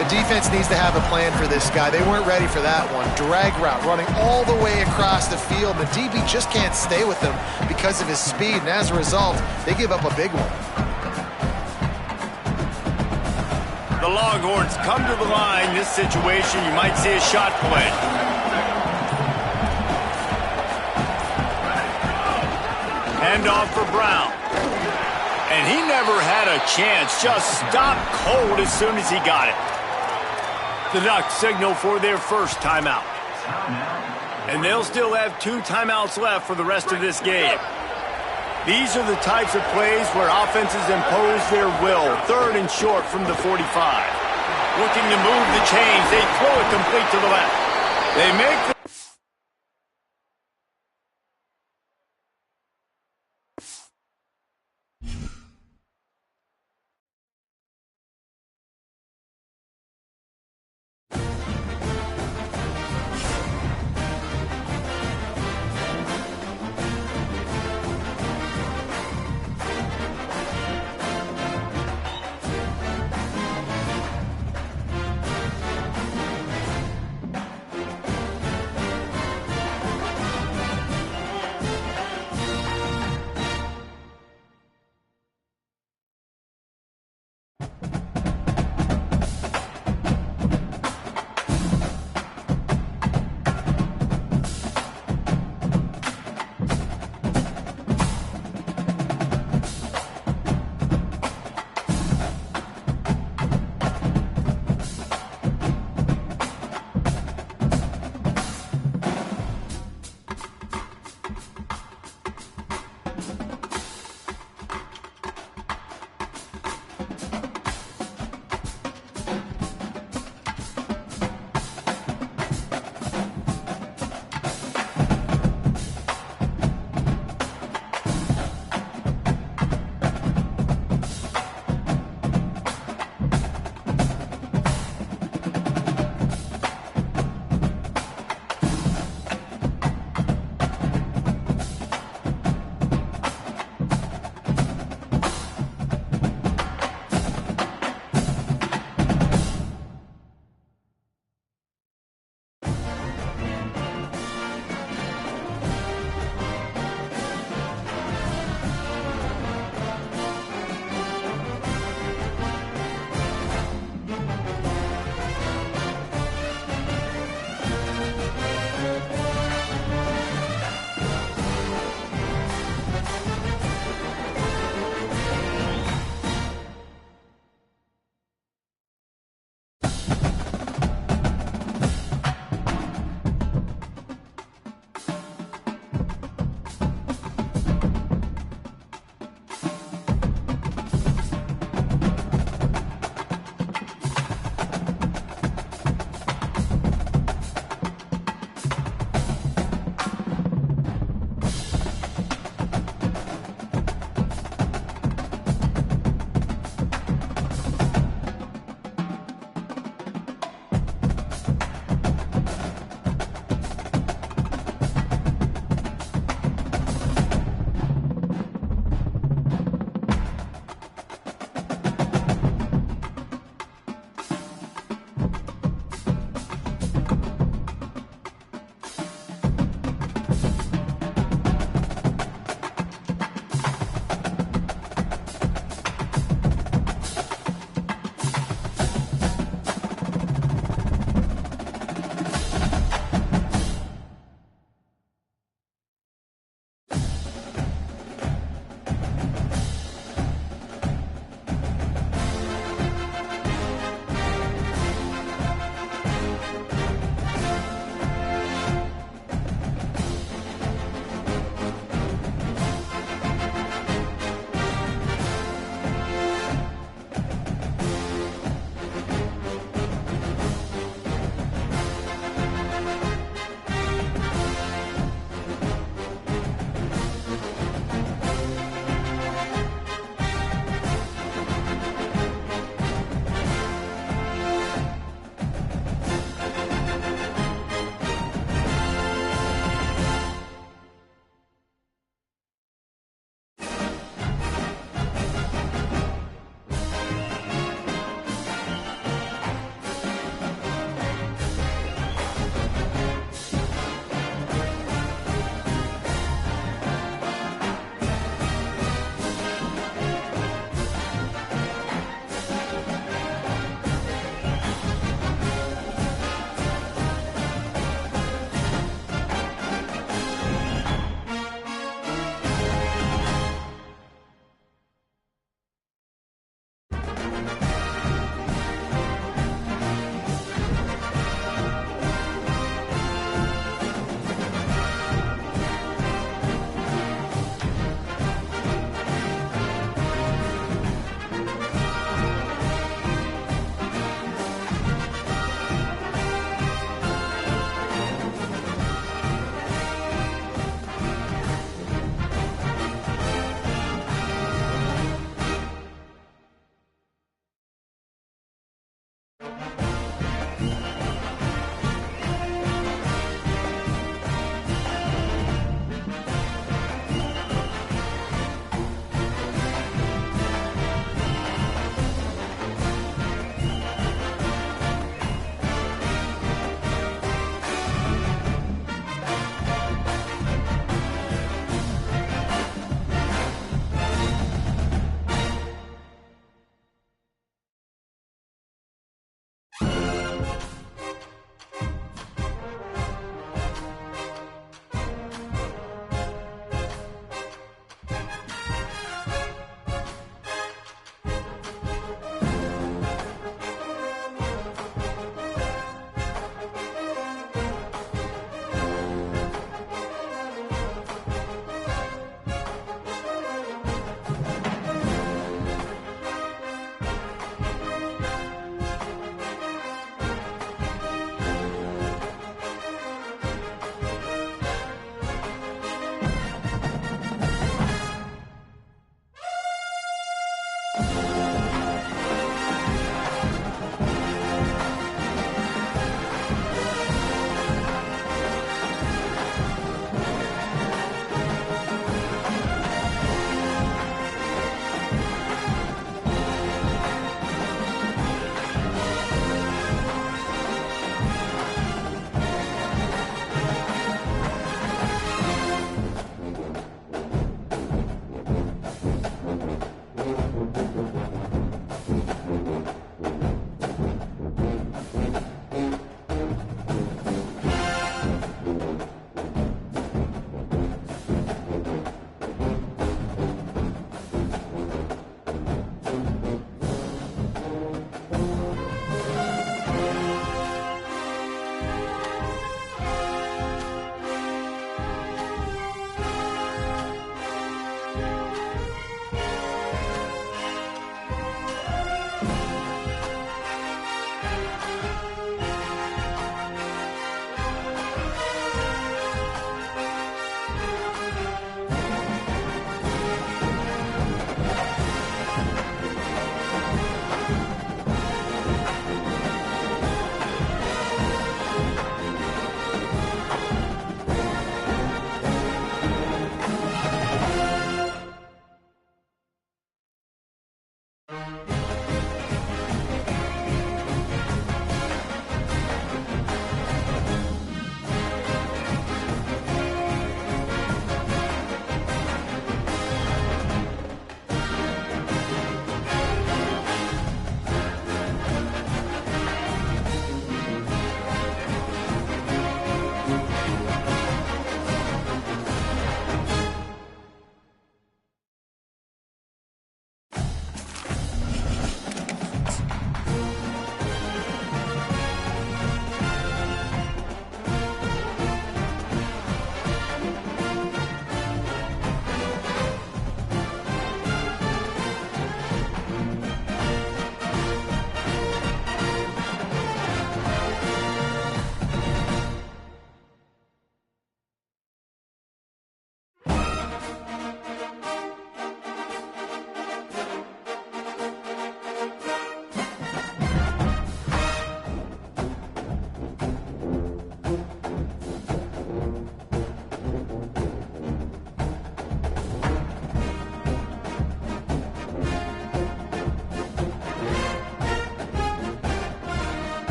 The defense needs to have a plan for this guy. They weren't ready for that one. Drag route running all the way across the field. The DB just can't stay with him because of his speed, and as a result, they give up a big one. The Longhorns come to the line. This situation, you might see a shot play. Handoff for Brown. And he never had a chance, just stopped cold as soon as he got it. The Ducks signal for their first timeout. And they'll still have 2 timeouts left for the rest of this game. These are the types of plays where offenses impose their will. 3rd and short from the 45. Looking to move the chains, they throw it complete to the left. They make the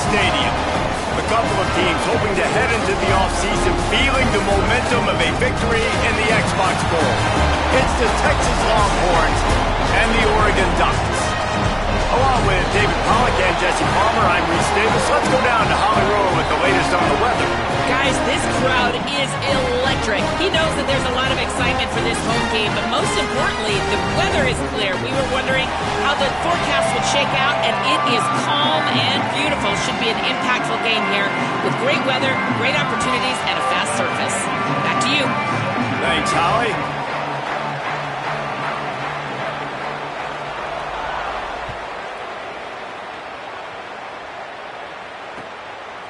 Stadium. A couple of teams hoping to head into the offseason feeling the momentum of a victory in the Xbox Bowl. It's the Texas Longhorns and the Oregon Ducks. Along with David Pollack and Jesse Palmer, I'm Reese Davis. Let's go down to Hollywood with the latest on the weather. Guys, this crowd is electric. He knows that there's a lot of excitement for this home game, but most importantly, the weather is clear. We were wondering how the forecast would shake out, and it is calm and beautiful. Should be an impactful game here with great weather, great opportunities, and a fast surface. Back to you. Thanks, Holly.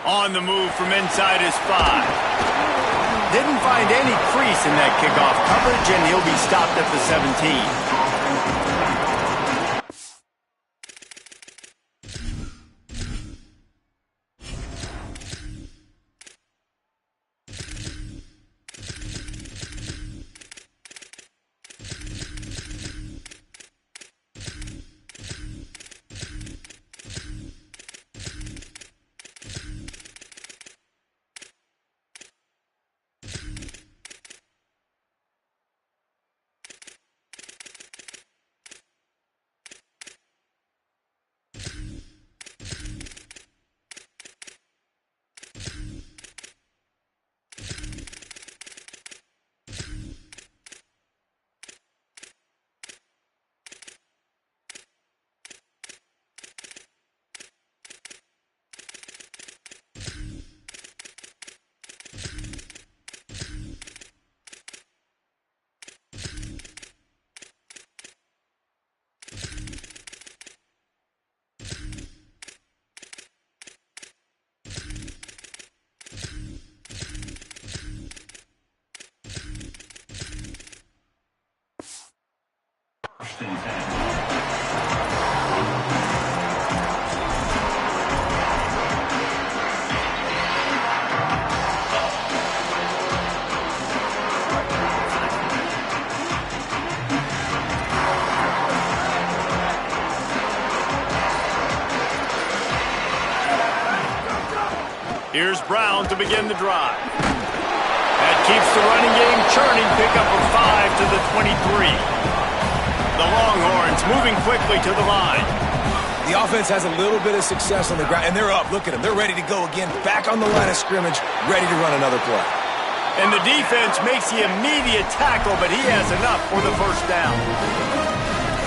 On the move from inside his 5. Didn't find any crease in that kickoff coverage, and he'll be stopped at the 17. Here's Brown to begin the drive. That keeps the running game churning. Pickup of 5 to the 23. The Longhorns moving quickly to the line. The offense has a little bit of success on the ground, and they're up. Look at them. They're ready to go again. Back on the line of scrimmage, ready to run another play. And the defense makes the immediate tackle, but he has enough for the first down.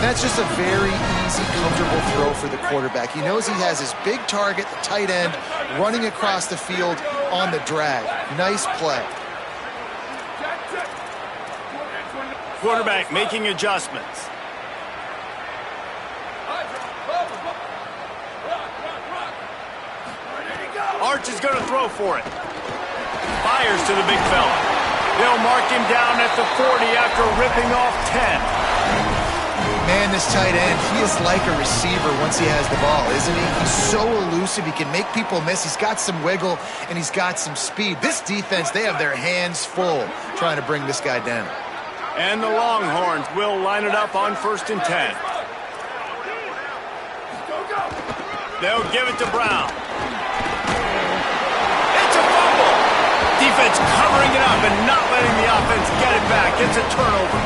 That's just a very easy, comfortable throw for the quarterback. He knows he has his big target, the tight end, running across the field on the drag. Nice play. Quarterback making adjustments. Arch is going to throw for it. Fires to the big fella. They'll mark him down at the 40 after ripping off 10. Man, this tight end, he is like a receiver once he has the ball, isn't he? He's so elusive. He can make people miss. He's got some wiggle, and he's got some speed. This defense, they have their hands full trying to bring this guy down. And the Longhorns will line it up on 1st and 10. They'll give it to Brown. It's a fumble. Defense covering it up and not letting the offense get it back. It's a turnover.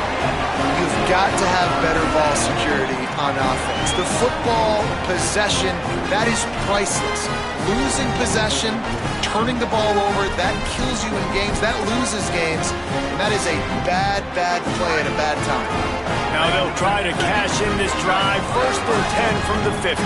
You've got to have better ball security on offense. The football possession, that is priceless. Losing possession, turning the ball over, that kills you in games, that loses games, and that is a bad, bad play at a bad time. Now they'll try to cash in this drive. 1st and 10 from the 50.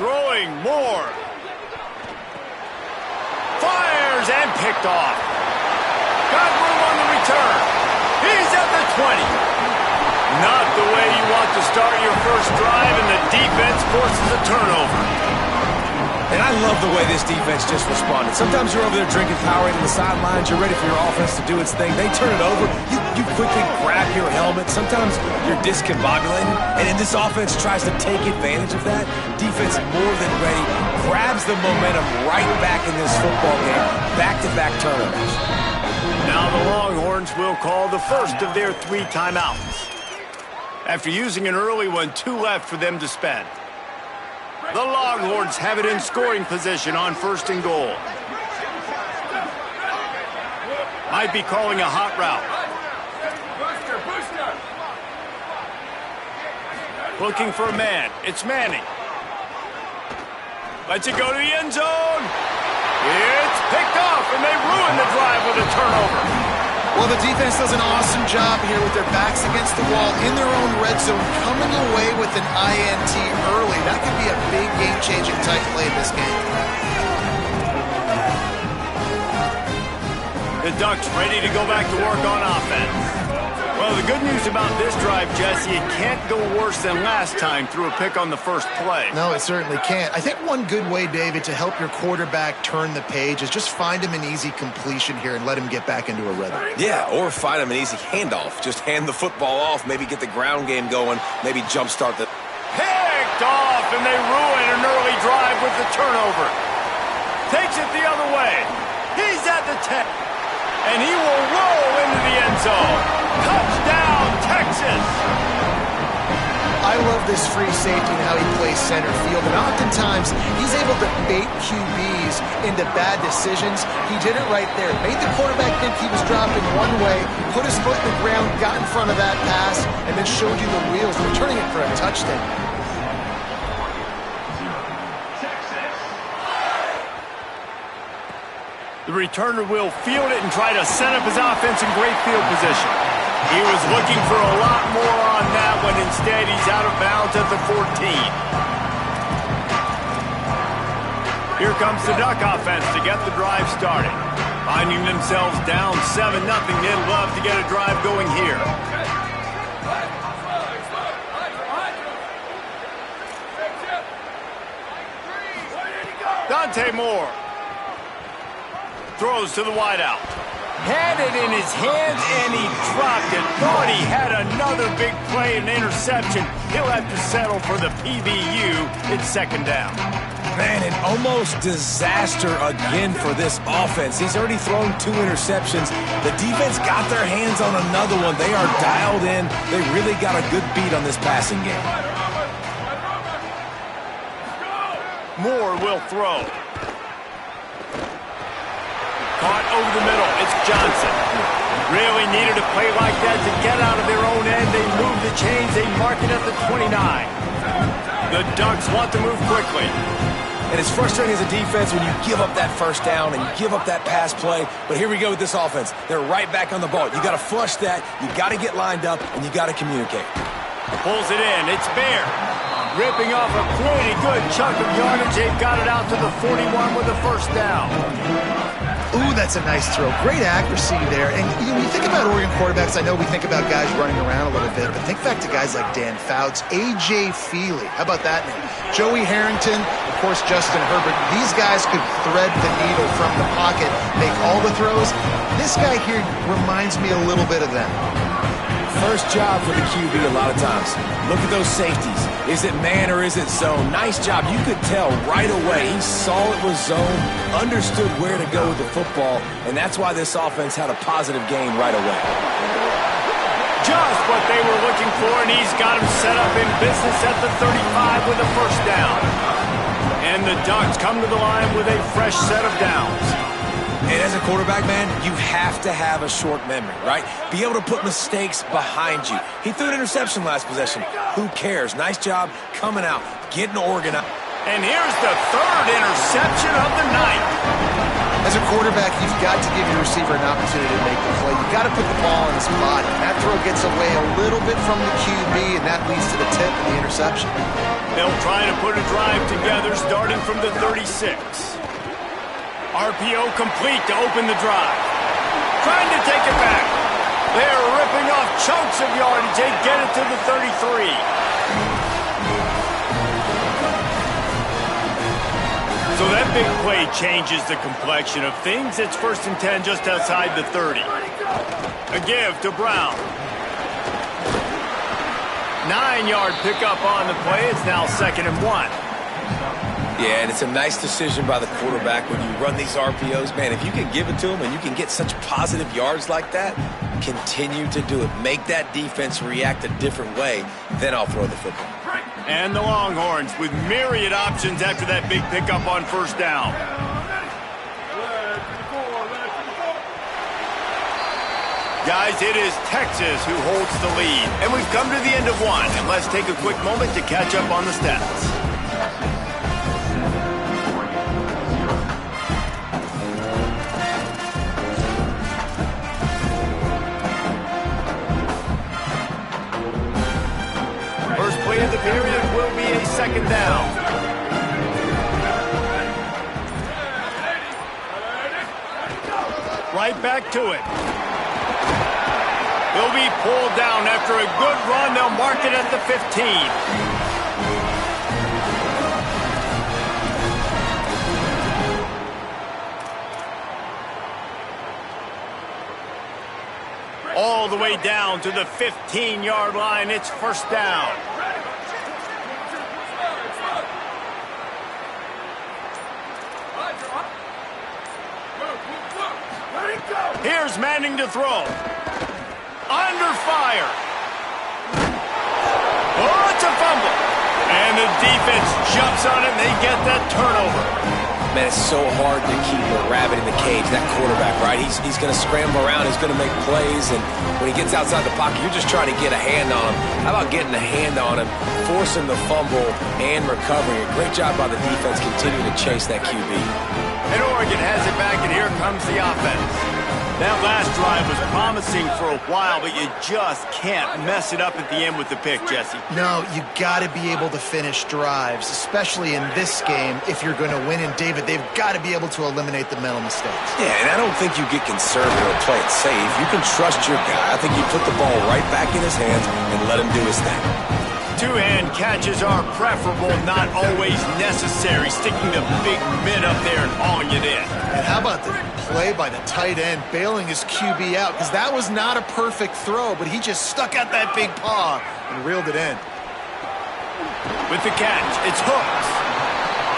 Throwing more. Fires and picked off. Got room on the return. He's at the 20. Not the way you want to start your first drive, and the defense forces a turnover. And I love the way this defense just responded. Sometimes you're over there drinking Powerade on the sidelines. You're ready for your offense to do its thing. They turn it over. You quickly grab your helmet. Sometimes you're discombobulated. And then this offense tries to take advantage of that. Defense more than ready. Grabs the momentum right back in this football game. Back-to-back turnovers. Now the Longhorns will call the first of their 3 timeouts. After using an early one, 2 left for them to spend. The Longhorns have it in scoring position on 1st and goal. Might be calling a hot route. Booster, booster. Looking for a man. It's Manning. Lets it go to the end zone. It's picked off, and they ruin the drive with a turnover. Well, the defense does an awesome job here with their backs against the wall in their own red zone, coming away with an INT early. That could be a big game-changing type play in this game. The Ducks ready to go back to work on offense. Well, the good news about this drive, Jesse, it can't go worse than last time through a pick on the first play. No, it certainly can't. I think one good way, David, to help your quarterback turn the page is just find him an easy completion here and let him get back into a rhythm. Yeah, or find him an easy handoff. Just hand the football off, maybe get the ground game going, maybe jumpstart the... Picked off, and they ruin an early drive with the turnover. Takes it the other way. He's at the 10. And he will roll into the end zone. Touchdown, Texas! I love this free safety and how he plays center field. And oftentimes, he's able to bait QBs into bad decisions. He did it right there. Made the quarterback think he was dropping one way, put his foot in the ground, got in front of that pass, and then showed you the wheels, returning it for a touchdown. The returner will field it and try to set up his offense in great field position. He was looking for a lot more on that one. Instead, he's out of bounds at the 14. Here comes the Duck offense to get the drive started. Finding themselves down 7-0, they'd love to get a drive going here. Dante Moore throws to the wideout. Had it in his hands, and he dropped it. Thought he had another big play and interception. He'll have to settle for the PBU. It's 2nd down. Man, an almost disaster again for this offense. He's already thrown 2 interceptions. The defense got their hands on another one. They are dialed in. They really got a good beat on this passing game. Moore will throw. Caught over the middle. It's Johnson. Really needed a play like that to get out of their own end. They move the chains. They mark it at the 29. The Ducks want to move quickly. And it's frustrating as a defense when you give up that first down and you give up that pass play. But here we go with this offense. They're right back on the ball. You got to flush that. You got to get lined up, and you got to communicate. Pulls it in. It's Bear. Ripping off a pretty good chunk of yardage. They've got it out to the 41 with the 1st down. Ooh, that's a nice throw. Great accuracy there. And when you think about Oregon quarterbacks, I know we think about guys running around a little bit, but think back to guys like Dan Fouts, A.J. Feely. How about that name? Joey Harrington, of course, Justin Herbert. These guys could thread the needle from the pocket, make all the throws. This guy here reminds me a little bit of them. First job for the QB a lot of times. Look at those safeties. Is it man or is it zone? Nice job. You could tell right away. He saw it was zone, understood where to go with the football, and that's why this offense had a positive game right away. Just what they were looking for, and he's got him set up in business at the 35 with a 1st down. And the Ducks come to the line with a fresh set of downs. And as a quarterback, man, you have to have a short memory, right? Be able to put mistakes behind you. He threw an interception last possession. Who cares? Nice job coming out, getting organized. And here's the 3rd interception of the night. As a quarterback, you've got to give your receiver an opportunity to make the play. You've got to put the ball in his body. That throw gets away a little bit from the QB, and that leads to the tip and the interception. They'll try to put a drive together starting from the 36. RPO complete to open the drive. Trying to take it back. They're ripping off chunks of yardage. They get it to the 33. So that big play changes the complexion of things. It's 1st and 10 just outside the 30. A give to Brown. 9-yard pickup on the play. It's now 2nd and 1. Yeah, and it's a nice decision by the quarterback when you run these RPOs. Man, if you can give it to him and you can get such positive yards like that, continue to do it. Make that defense react a different way, then I'll throw the football. And the Longhorns with myriad options after that big pickup on first down. Guys, it is Texas who holds the lead. And we've come to the end of one. And let's take a quick moment to catch up on the stats. First play of the period will be a second down. Right back to it. He'll be pulled down after a good run. They'll mark it at the 15. All the way down to the 15-yard line. It's first down. Here's Manning to throw. Under fire. Oh, it's a fumble. And the defense jumps on it, and they get that turnover. Man, it's so hard to keep a rabbit in the cage, that quarterback, right? He's going to scramble around, he's going to make plays, and when he gets outside the pocket, you're just trying to get a hand on him. How about getting a hand on him, forcing the fumble, and recovering? A great job by the defense continuing to chase that QB. And Oregon has it back, and here comes the offense. That last drive was promising for a while, but you just can't mess it up at the end with the pick, Jesse. No, you got to be able to finish drives, especially in this game if you're going to win. And, David, they've got to be able to eliminate the mental mistakes. Yeah, and I don't think you get conservative or play it safe. You can trust your guy. I think you put the ball right back in his hands and let him do his thing. Two-hand catches are preferable, not always necessary. Sticking the big mitt up there and hauling it in. And how about the play by the tight end bailing his QB out? Because that was not a perfect throw, but he just stuck out that big paw and reeled it in. With the catch, it's Hooks.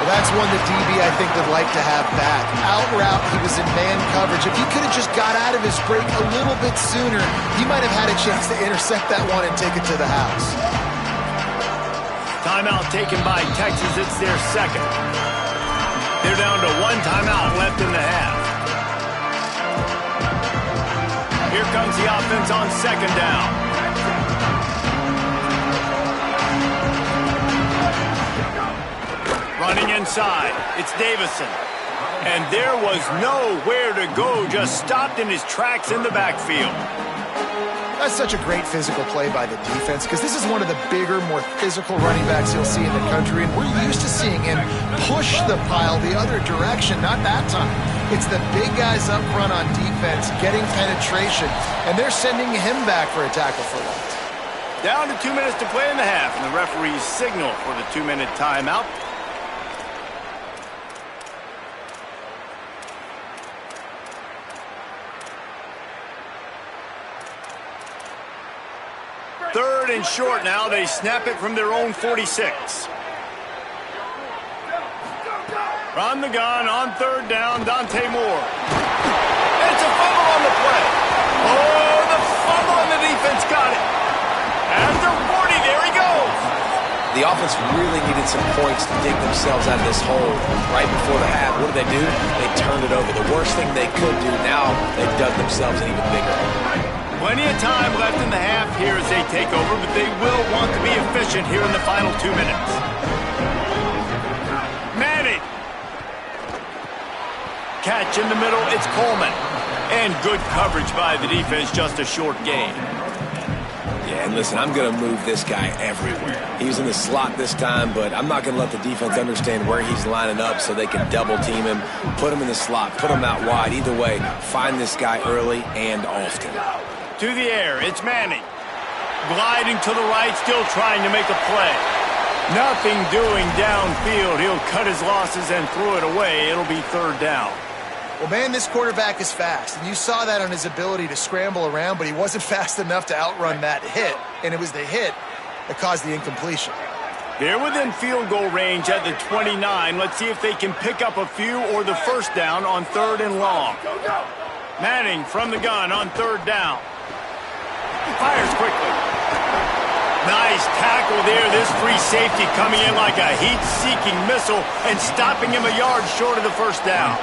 Well, that's one the DB I think would like to have back. Out route, he was in man coverage. If he could have just got out of his break a little bit sooner, he might have had a chance to intercept that one and take it to the house. Timeout taken by Texas. It's their second. They're down to one timeout left in the half. Here comes the offense on second down. Running inside, it's Davison. And there was nowhere to go, just stopped in his tracks in the backfield. That's such a great physical play by the defense because this is one of the bigger, more physical running backs you'll see in the country, and we're used to seeing him push the pile the other direction, not that time. It's the big guys up front on defense getting penetration, and they're sending him back for a tackle for loss. Down to 2 minutes to play in the half, and the referees signal for the 2-minute timeout. Third and short now. They snap it from their own 46. From the gun on third down, Dante Moore. It's a fumble on the play. Oh, the fumble, and the defense got it. After 40, there he goes. The offense really needed some points to dig themselves out of this hole right before the half. What did they do? They turned it over. The worst thing they could do, now they've dug themselves an even bigger hole. Plenty of time left in the half here as they take over, but they will want to be efficient here in the final 2 minutes. Manning. Catch in the middle, it's Coleman. And good coverage by the defense, just a short gain. Yeah, and listen, I'm going to move this guy everywhere. He's in the slot this time, but I'm not going to let the defense understand where he's lining up so they can double team him, put him in the slot, put him out wide. Either way, find this guy early and often. To the air, it's Manning. Gliding to the right, still trying to make a play. Nothing doing downfield. He'll cut his losses and throw it away. It'll be third down. Well, man, this quarterback is fast, and you saw that on his ability to scramble around, but he wasn't fast enough to outrun that hit, and it was the hit that caused the incompletion. They're within field goal range at the 29. Let's see if they can pick up a few or the first down on 3rd and long. Manning from the gun on 3rd down. Fires quickly. Nice tackle there. This free safety coming in like a heat-seeking missile and stopping him a yard short of the first down.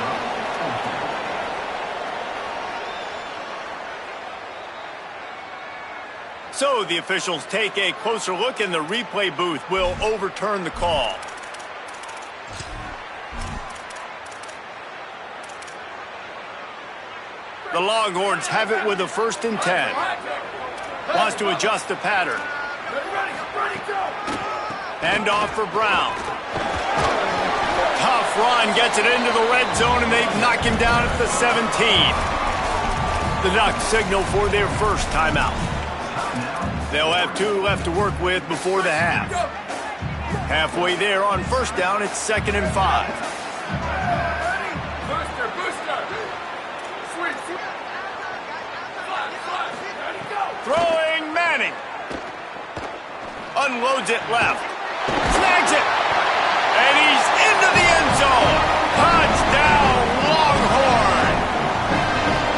So the officials take a closer look, and the replay booth will overturn the call. The Longhorns have it with a 1st and 10. Wants to adjust the pattern. Hand off for Brown. Tough run, gets it into the red zone, and they knock him down at the 17. The Ducks signal for their first timeout. They'll have 2 left to work with before the half. Halfway there on 1st down, it's 2nd and 5. Throwing Manning. Unloads it left. Snags it. And he's into the end zone. Touchdown, Longhorn.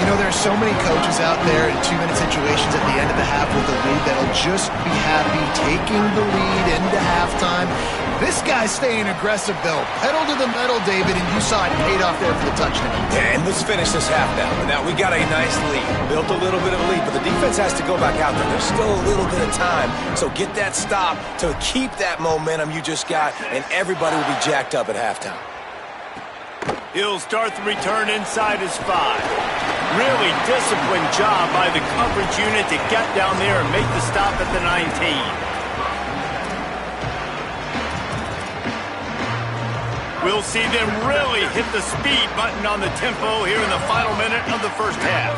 You know, there's so many coaches out there in 2-minute situations at the end of the half with the lead that'll just be happy taking the lead into halftime. This guy's staying aggressive, though. Pedal to the metal, David, and you saw it paid off there for the touchdown. Yeah, and let's finish this half now. Now, we got a nice lead. Built a little bit of a lead, but the defense has to go back out there. There's still a little bit of time, so get that stop to keep that momentum you just got, and everybody will be jacked up at halftime. He'll start the return inside his 5. Really disciplined job by the coverage unit to get down there and make the stop at the 19. We'll see them really hit the speed button on the tempo here in the final minute of the first half.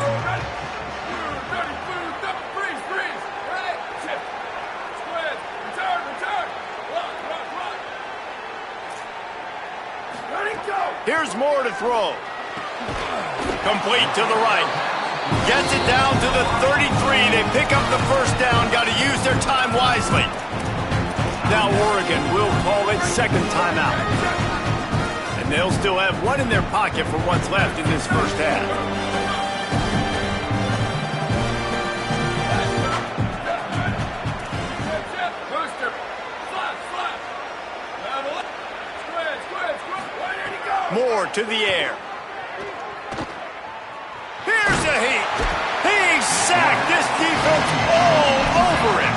Here's Moore to throw. Complete to the right. Gets it down to the 33. They pick up the first down. Got to use their time wisely. Now Oregon will call it 2nd timeout. And they'll still have 1 in their pocket for what's left in this first half. Moore to the air. Here's a heat. He sacked this defense all over him.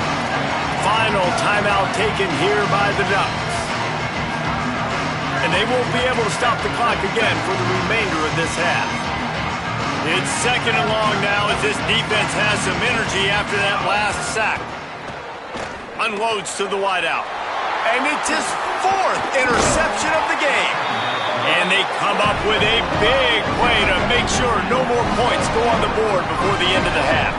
Final timeout taken here by the Ducks. And they won't be able to stop the clock again for the remainder of this half. It's 2nd and long now as this defense has some energy after that last sack. Unloads to the wideout. And it's his 4th interception of the game. And they come up with a big play to make sure no more points go on the board before the end of the half.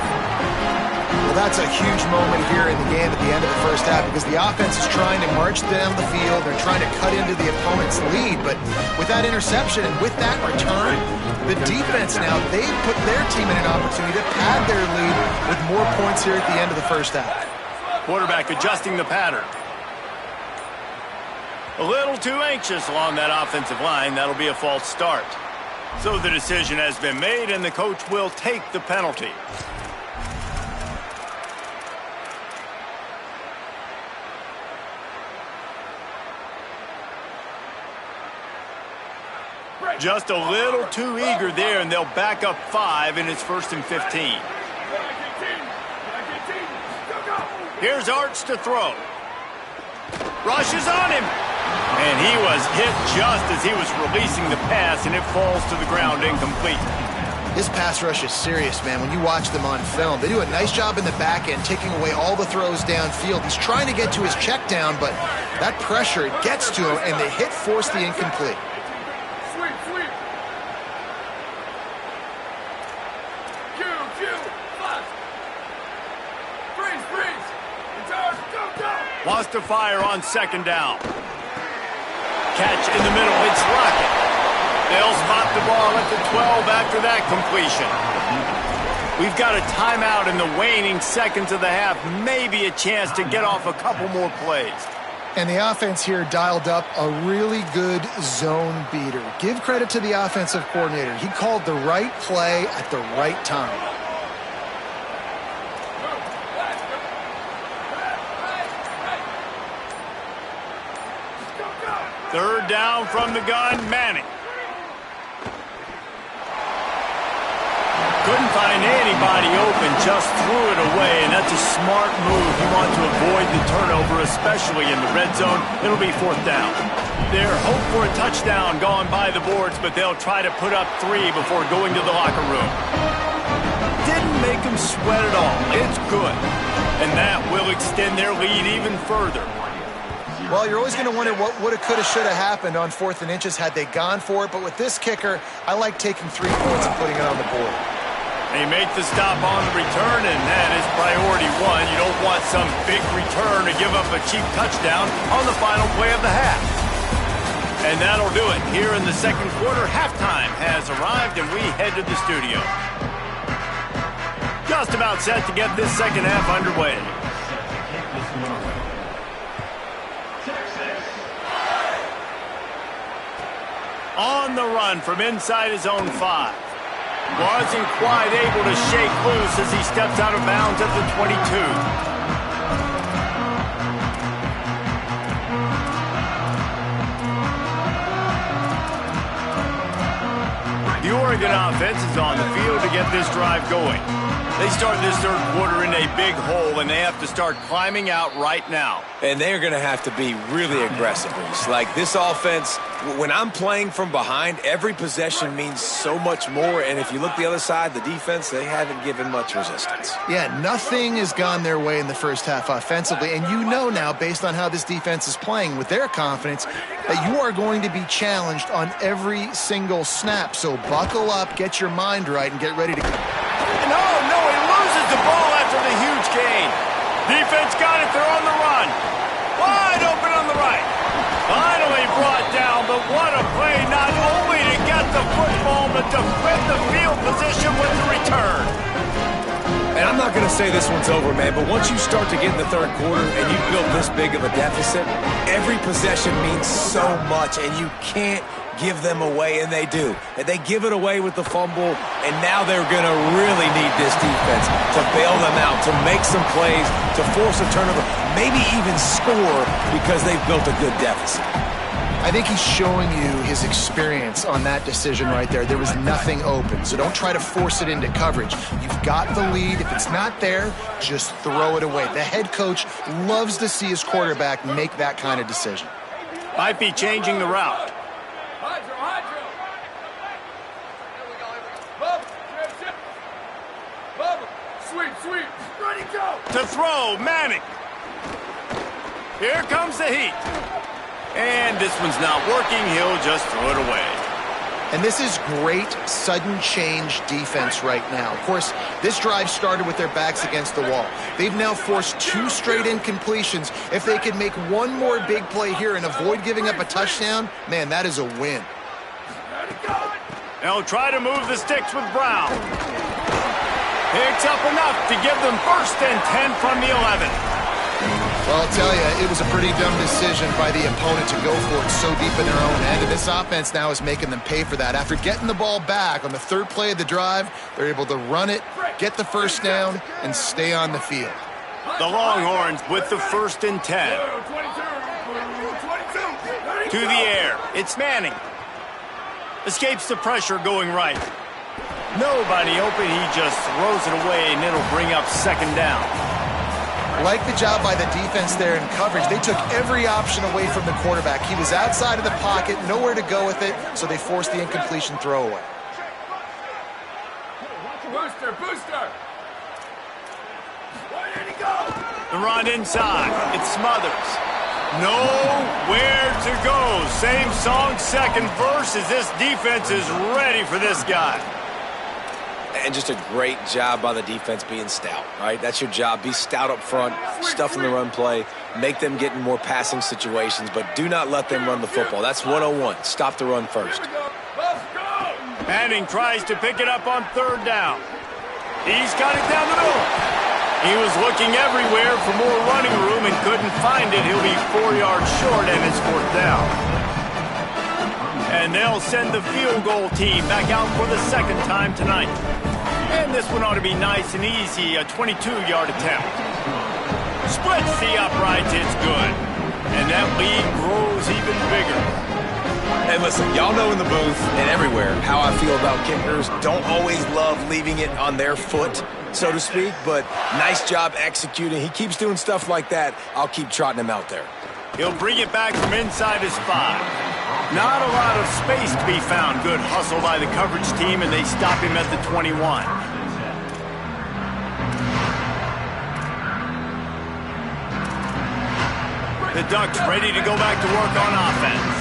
Well, that's a huge moment here in the game at the end of the first half because the offense is trying to march down the field. They're trying to cut into the opponent's lead. But with that interception and with that return, the defense now, they put their team in an opportunity to pad their lead with more points here at the end of the first half. Quarterback adjusting the pattern. A little too anxious along that offensive line. That'll be a false start. So the decision has been made, and the coach will take the penalty. Just a little too eager there, and they'll back up 5, and it's 1st and 15. Here's Arch to throw. Rushes on him. And he was hit just as he was releasing the pass, and it falls to the ground incomplete. This pass rush is serious, man. When you watch them on film, they do a nice job in the back end, taking away all the throws downfield. He's trying to get to his check down, but that pressure gets to him, and the hit forced the incomplete. Wants to fire on 2nd down. Catch in the middle. It's Lockett. They'll spot the ball at the 12 after that completion. We've got a timeout in the waning seconds of the half. Maybe a chance to get off a couple more plays. And the offense here dialed up a really good zone beater. Give credit to the offensive coordinator. He called the right play at the right time. Third down from the gun, Manning. Couldn't find anybody open, just threw it away, and that's a smart move. You want to avoid the turnover, especially in the red zone. It'll be fourth down. Their hope for a touchdown gone by the boards, but they'll try to put up 3 before going to the locker room. Didn't make them sweat at all. It's good. And that will extend their lead even further. Well, you're always going to wonder what woulda, coulda, shoulda happened on 4th and inches had they gone for it. But with this kicker, I like taking 3 points and putting it on the board. They make the stop on the return, and that is priority 1. You don't want some big return to give up a cheap touchdown on the final play of the half. And that'll do it. Here in the second quarter, halftime has arrived, and we head to the studio. Just about set to get this second half underway. On the run from inside his own 5. Wasn't quite able to shake loose as he steps out of bounds at the 22. The Oregon offense is on the field to get this drive going. They start this third quarter in a big hole, and they have to start climbing out right now. And they're going to have to be really aggressive. Like this offense, when I'm playing from behind, every possession means so much more. And if you look the other side, the defense, they haven't given much resistance. Yeah, nothing has gone their way in the first half offensively. And you know now, based on how this defense is playing with their confidence, that you are going to be challenged on every single snap. So buckle up, get your mind right, and get ready to go. No, he loses the ball after the huge gain. Defense got it, they're on the run. Wide open on the right. Finally brought down, but what a play, not only to get the football, but to flip the field position with the return. And I'm not going to say this one's over, man, but once you start to get in the third quarter and you build this big of a deficit, every possession means so much, and you can't give them away, and they do. And they give it away with the fumble, and now they're going to really need this defense to bail them out, to make some plays, to force a turnover, maybe even score because they've built a good deficit. I think he's showing you his experience on that decision right there. There was nothing open, so don't try to force it into coverage. You've got the lead. If it's not there, just throw it away. The head coach loves to see his quarterback make that kind of decision. Might be changing the route. Hydro. Bubba. Sweep. Ready, go. To throw, Manning. Here comes the heat. And this one's not working. He'll just throw it away. And this is great sudden change defense right now. Of course, this drive started with their backs against the wall. They've now forced 2 straight incompletions. If they could make one more big play here and avoid giving up a touchdown, man, that is a win. They'll try to move the sticks with Brown. Picks up enough to give them 1st and 10 from the 11. Well, I'll tell you, it was a pretty dumb decision by the opponent to go for it so deep in their own end, and this offense now is making them pay for that. After getting the ball back on the 3rd play of the drive, they're able to run it, get the 1st down, and stay on the field. The Longhorns with the 1st and 10. To the air, it's Manning. Escapes the pressure going right. Nobody open, he just throws it away, and it'll bring up 2nd down. Like the job by the defense there in coverage. They took every option away from the quarterback. He was outside of the pocket, nowhere to go with it, so they forced the incompletion throwaway. Booster. Where did he go? The run inside. It's Smothers. Nowhere to go. Same song, 2nd verse, as this defense is ready for this guy. And just a great job by the defense being stout, right? That's your job. Be stout up front, stuff in the run play, make them get in more passing situations, but do not let them run the football. That's 101. Stop the run first. Manning tries to pick it up on 3rd down. He's got it down the middle. He was looking everywhere for more running room and couldn't find it. He'll be 4 yards short, and it's 4th down. And they'll send the field goal team back out for the 2nd time tonight. And this one ought to be nice and easy, a 22-yard attempt. Splits the uprights, it's good. And that lead grows even bigger. Hey, listen, y'all know in the booth and everywhere how I feel about kickers. Don't always love leaving it on their foot, so to speak, but nice job executing. He keeps doing stuff like that. I'll keep trotting him out there. He'll bring it back from inside his 5. Not a lot of space to be found. Good hustle by the coverage team, and they stop him at the 21. The Ducks ready to go back to work on offense.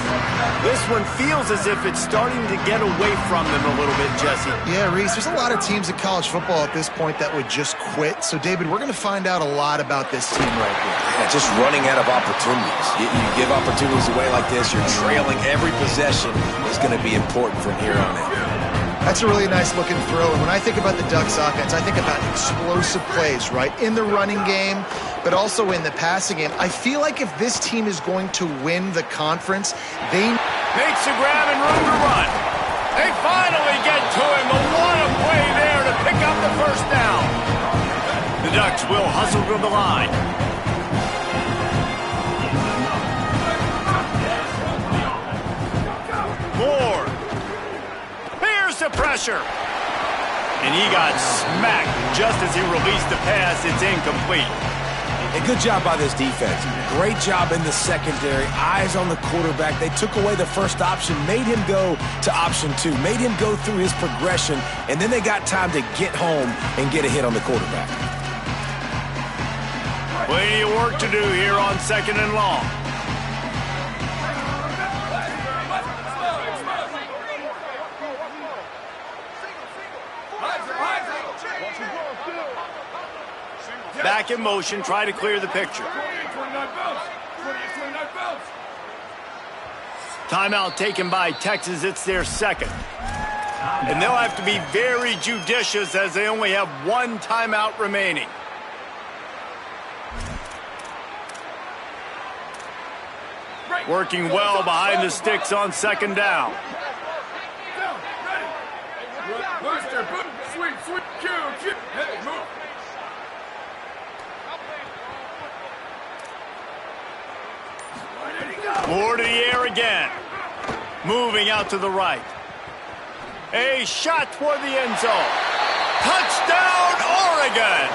This one feels as if it's starting to get away from them a little bit, Jesse. Yeah, Reese, there's a lot of teams in college football at this point that would just quit. So, David, we're going to find out a lot about this team right here. Yeah, just running out of opportunities. You give opportunities away like this, you're trailing. Every possession is going to be important from here on out. That's a really nice looking throw. And when I think about the Ducks offense, I think about explosive plays, right? In the running game, but also in the passing game. I feel like if this team is going to win the conference, they makes a grab and room to run. They finally get to him. But what a play there to pick up the 1st down. The Ducks will hustle to the line. Moore. Here's the pressure. And he got smacked just as he released the pass. It's incomplete. A good job by this defense. Great job in the secondary. Eyes on the quarterback. They took away the first option, made him go to option 2, made him go through his progression, and then they got time to get home and get a hit on the quarterback. Plenty of work to do here on 2nd and long. Back in motion, try to clear the picture. Timeout taken by Texas. It's their 2nd. And they'll have to be very judicious as they only have 1 timeout remaining. Working well behind the sticks on 2nd down. Booster, sweep, cue. Hey, move. Moore to the air again. Moving out to the right. A shot toward the end zone. Touchdown, Oregon!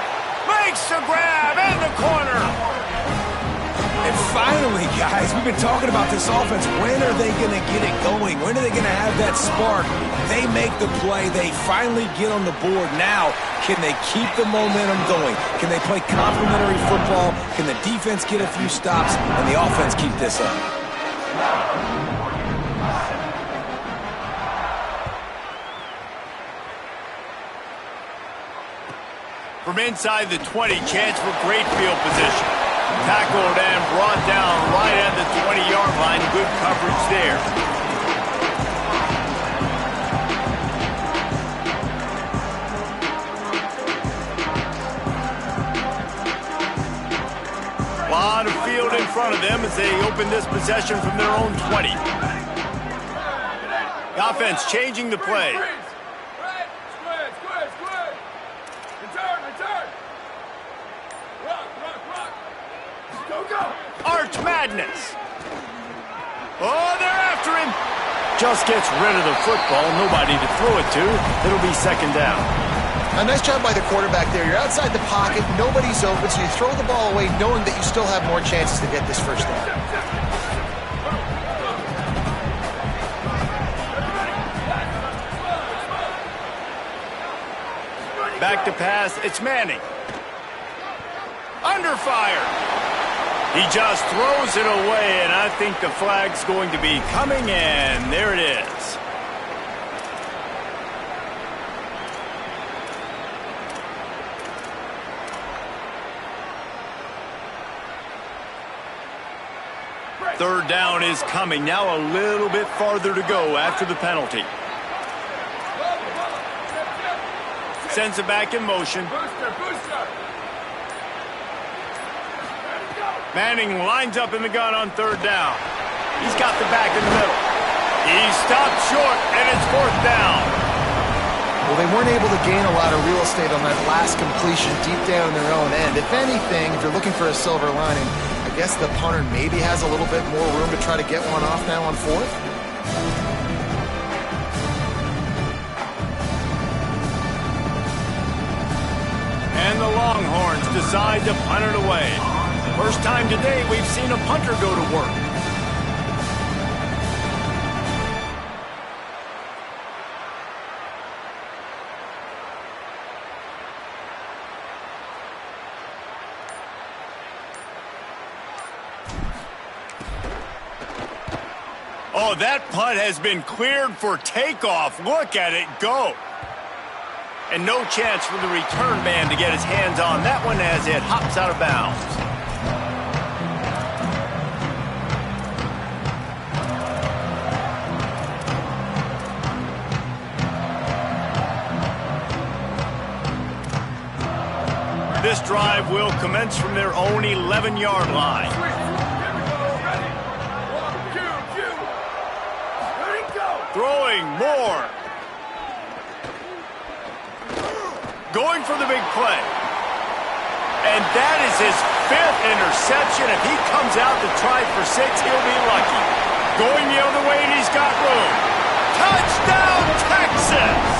Makes the grab in the corner. And finally, guys, we've been talking about this offense. When are they going to get it going? When are they going to have that spark? They make the play. They finally get on the board. Now, can they keep the momentum going? Can they play complementary football? Can the defense get a few stops and the offense keep this up? From inside the 20, chance for great field position. Tackled and brought down right at the 20-yard line. Good coverage there. A lot of field in front of them as they open this possession from their own 20. The offense changing the play. Arch Madness. Oh, they're after him. Just gets rid of the football. Nobody to throw it to. It'll be 2nd down. A nice job by the quarterback there. You're outside the pocket. Nobody's open, so you throw the ball away knowing that you still have more chances to get this 1st down. Back to pass. It's Manning. Under fire. He just throws it away, and I think the flag's going to be coming in. There it is. Third down is coming. Now a little bit farther to go after the penalty. Sends it back in motion. Manning lines up in the gun on third down. He's got the back in the middle. He stopped short, and it's fourth down. Well, they weren't able to gain a lot of real estate on that last completion deep down in their own end. If anything, if you're looking for a silver lining, I guess the punter maybe has a little bit more room to try to get one off now on fourth. And the Longhorns decide to punt it away. First time today we've seen a punter go to work. Oh, that punt has been cleared for takeoff. Look at it go. And no chance for the return man to get his hands on that one as it hops out of bounds. This drive will commence from their own 11-yard line. Throwing more. Going for the big play. And that is his 5th interception. If he comes out to try for 6, he'll be lucky. Going the other way, and he's got room. Touchdown, Texas!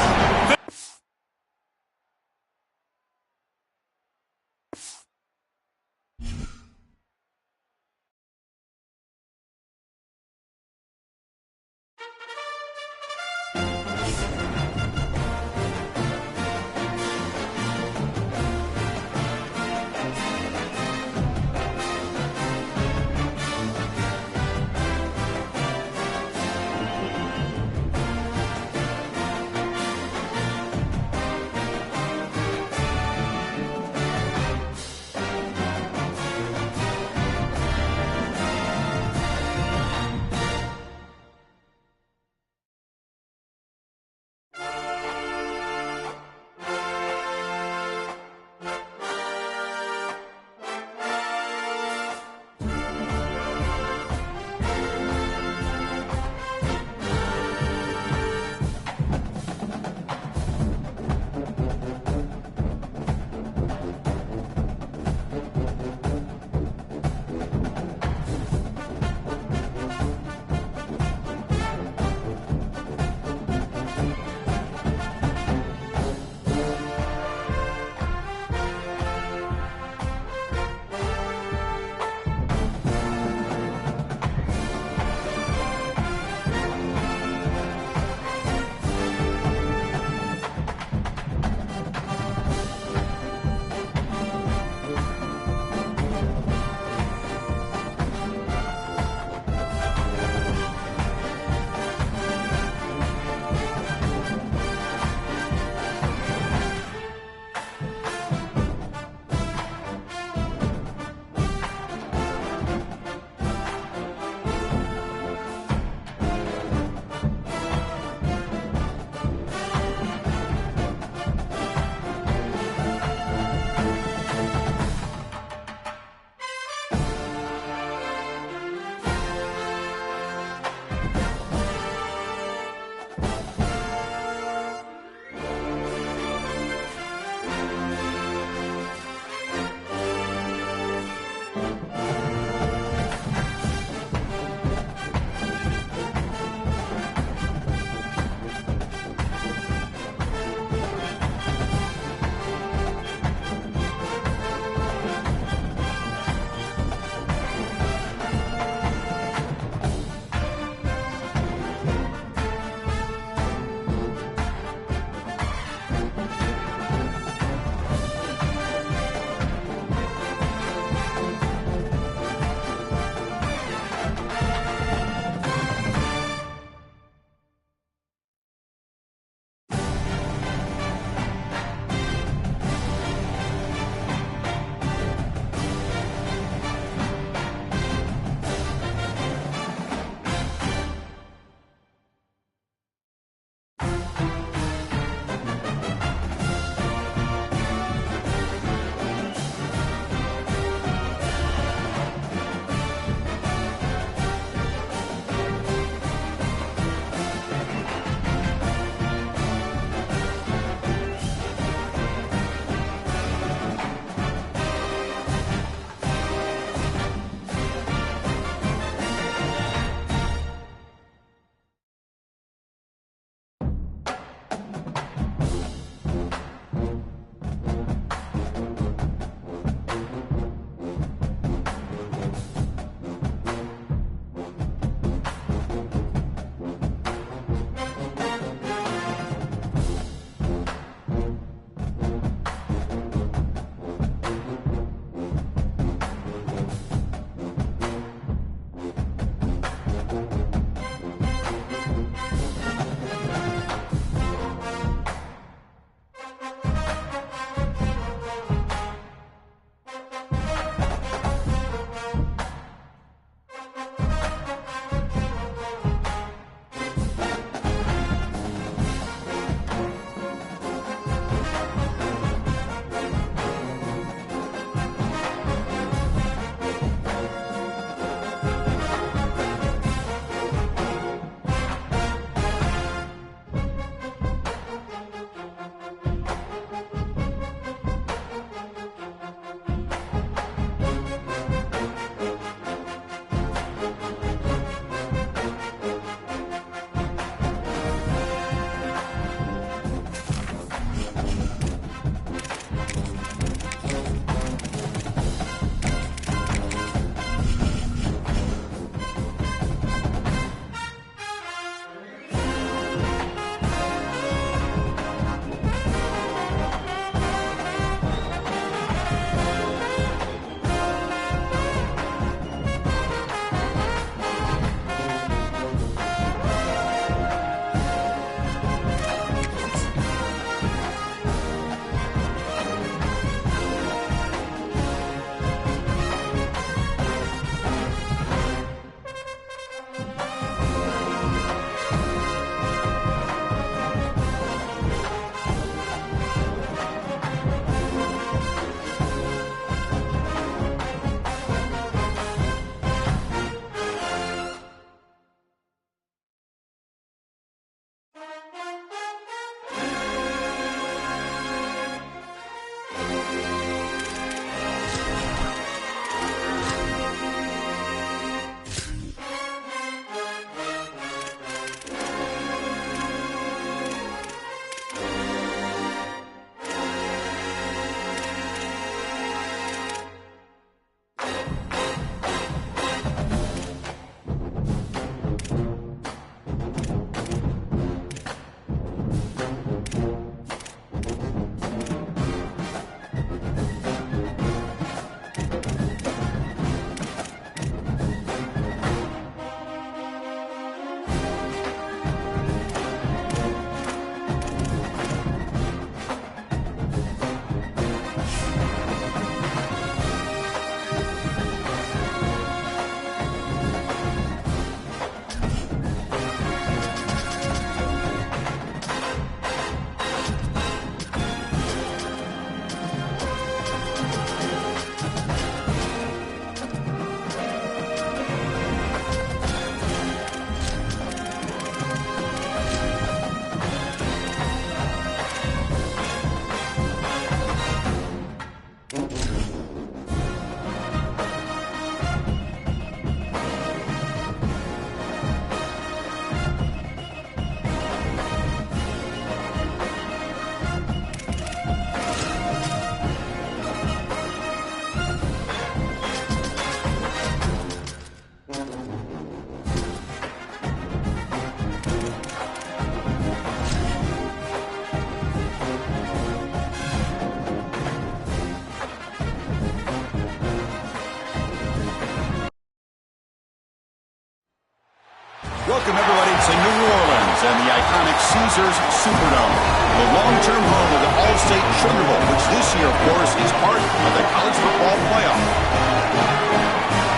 Welcome, everybody, to New Orleans and the iconic Caesars Superdome, the long-term home of the All-State Sugar Bowl, which this year, of course, is part of the college football playoff.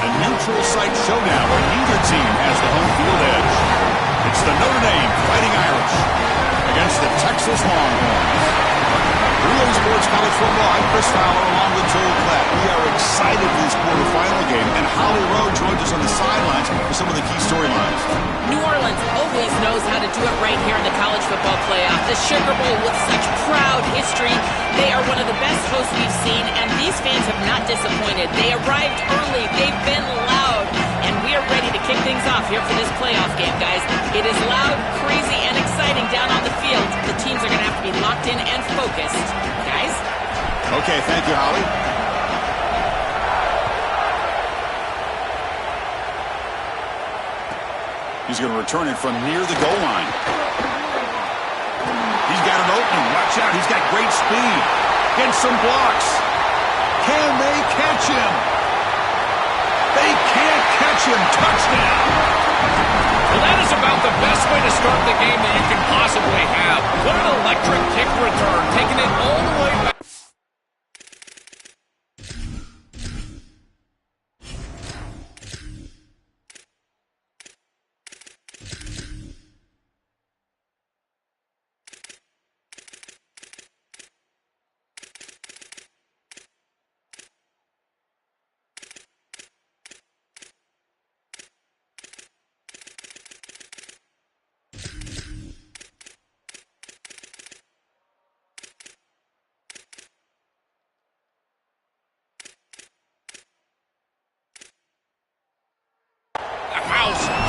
A neutral site showdown where neither team has the home field edge. It's the Notre Dame Fighting Irish against the Texas Longhorns. Real Sports College Football, I'm Chris Fowler along with Joel Klatt. We are excited for this quarterfinal game, and Holly Rowe joins us on the sidelines for some of the key storylines. New Orleans always knows how to do it right here in the college football playoff. The Sugar Bowl with such proud history. They are one of the best hosts we've seen, and these fans have not disappointed. They arrived early. They've been loud, and we are ready to kick things off here for this playoff game, guys. It is loud, crazy, and exciting down on the field. The teams are going to have to be locked in and focused. Guys? Okay, thank you, Holly. He's going to return it from near the goal line. He's got an opening. Watch out. He's got great speed. Gets some blocks. Can they catch him? They can't catch him. Touchdown. Well, that is about the best way to start the game that you can possibly have. What an electric kick return, taking it all the way back.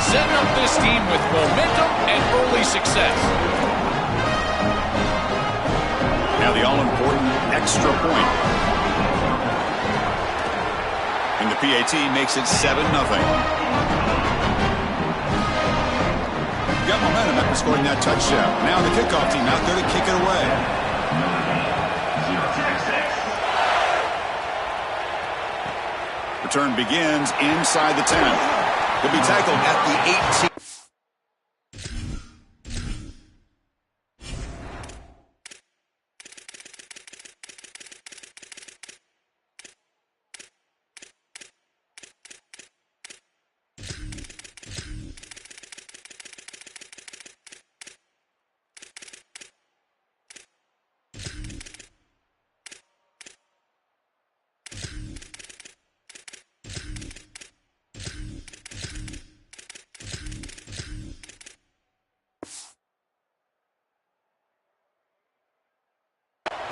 Setting up this team with momentum and early success. Now the all-important extra point. And the PAT makes it 7-0. Got momentum after scoring that touchdown. Now the kickoff team out there to kick it away. Return begins inside the 10. He'll be tackled at the 18.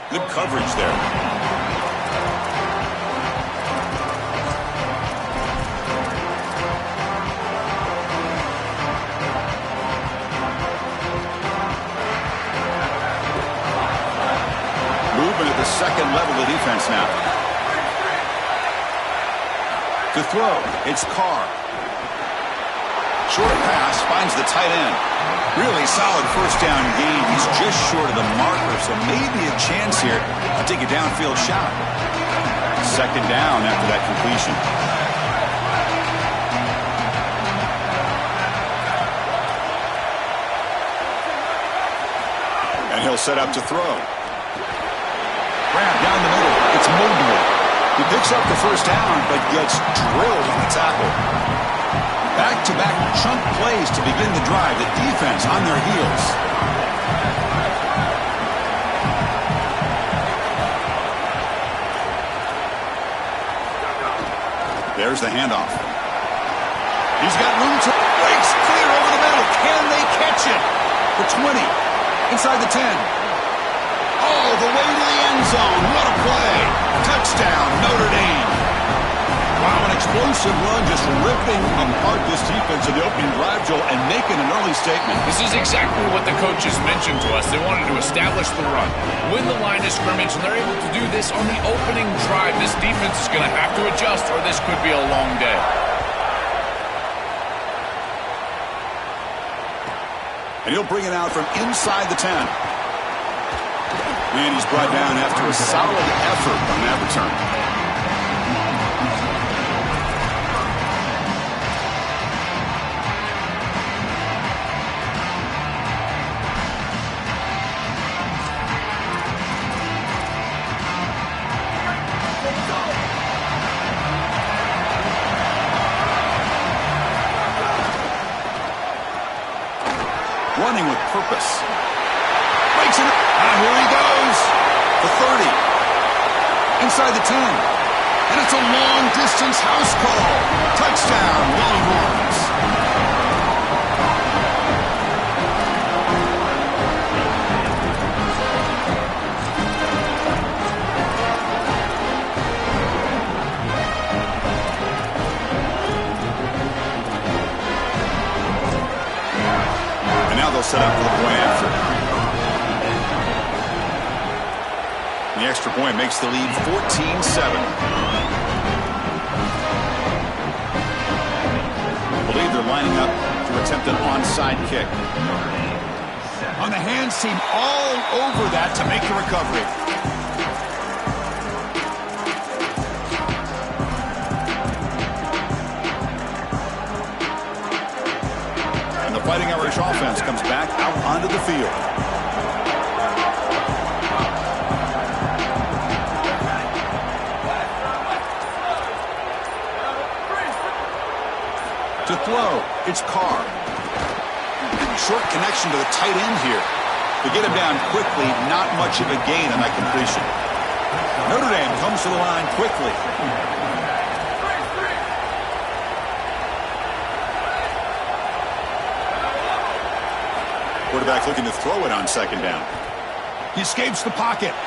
Good coverage there. Movement at the second level of defense now. To throw, it's Carr. Short pass finds the tight end. Really solid first down gain. He's just short of the marker, so maybe a chance here to take a downfield shot. Second down after that completion. And he'll set up to throw. Grab down the middle. It's Mobley. He picks up the first down, but gets drilled on the tackle. Back-to-back chunk plays to begin the drive. The defense on their heels. There's the handoff. He's got room to breaks clear over the middle. Can they catch it? The 20. Inside the 10. All the way to the end zone. What a play. Touchdown, Notre Dame. Wow, an explosive run just ripping apart this defense in the opening drive, Joel, and making an early statement. This is exactly what the coaches mentioned to us. They wanted to establish the run, win the line of scrimmage, and they're able to do this on the opening drive. This defense is going to have to adjust, or this could be a long day. And he'll bring it out from inside the 10. And he's brought down after a solid effort on that return. running with purpose. Breaks it. Here he goes. The 30. Inside the 10. And it's a long-distance house call. Touchdown, Longhorns. And now they'll set up for the point after. The extra point makes the lead 14-7. I believe they're lining up to attempt an onside kick. On the hands team, all over that to make the recovery. And the Fighting Irish offense comes back out onto the field. To throw, it's Carr. Short connection to the tight end here. To get him down quickly, not much of a gain on that completion. Notre Dame comes to the line quickly. Quarterback looking to throw it on second down. He escapes the pocket.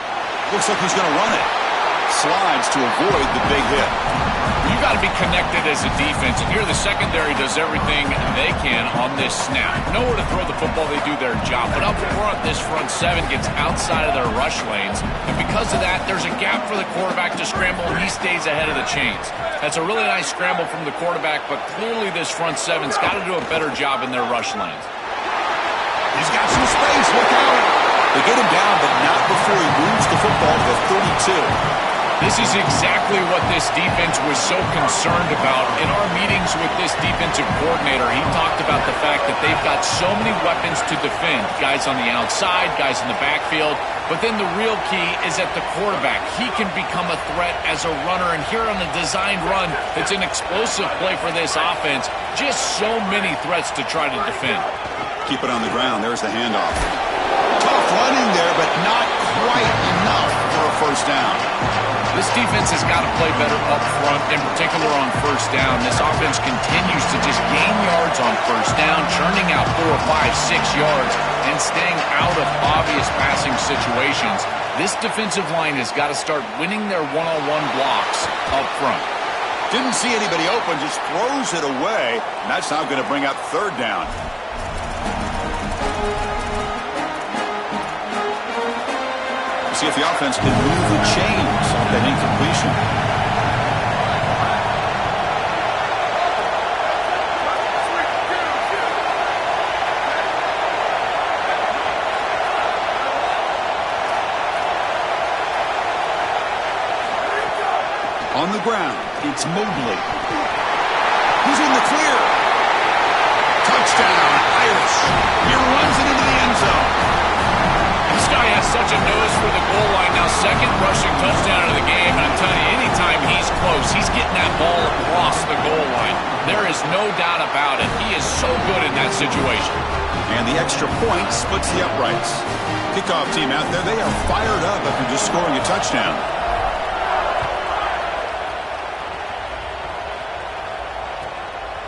Looks like he's going to run it. Slides to avoid the big hit. You got to be connected as a defense, and here the secondary does everything they can on this snap. Nowhere to throw the football, they do their job. But up front, this front seven gets outside of their rush lanes, and because of that, there's a gap for the quarterback to scramble, and he stays ahead of the chains. That's a really nice scramble from the quarterback, but clearly this front seven's got to do a better job in their rush lanes. He's got some space. Look out. They get him down, but not before he moves the football to the 32. This is exactly what this defense was so concerned about. In our meetings with this defensive coordinator, he talked about the fact that they've got so many weapons to defend. Guys on the outside, guys in the backfield. But then the real key is at the quarterback. He can become a threat as a runner. And here on the designed run, it's an explosive play for this offense. Just so many threats to try to defend. Keep it on the ground. There's the handoff. Tough running there, but not quite enough for a first down. This defense has got to play better up front, in particular on first down. This offense continues to just gain yards on first down, churning out 4, 5, 6 yards, and staying out of obvious passing situations. This defensive line has got to start winning their one-on-one blocks up front. Didn't see anybody open, just throws it away, and that's now going to bring up third down. See if the offense can move the chains off that incompletion. On the ground, it's Mobley. He's in the clear. Touchdown, Irish. He runs it into the end zone. This guy has such a nose for the goal line. Now, second rushing touchdown of the game. And I'm telling you, anytime he's close, he's getting that ball across the goal line. There is no doubt about it. He is so good in that situation. And the extra point splits the uprights. Kickoff team out there, they are fired up after just scoring a touchdown.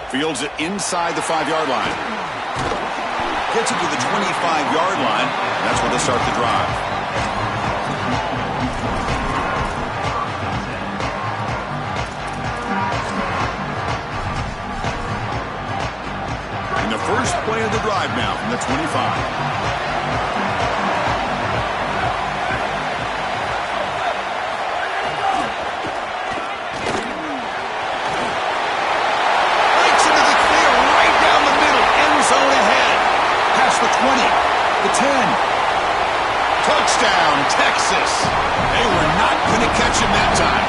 Fields it inside the 5-yard line. Gets it to the 25-yard line. That's where they start the drive. And the first play of the drive now from the 25. The 20, the 10. Touchdown, Texas. They were not going to catch him that time.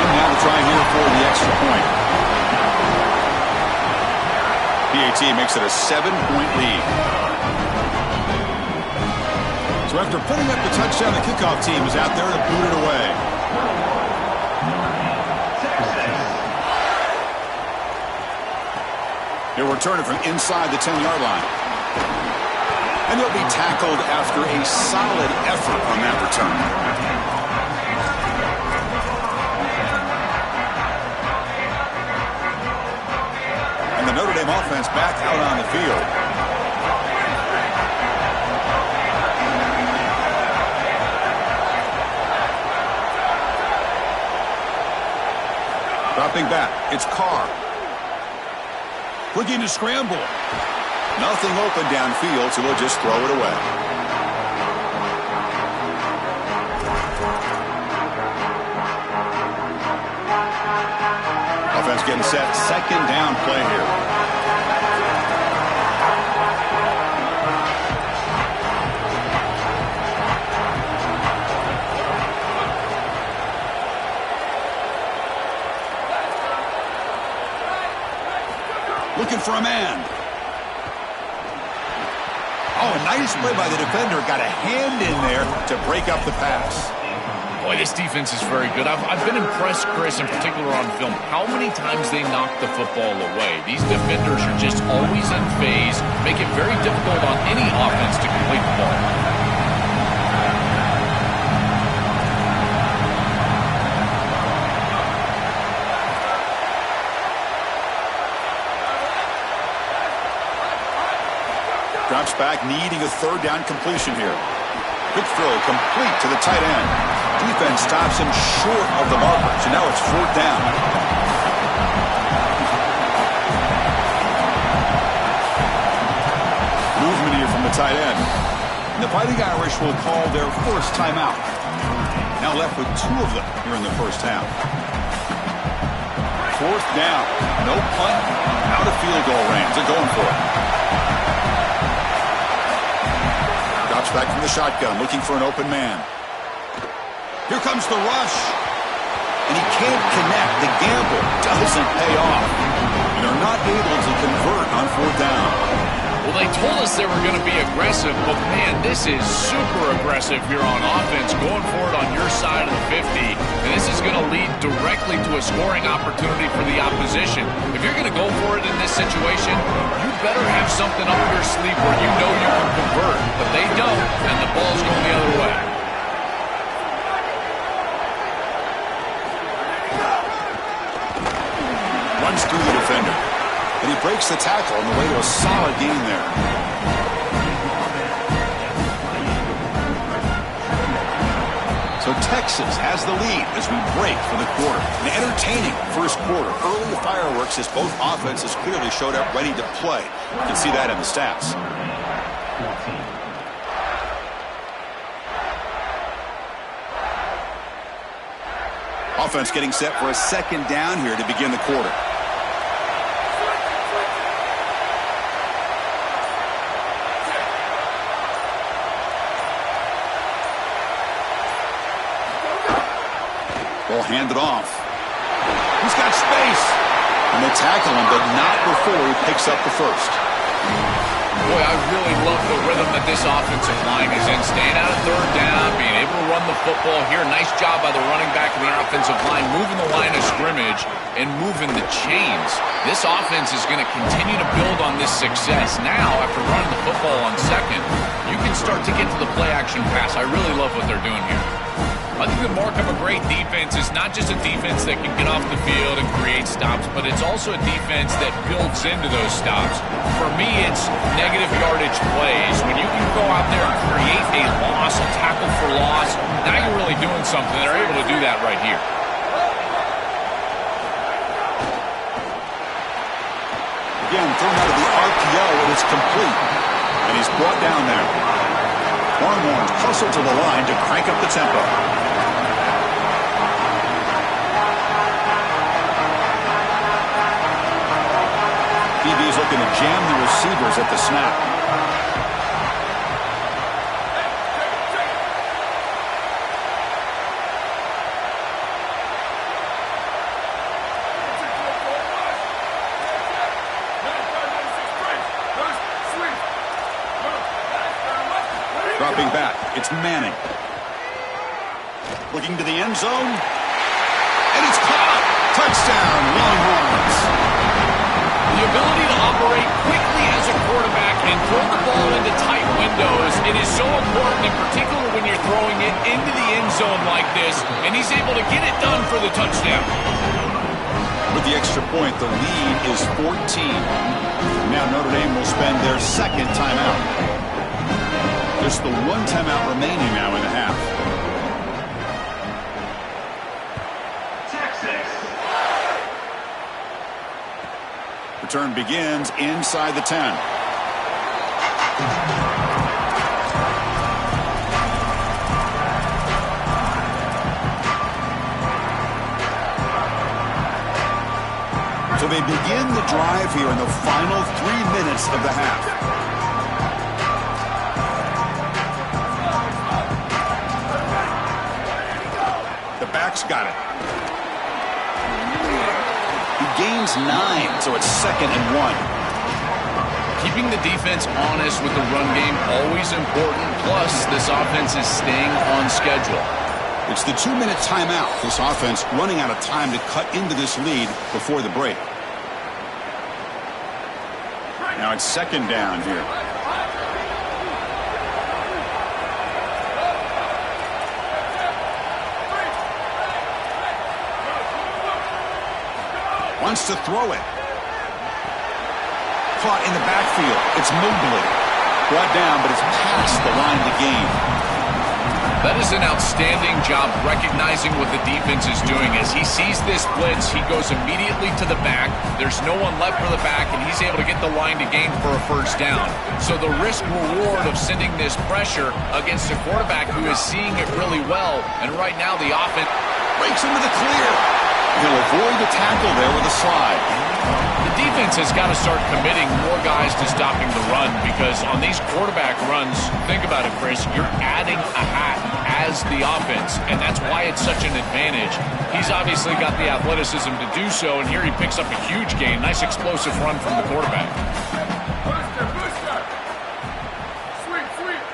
And now the try here for the extra point. PAT makes it a 7-point lead. So after putting up the touchdown, the kickoff team is out there to boot it away. He'll return it from inside the 10-yard line. And he'll be tackled after a solid effort on that return. And the Notre Dame offense back out on the field. Dropping back, it's Carr. Looking to scramble. Nothing open downfield, so he'll just throw it away. Offense getting set. Second down play here. Looking for a man. Oh, a nice play by the defender. Got a hand in there to break up the pass. Boy, this defense is very good. I've been impressed, Chris, in particular on film, how many times they knock the football away. These defenders are just always in phase, make it very difficult on any offense to complete the ball. Drops back, needing a third down completion here. Quick throw, complete to the tight end. Defense stops him short of the markers, and now it's fourth down. Movement here from the tight end. And the Fighting Irish will call their first timeout. Now left with two of them here in the first half. Fourth down. No punt. Out of field goal range. They're going for it. Drops back from the shotgun, looking for an open man. Here comes the rush. And he can't connect. The gamble doesn't pay off. And they're not able to convert on fourth down. Well, they told us they were going to be aggressive, but man, this is super aggressive here on offense, going for it on your side of the 50, and this is going to lead directly to a scoring opportunity for the opposition. If you're going to go for it in this situation, you better have something up your sleeve where you know you can convert, but they don't, and the ball's going the other way. Runs through the defender. And he breaks the tackle on the way to a solid gain there. So Texas has the lead as we break for the quarter. An entertaining first quarter. Early fireworks as both offenses clearly showed up ready to play. You can see that in the stats. Offense getting set for a second down here to begin the quarter. Ball handed off. He's got space. And they tackle him, but not before he picks up the first. Boy, I really love the rhythm that this offensive line is in. Staying out of third down, being able to run the football here. Nice job by the running back and the offensive line, moving the line of scrimmage and moving the chains. This offense is going to continue to build on this success. Now, after running the football on second, you can start to get to the play-action pass. I really love what they're doing here. I think the mark of a great defense is not just a defense that can get off the field and create stops, but it's also a defense that builds into those stops. For me, it's negative yardage plays. When you can go out there and create a loss, a tackle for loss, now you're really doing something. They're able to do that right here. Again, thrown out of the RPO, and it's complete. And he's brought down there. Longhorns hustle to the line to crank up the tempo. DB's looking to jam the receivers at the snap. Dropping back, it's Manning. Looking to the end zone. And it's caught! Touchdown, Longhorns! The ability to operate quickly as a quarterback and throw the ball It is so important, in particular when you're throwing it into the end zone like this, and he's able to get it done for the touchdown. With the extra point, the lead is 14. Now Notre Dame will spend their second timeout. Just the one timeout remaining now in the half. Texas. Return begins inside the 10. So they begin the drive here in the final 3 minutes of the half. The back's got it. He gains 9, so it's 2nd and 1. Keeping the defense honest with the run game, always important. Plus, this offense is staying on schedule. It's the 2-minute timeout. This offense running out of time to cut into this lead before the break. Now it's 2nd down here. Wants to throw it. Caught in the backfield. It's Mobley. Brought down, but it's past the line to gain. That is an outstanding job recognizing what the defense is doing. As he sees this blitz, he goes immediately to the back. There's no one left for the back, and he's able to get the line to gain for a first down. So the risk-reward of sending this pressure against a quarterback who is seeing it really well, and right now the offense breaks into the clear. He'll avoid the tackle there with a slide. The defense has got to start committing more guys to stopping the run, because on these quarterback runs, think about it, Chris, you're adding a hat as the offense, and that's why it's such an advantage. He's obviously got the athleticism to do so, and here he picks up a huge gain. Nice explosive run from the quarterback. Booster. Sweep, sweep.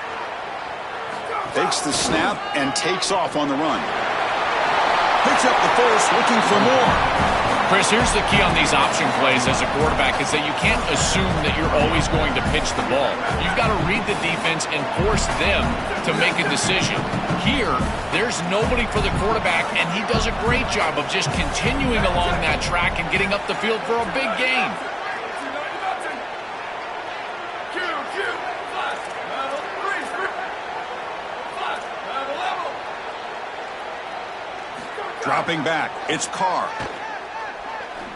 Takes the snap and takes off on the run. Picks up the first, looking for more. Chris, here's the key on these option plays as a quarterback is that you can't assume that you're always going to pitch the ball. You've got to read the defense and force them to make a decision. Here, there's nobody for the quarterback, and he does a great job of just continuing along that track and getting up the field for a big gain. Dropping back, it's Carr.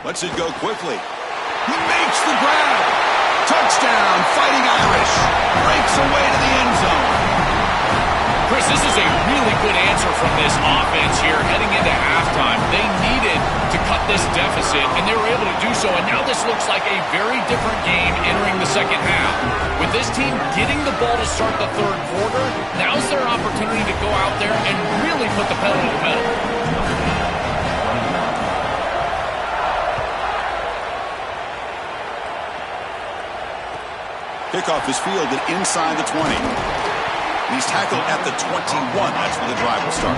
Lets it go quickly. He makes the grab. Touchdown, Fighting Irish. Breaks away to the end zone. Chris, this is a really good answer from this offense here heading into halftime. They needed to cut this deficit, and they were able to do so, and now this looks like a very different game entering the second half. With this team getting the ball to start the third quarter, now's their opportunity to go out there and really put the pedal to the metal. Kickoff is fielded inside the 20. And he's tackled at the 21. That's where the drive will start.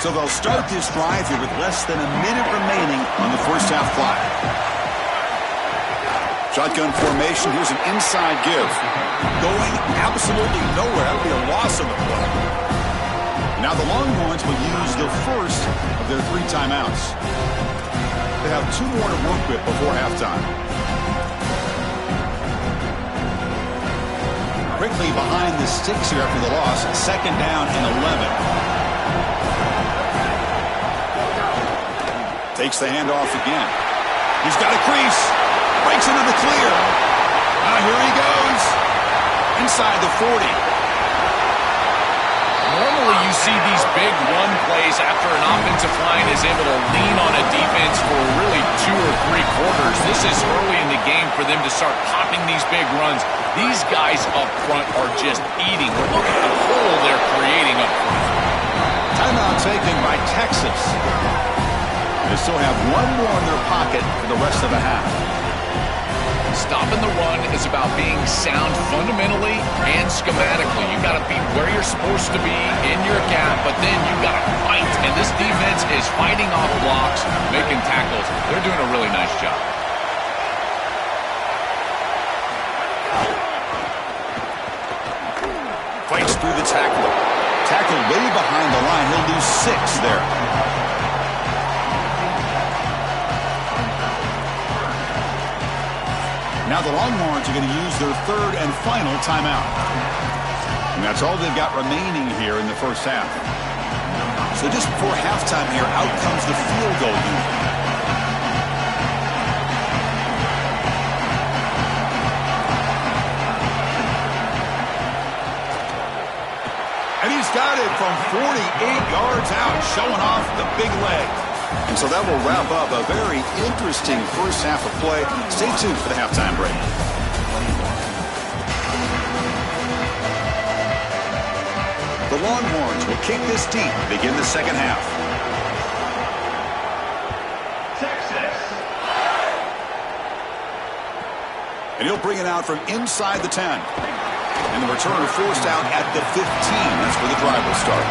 So they'll start this drive here with less than a minute remaining on the first half clock. Shotgun formation. Here's an inside give. Going absolutely nowhere. That'll be a loss of the play. Now the Longhorns will use the first of their 3 timeouts. They have 2 more to work with before halftime. Quickly behind the sticks here after the loss. 2nd down and 11. Takes the handoff again. He's got a crease. Breaks into the clear. Now here he goes. Inside the 40. Normally you see these big run plays after an offensive line is able to lean on a defense for really 2 or 3 quarters. This is early in the game for them to start popping these big runs. These guys up front are just eating. Look at the hole they're creating up front. Timeout taken by Texas. They still have 1 more in their pocket for the rest of the half. stopping the run is about being sound fundamentally and schematically. You got to be where you're supposed to be in your gap, but then you got to fight. And this defense is fighting off blocks, making tackles. They're doing a really nice job. Fights through the tackle. Tackle way behind the line. He'll lose 6 there. Now the Longhorns are going to use their 3rd and final timeout. And that's all they've got remaining here in the first half. So just before halftime here, out comes the field goal unit. And he's got it from 48 yards out, showing off the big leg. And so that will wrap up a very interesting first half of play. Stay tuned for the halftime break. The Longhorns will kick this deep to begin the second half. Texas. And he'll bring it out from inside the 10. And the returner forced out at the 15. That's where the drive will start.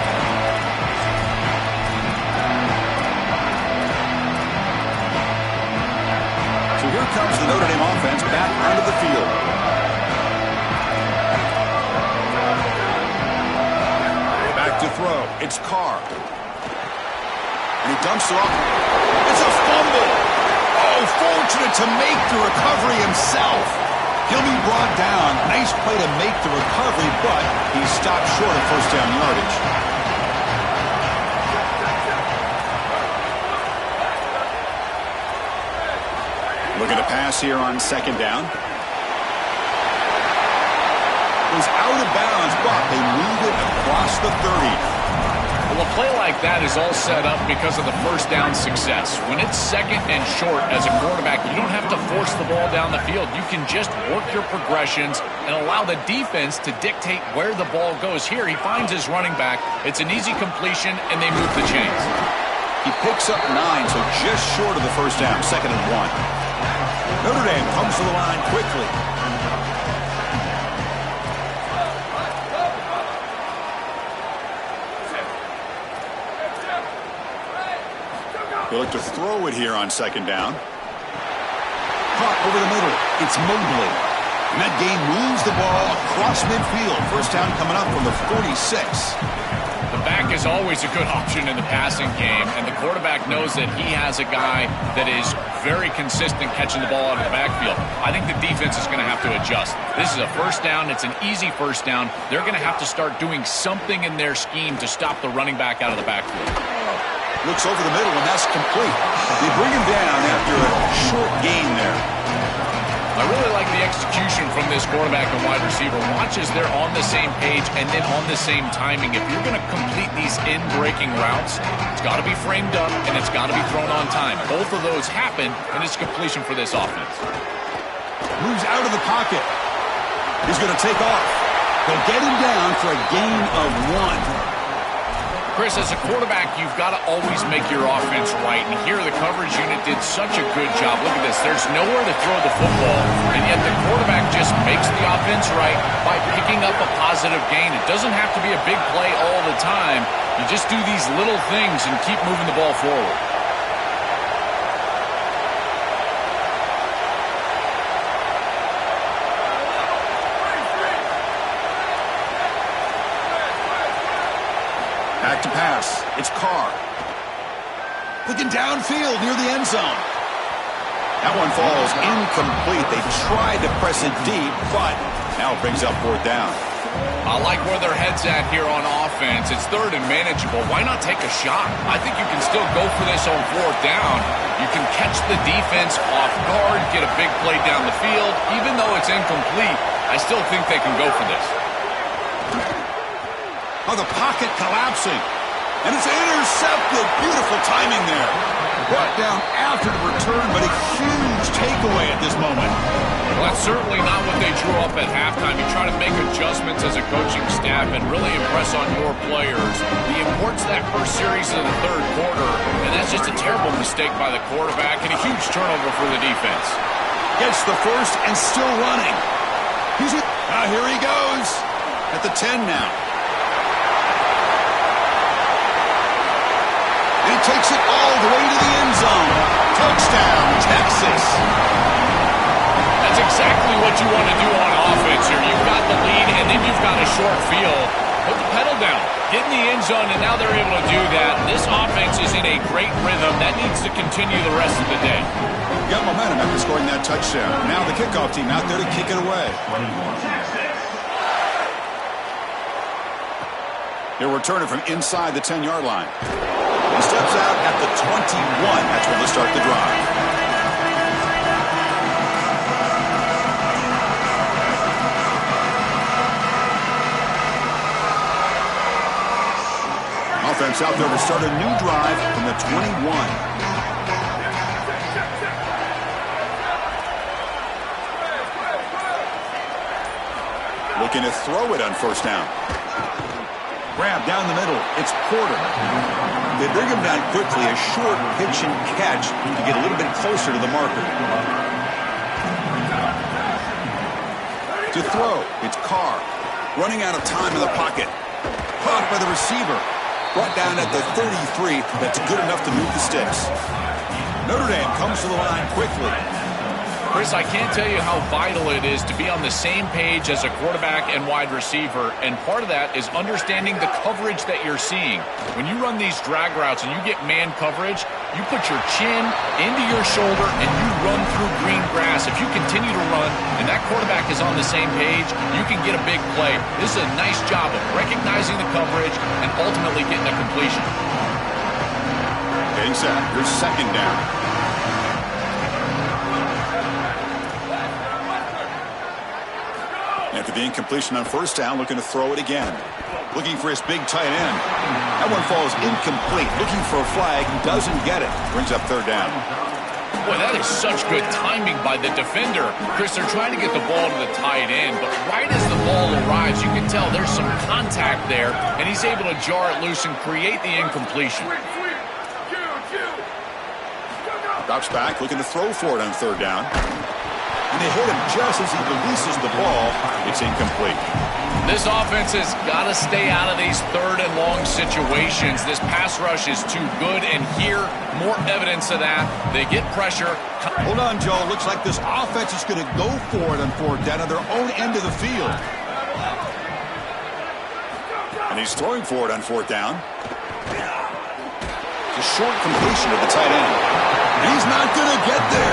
So here comes the Notre Dame offense back onto the field. Back to throw. It's Carr. And he dumps it off. It's a fumble. Oh, fortunate to make the recovery himself. He'll be brought down. Nice play to make the recovery, but he stopped short of first down yardage. Looking to pass here on second down. It was out of bounds, but they moved it across the 30. Well, a play like that is all set up because of the first down success. When it's second and short as a quarterback, you don't have to force the ball down the field. You can just work your progressions and allow the defense to dictate where the ball goes. Here, he finds his running back. It's an easy completion, and they move the chains. He picks up 9, so just short of the first down, 2nd and 1. Notre Dame comes to the line quickly. They look to throw it here on second down. Caught over the middle. It's Mobley. And that game moves the ball across midfield. First down coming up from the 46. The back is always a good option in the passing game, and the quarterback knows that he has a guy that is very consistent catching the ball out of the backfield. I think the defense is going to have to adjust. This is a first down. It's an easy first down. They're going to have to start doing something in their scheme to stop the running back out of the backfield. Looks over the middle, and that's complete. They bring him down after a short gain there. I really like the execution from this quarterback and wide receiver. Watch as they're on the same page and then on the same timing. If you're going to complete these in-breaking routes, it's got to be framed up and it's got to be thrown on time. Both of those happen, and it's completion for this offense. Moves out of the pocket. He's going to take off. They'll get him down for a gain of 1. Chris, as a quarterback, you've got to always make your offense right. And here the coverage unit did such a good job. Look at this. There's nowhere to throw the football, and yet the quarterback just makes the offense right by picking up a positive gain. It doesn't have to be a big play all the time. You just do these little things and keep moving the ball forward. Back to pass. It's Carr. Looking downfield near the end zone. That one falls incomplete. They tried to press it deep, but now it brings up 4th down. I like where their head's at here on offense. It's 3rd and manageable. Why not take a shot? I think you can still go for this on 4th down. You can catch the defense off guard, get a big play down the field. Even though it's incomplete, I still think they can go for this. Oh, the pocket collapsing. And it's intercepted. Beautiful timing there. Brought down after the return, but a huge takeaway at this moment. Well, that's certainly not what they drew up at halftime. You try to make adjustments as a coaching staff and really impress on your players. The importance of that first series of the 3rd quarter, and that's just a terrible mistake by the quarterback and a huge turnover for the defense. Gets the first and still running. Here he goes. At the 10 now. And he takes it all the way to the end zone. Touchdown, Texas. That's exactly what you want to do on offense here. You've got the lead, and then you've got a short field. Put the pedal down. Get in the end zone, and now they're able to do that. This offense is in a great rhythm. That needs to continue the rest of the day. Got momentum after scoring that touchdown. Now the kickoff team out there to kick it away. He'll return it from inside the 10-yard line. He steps out at the 21. That's where they'll start the drive. Offense out there to start a new drive from the 21. Looking to throw it on first down. Grab down the middle. It's Porter. They bring him down quickly. A short pitch and catch to get a little bit closer to the marker. To throw, it's Carr. Running out of time in the pocket. Caught by the receiver. Brought down at the 33. That's good enough to move the sticks. Notre Dame comes to the line quickly. Chris, I can't tell you how vital it is to be on the same page as a quarterback and wide receiver, and part of that is understanding the coverage that you're seeing. When you run these drag routes and you get man coverage, you put your chin into your shoulder and you run through green grass. If you continue to run and that quarterback is on the same page, you can get a big play. This is a nice job of recognizing the coverage and ultimately getting a completion. Getting set. Here's second down. After the incompletion on first down, looking to throw it again. Looking for his big tight end. That one falls incomplete. Looking for a flag. Doesn't get it. Brings up third down. Boy, that is such good timing by the defender. Chris, they're trying to get the ball to the tight end, but right as the ball arrives, you can tell there's some contact there, and he's able to jar it loose and create the incompletion. Drops back, looking to throw for it on third down. And they hit him just as he releases the ball. It's incomplete. This offense has got to stay out of these third and long situations. This pass rush is too good, and here, more evidence of that. They get pressure. Hold on, Joe. Looks like this offense is going to go for it on fourth down at their own end of the field. And he's throwing for it on fourth down. It's a short completion of the tight end. He's not going to get there.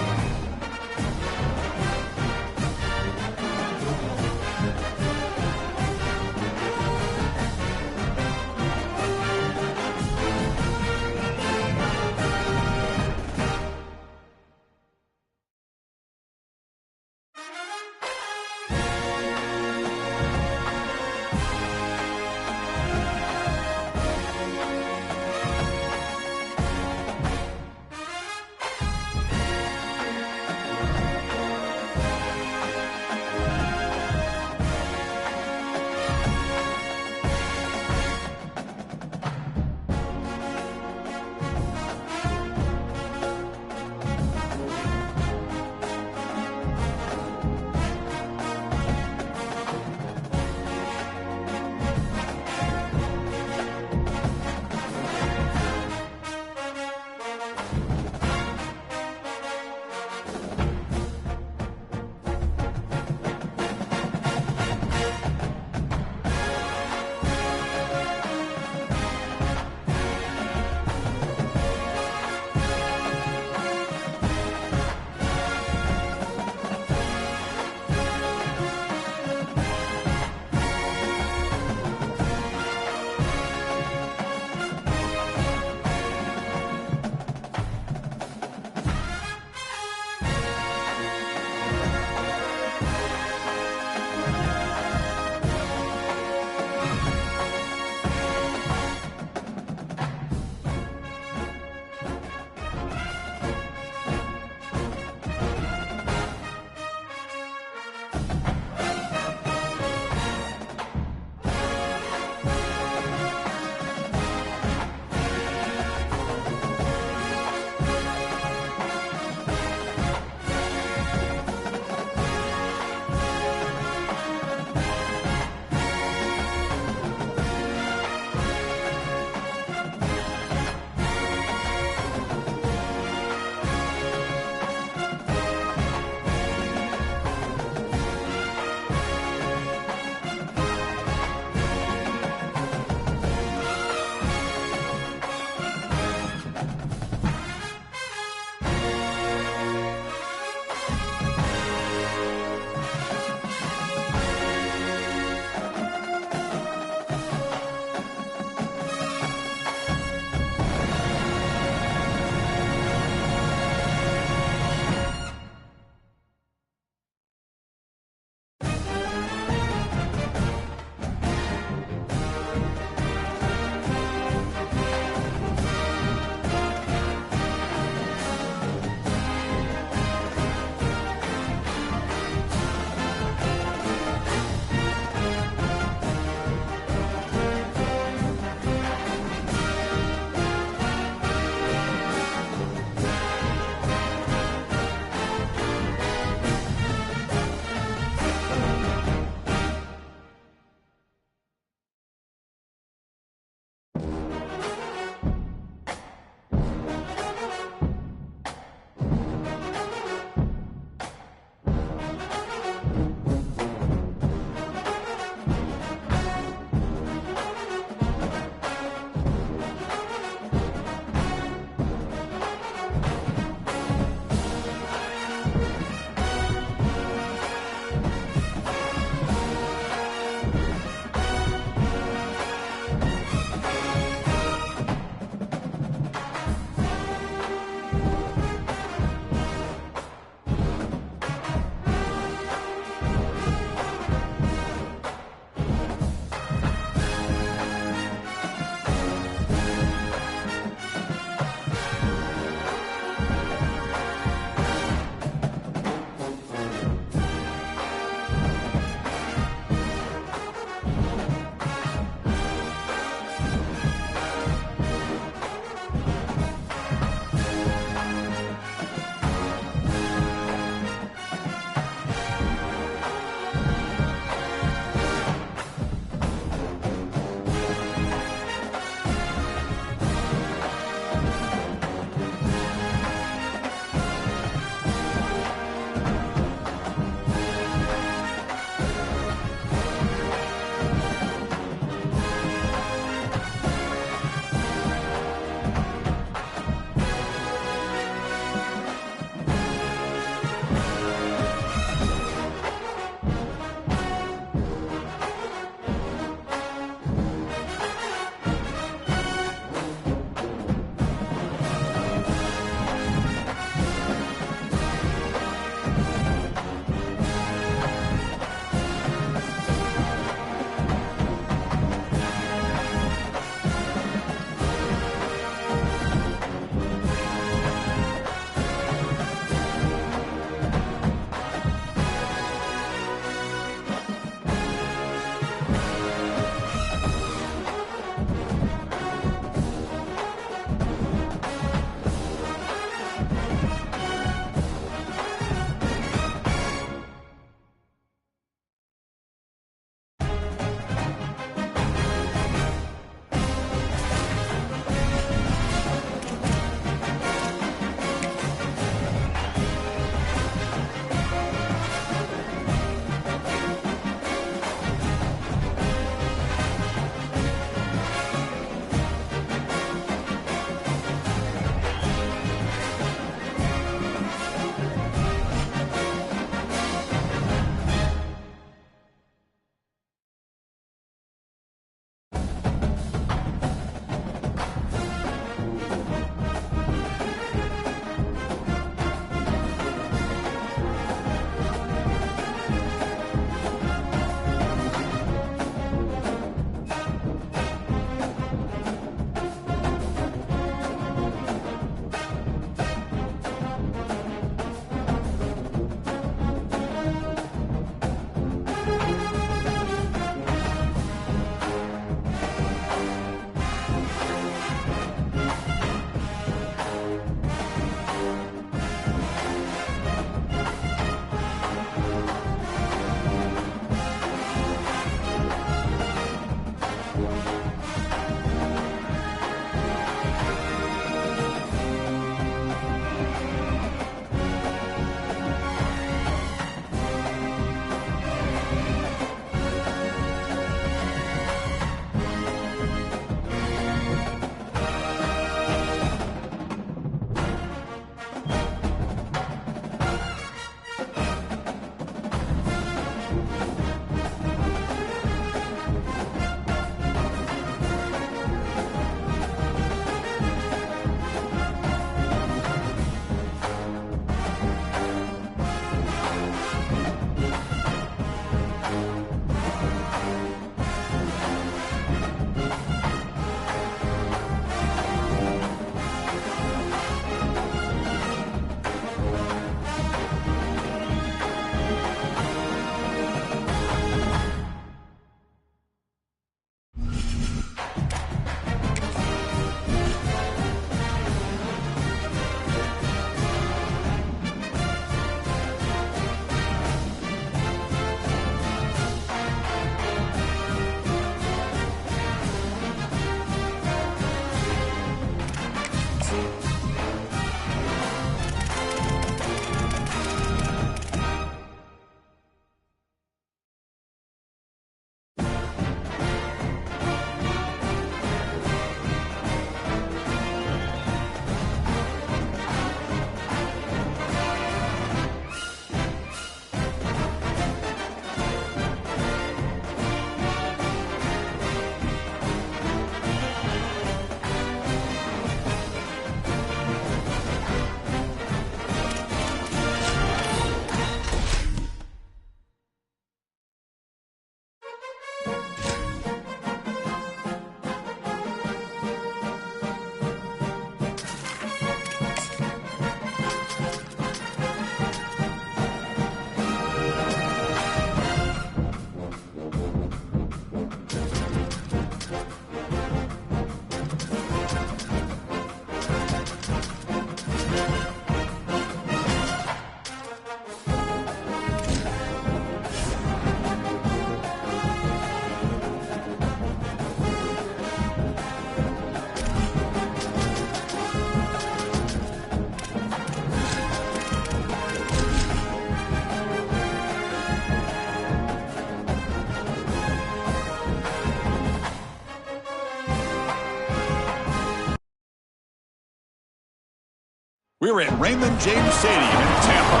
We're at Raymond James Stadium in Tampa.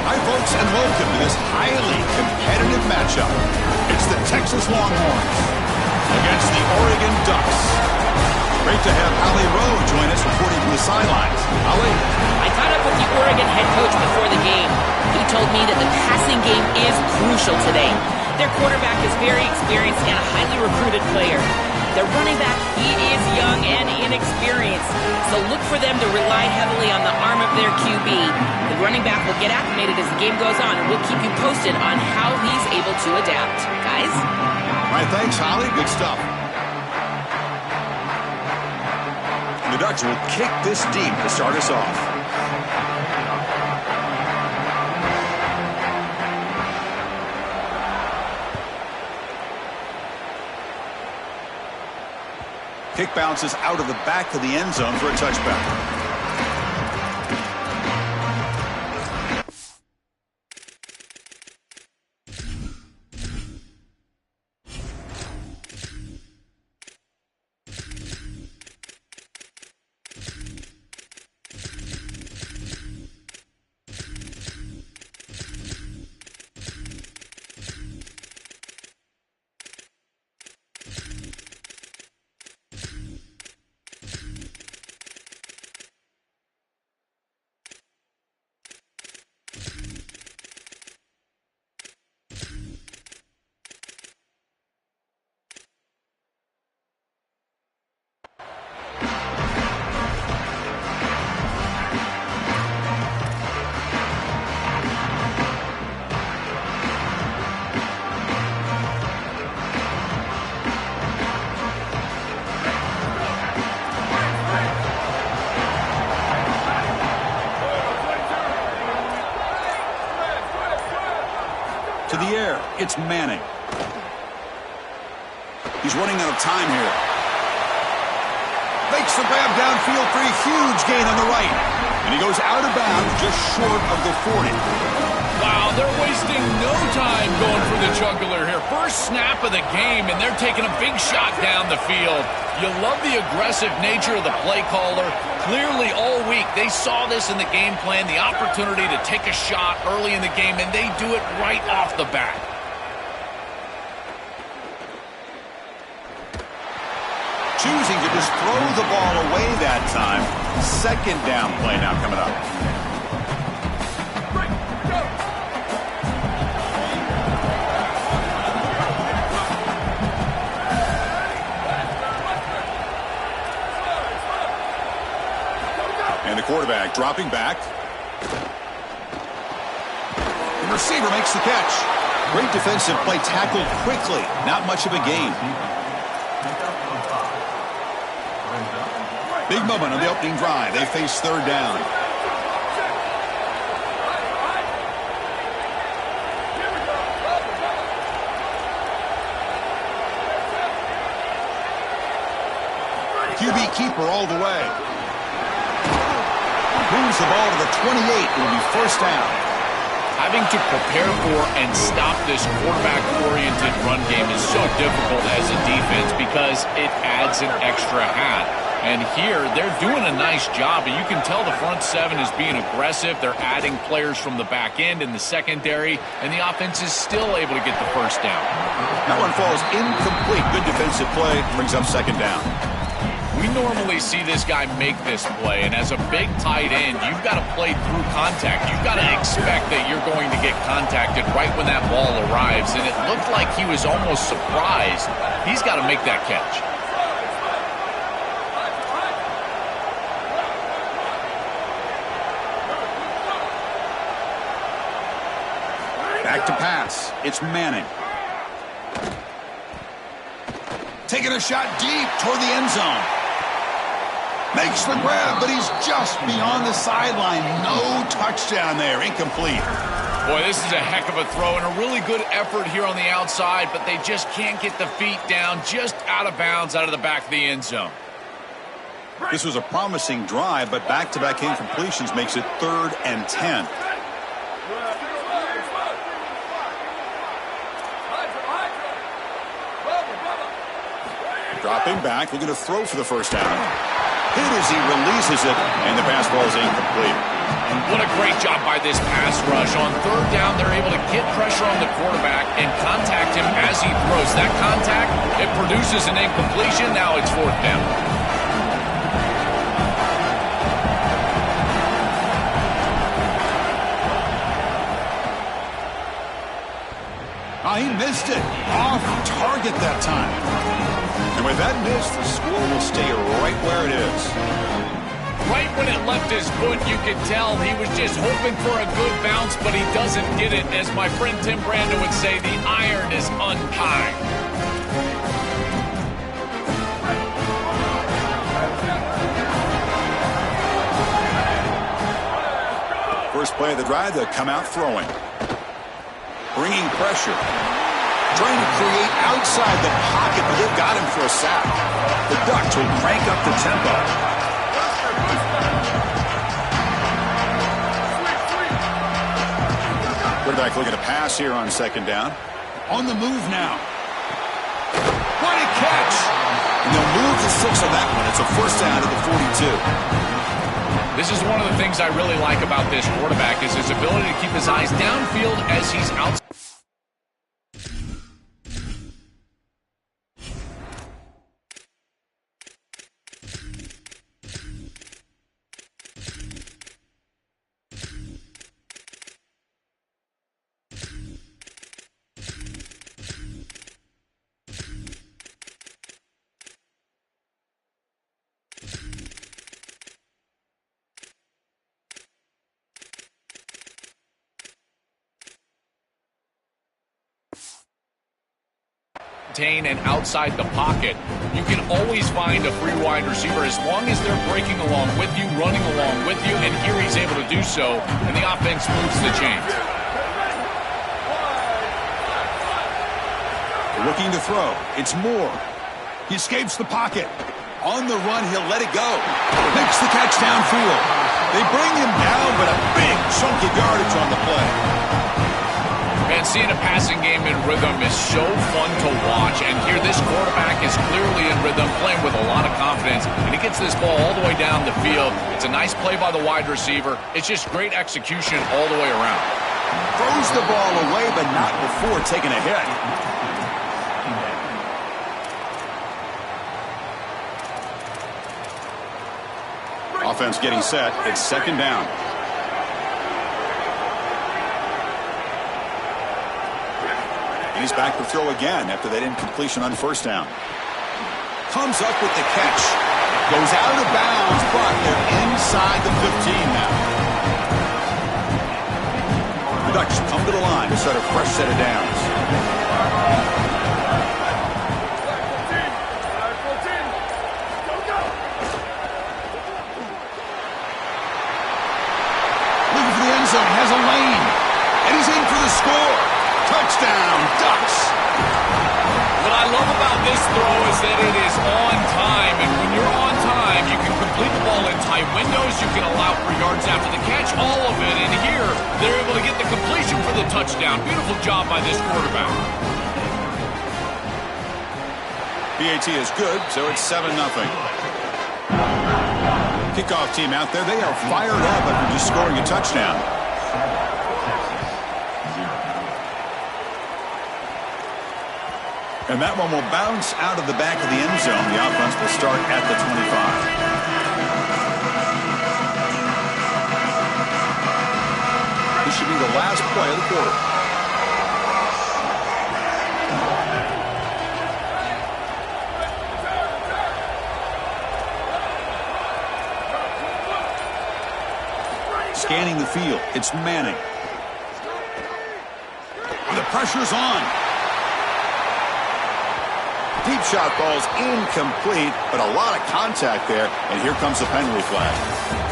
Hi, folks, and welcome to this highly competitive matchup. It's the Texas Longhorns against the Oregon Ducks. Great to have Holly Rowe join us reporting from the sidelines. Holly? I caught up with the Oregon head coach before the game. He told me that the passing game is crucial today. Their quarterback is very experienced and a highly recruited player. Their running back, he is young and inexperienced, so look for them to rely heavily on the arm of their QB. The running back will get acclimated as the game goes on, and we'll keep you posted on how he's able to adapt. Guys? All right, thanks, Holly. Good stuff. The Ducks will kick this deep to start us off. Kick bounces out of the back of the end zone for a touchback. To the air, it's Manning. He's running out of time here. Makes the grab downfield for a huge gain on the right. And he goes out of bounds just short of the 40. Wow, they're wasting no time going for the jugular here. First snap of the game, and they're taking a big shot down the field. You love the aggressive nature of the play caller. Clearly all week they saw this in the game plan, the opportunity to take a shot early in the game, and they do it right off the bat. Choosing to just throw the ball away that time. Second down play now coming up. dropping back. The receiver makes the catch. Great defensive play, tackled quickly. Not much of a gain. Big moment on the opening drive. They face third down. QB keeper all the way. Moves the ball to the 28. It will be first down. Having to prepare for and stop this quarterback-oriented run game is so difficult as a defense because it adds an extra hat. And here, they're doing a nice job, and you can tell the front seven is being aggressive. They're adding players from the back end and the secondary, and the offense is still able to get the first down. That one falls incomplete. Good defensive play. Brings up second down. We normally see this guy make this play, and as a big tight end, you've got to play through contact. You've got to expect that you're going to get contacted right when that ball arrives, and it looked like he was almost surprised. He's got to make that catch. Back to pass. It's Manning. Taking a shot deep toward the end zone. Makes the grab, but he's just beyond the sideline. No touchdown there. Incomplete. Boy, this is a heck of a throw and a really good effort here on the outside, but they just can't get the feet down, just out of bounds out of the back of the end zone. This was a promising drive, but back-to-back incompletions makes it 3rd and 10. Dropping back, looking to throw for the first down. Hit as he releases it, and the pass ball is incomplete. What a great job by this pass rush. On third down, they're able to get pressure on the quarterback and contact him as he throws. That contact, it produces an incompletion. Now it's 4th down. Oh, he missed it. Off target that time. And with that miss, the score will stay right where it is. Right when it left his foot, you could tell he was just hoping for a good bounce, but he doesn't get it. As my friend Tim Brando would say, the iron is unkind. First play of the drive, they'll come out throwing. Bringing pressure. Trying to create outside the pocket, but they've got him for a sack. The Ducks will crank up the tempo. Quarterback looking to pass here on second down. On the move now. What a catch! And they'll move the 6 on that one. It's a first down at the 42. This is one of the things I really like about this quarterback is his ability to keep his eyes downfield as he's outside. And outside the pocket. You can always find a free wide receiver as long as they're breaking along with you, running along with you, and here he's able to do so, and the offense moves the chains. Looking to throw. It's Moore. He escapes the pocket. On the run, he'll let it go. Makes the catch downfield. They bring him down, but a big chunk of yardage on the play. And seeing a passing game in rhythm is so fun to watch. And here this quarterback is clearly in rhythm, playing with a lot of confidence. And he gets this ball all the way down the field. It's a nice play by the wide receiver. It's just great execution all the way around. Throws the ball away, but not before taking a hit. Offense getting set. It's second down. He's back to throw again after that incompletion on first down. Comes up with the catch. Goes out of bounds, but they're inside the 15 now. Ducks come to the line to start a fresh set of downs. Looking for the end zone, has a lane, and he's in for the score. Touchdown, Ducks. What I love about this throw is that it is on time, and when you're on time, you can complete the ball in tight windows, you can allow for yards after the catch, all of it, and here, they're able to get the completion for the touchdown. Beautiful job by this quarterback. PAT is good, so it's 7-0. Kickoff team out there, they are fired up after just scoring a touchdown. And that one will bounce out of the back of the end zone. The offense will start at the 25. This should be the last play of the quarter. Scanning the field, it's Manning. And the pressure's on. Deep shot ball's incomplete, but a lot of contact there, and here comes the penalty flag.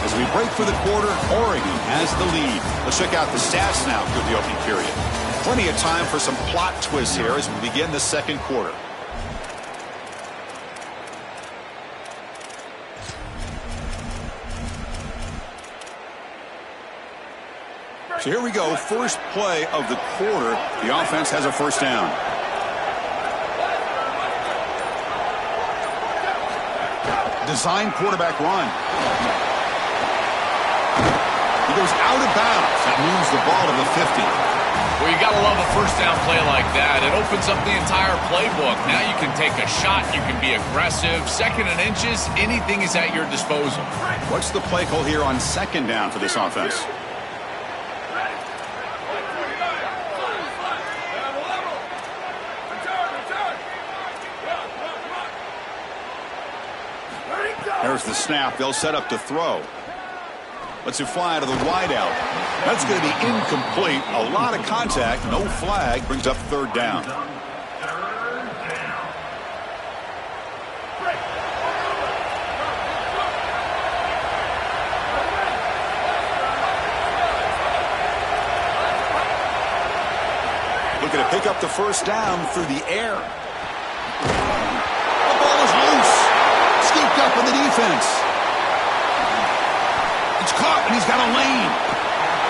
As we break for the quarter, Oregon has the lead. Let's check out the stats now through the opening period. Plenty of time for some plot twists here as we begin the second quarter. So here we go, first play of the quarter. The offense has a first down. Design quarterback run. He goes out of bounds. That moves the ball to the 50. Well, you got to love a first down play like that. It opens up the entire playbook. Now you can take a shot. You can be aggressive. Second and inches, anything is at your disposal. What's the play call here on second down for this offense? There's the snap. They'll set up to throw. Let's it fly to the wideout. That's going to be incomplete. A lot of contact. No flag. Brings up third down. Looking to pick up the first down through the air. The ball is loose. Scooped up in the defense. It's caught, and he's got a lane.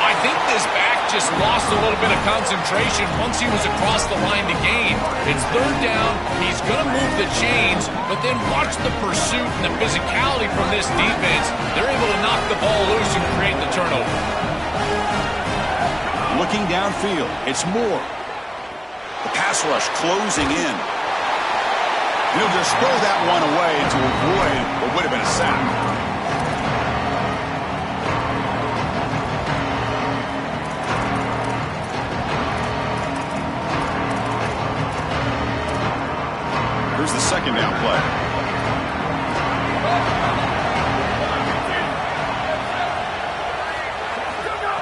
I think this back just lost a little bit of concentration once he was across the line to gain. It's third down. He's going to move the chains, but then watch the pursuit and the physicality from this defense. They're able to knock the ball loose and create the turnover. Looking downfield, it's Moore. The pass rush closing in. He'll just throw that one away to avoid what would have been a sack. Here's the second down play.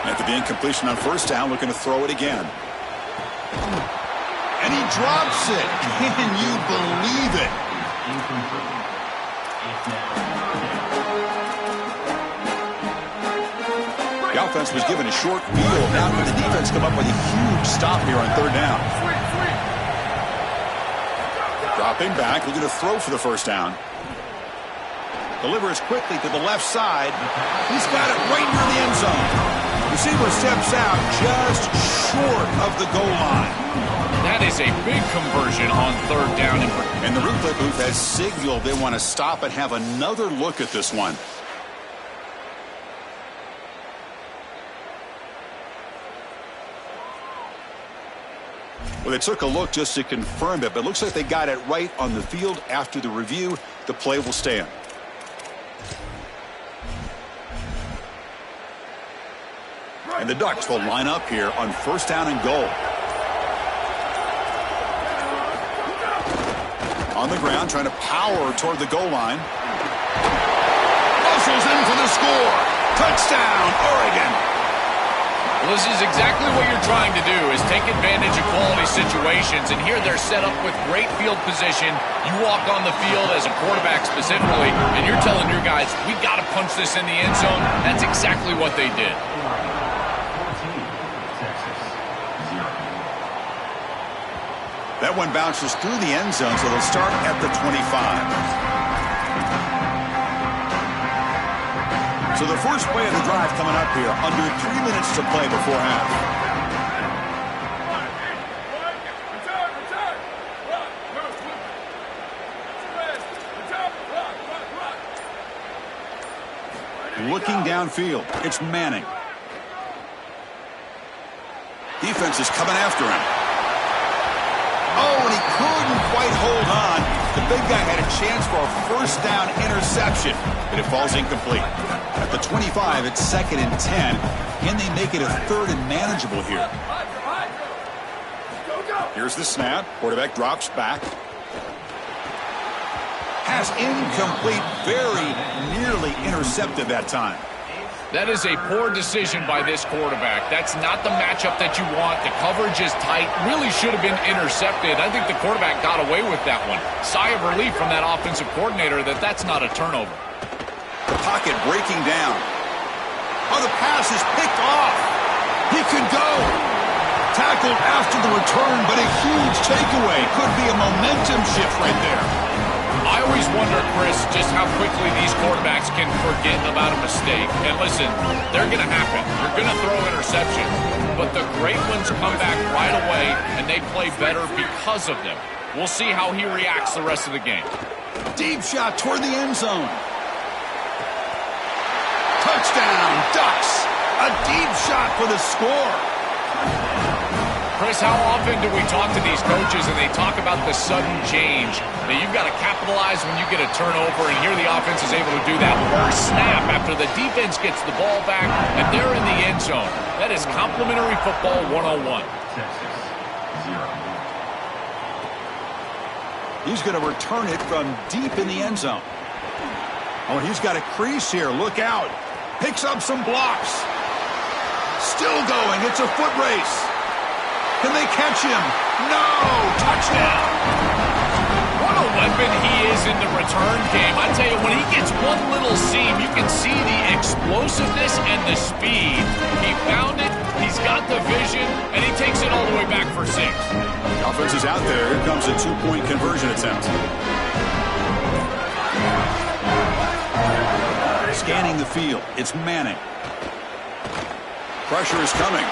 After the incompletion on first down, looking to throw it again. And he drops it. Can you believe it? The offense was given a short field. Now can the defense come up with a huge stop here on third down? Dropping back, looking to throw for the first down. Delivers quickly to the left side. He's got it right near the end zone. Receiver steps out just short of the goal line. That is a big conversion on third down. And the replay booth has signaled they want to stop and have another look at this one. Well, they took a look just to confirm it, but it looks like they got it right on the field. After the review, the play will stand. And the Ducks will line up here on first down and goal. On the ground, trying to power toward the goal line. Russell's in for the score. Touchdown, Oregon. Well, this is exactly what you're trying to do, is take advantage of quality situations. And here they're set up with great field position. You walk on the field as a quarterback specifically, and you're telling your guys, we got to punch this in the end zone. That's exactly what they did. That one bounces through the end zone, so they'll start at the 25. So the first play of the drive coming up here, under 3 minutes to play before half. Looking downfield, it's Manning. Defense is coming after him. Oh, and he couldn't quite hold on. The big guy had a chance for a first down interception, but it falls incomplete. At the 25, it's 2nd and 10. Can they make it a 3rd and manageable here? Here's the snap. Quarterback drops back. Pass incomplete. Very nearly intercepted that time. That is a poor decision by this quarterback. That's not the matchup that you want. The coverage is tight. Really should have been intercepted. I think the quarterback got away with that one. Sigh of relief from that offensive coordinator that that's not a turnover. The pocket breaking down. Oh, the pass is picked off. He could go. Tackled after the return, but a huge takeaway. Could be a momentum shift right there. I always wonder, Chris, just how quickly these quarterbacks can forget about a mistake. And listen, they're going to happen. You're going to throw interceptions. But the great ones come back right away, and they play better because of them. We'll see how he reacts the rest of the game. Deep shot toward the end zone. Touchdown, Ducks. A deep shot for the score. Chris, how often do we talk to these coaches and they talk about the sudden change? That you've got to capitalize when you get a turnover, and here the offense is able to do that first snap after the defense gets the ball back, and they're in the end zone. That is complimentary football 101. He's going to return it from deep in the end zone. Oh, he's got a crease here. Look out. Picks up some blocks. Still going. It's a foot race. Can they catch him? No! Touchdown! What a weapon he is in the return game. I tell you, when he gets one little seam, you can see the explosiveness and the speed. He found it, he's got the vision, and he takes it all the way back for 6. The offense is out there. Here comes a 2-point conversion attempt. Scanning the field. It's Manning. Pressure is coming.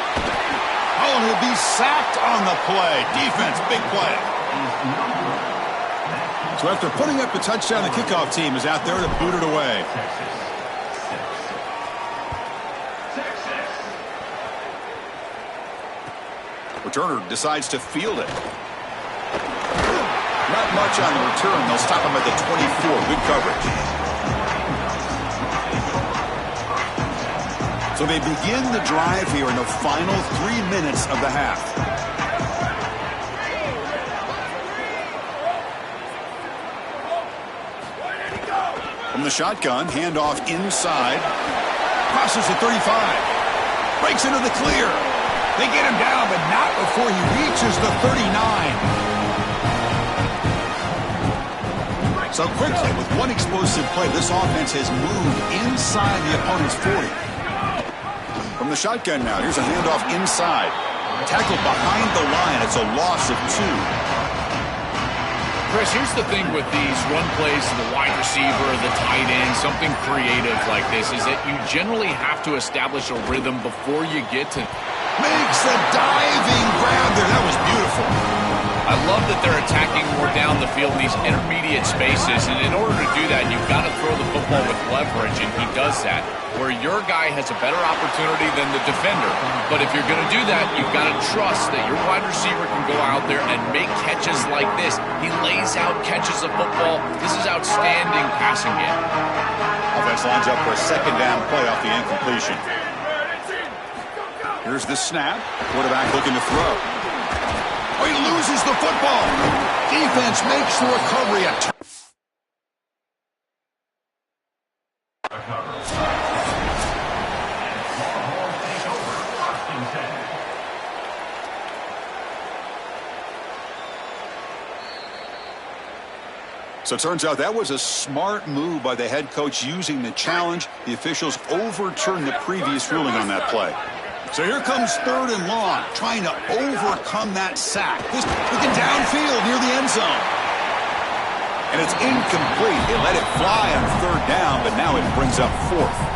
Oh, and he'll be sacked on the play. Defense, big play. So after putting up the touchdown, the kickoff team is out there to boot it away. Returner decides to field it. Not much on the return. They'll stop him at the 24. Good coverage. So they begin the drive here in the final 3 minutes of the half. From the shotgun, handoff inside. Crosses the 35. Breaks into the clear. They get him down, but not before he reaches the 39. So quickly, with one explosive play, this offense has moved inside the opponent's 40. From the shotgun now, here's a handoff inside. Tackled behind the line. It's a loss of 2. Chris, here's the thing with these run plays to the wide receiver, the tight end, something creative like this, is that you generally have to establish a rhythm before you get to... Makes the diving grab there. That was beautiful. I love that they're attacking more down the field in these intermediate spaces, and in order to do that, you've got to throw the football with leverage, and he does that, where your guy has a better opportunity than the defender. But if you're going to do that, you've got to trust that your wide receiver can go out there and make catches like this. He lays out, catches the football. This is outstanding passing game. Offense lines up for a second down play off the incompletion. Here's the snap. Quarterback looking to throw. Oh, he loses the football. Defense makes the recovery. So it turns out that was a smart move by the head coach using the challenge. The officials overturned the previous ruling on that play. So here comes 3rd and long, trying to overcome that sack. This looking downfield near the end zone. And it's incomplete. They let it fly on 3rd down, but now it brings up 4th.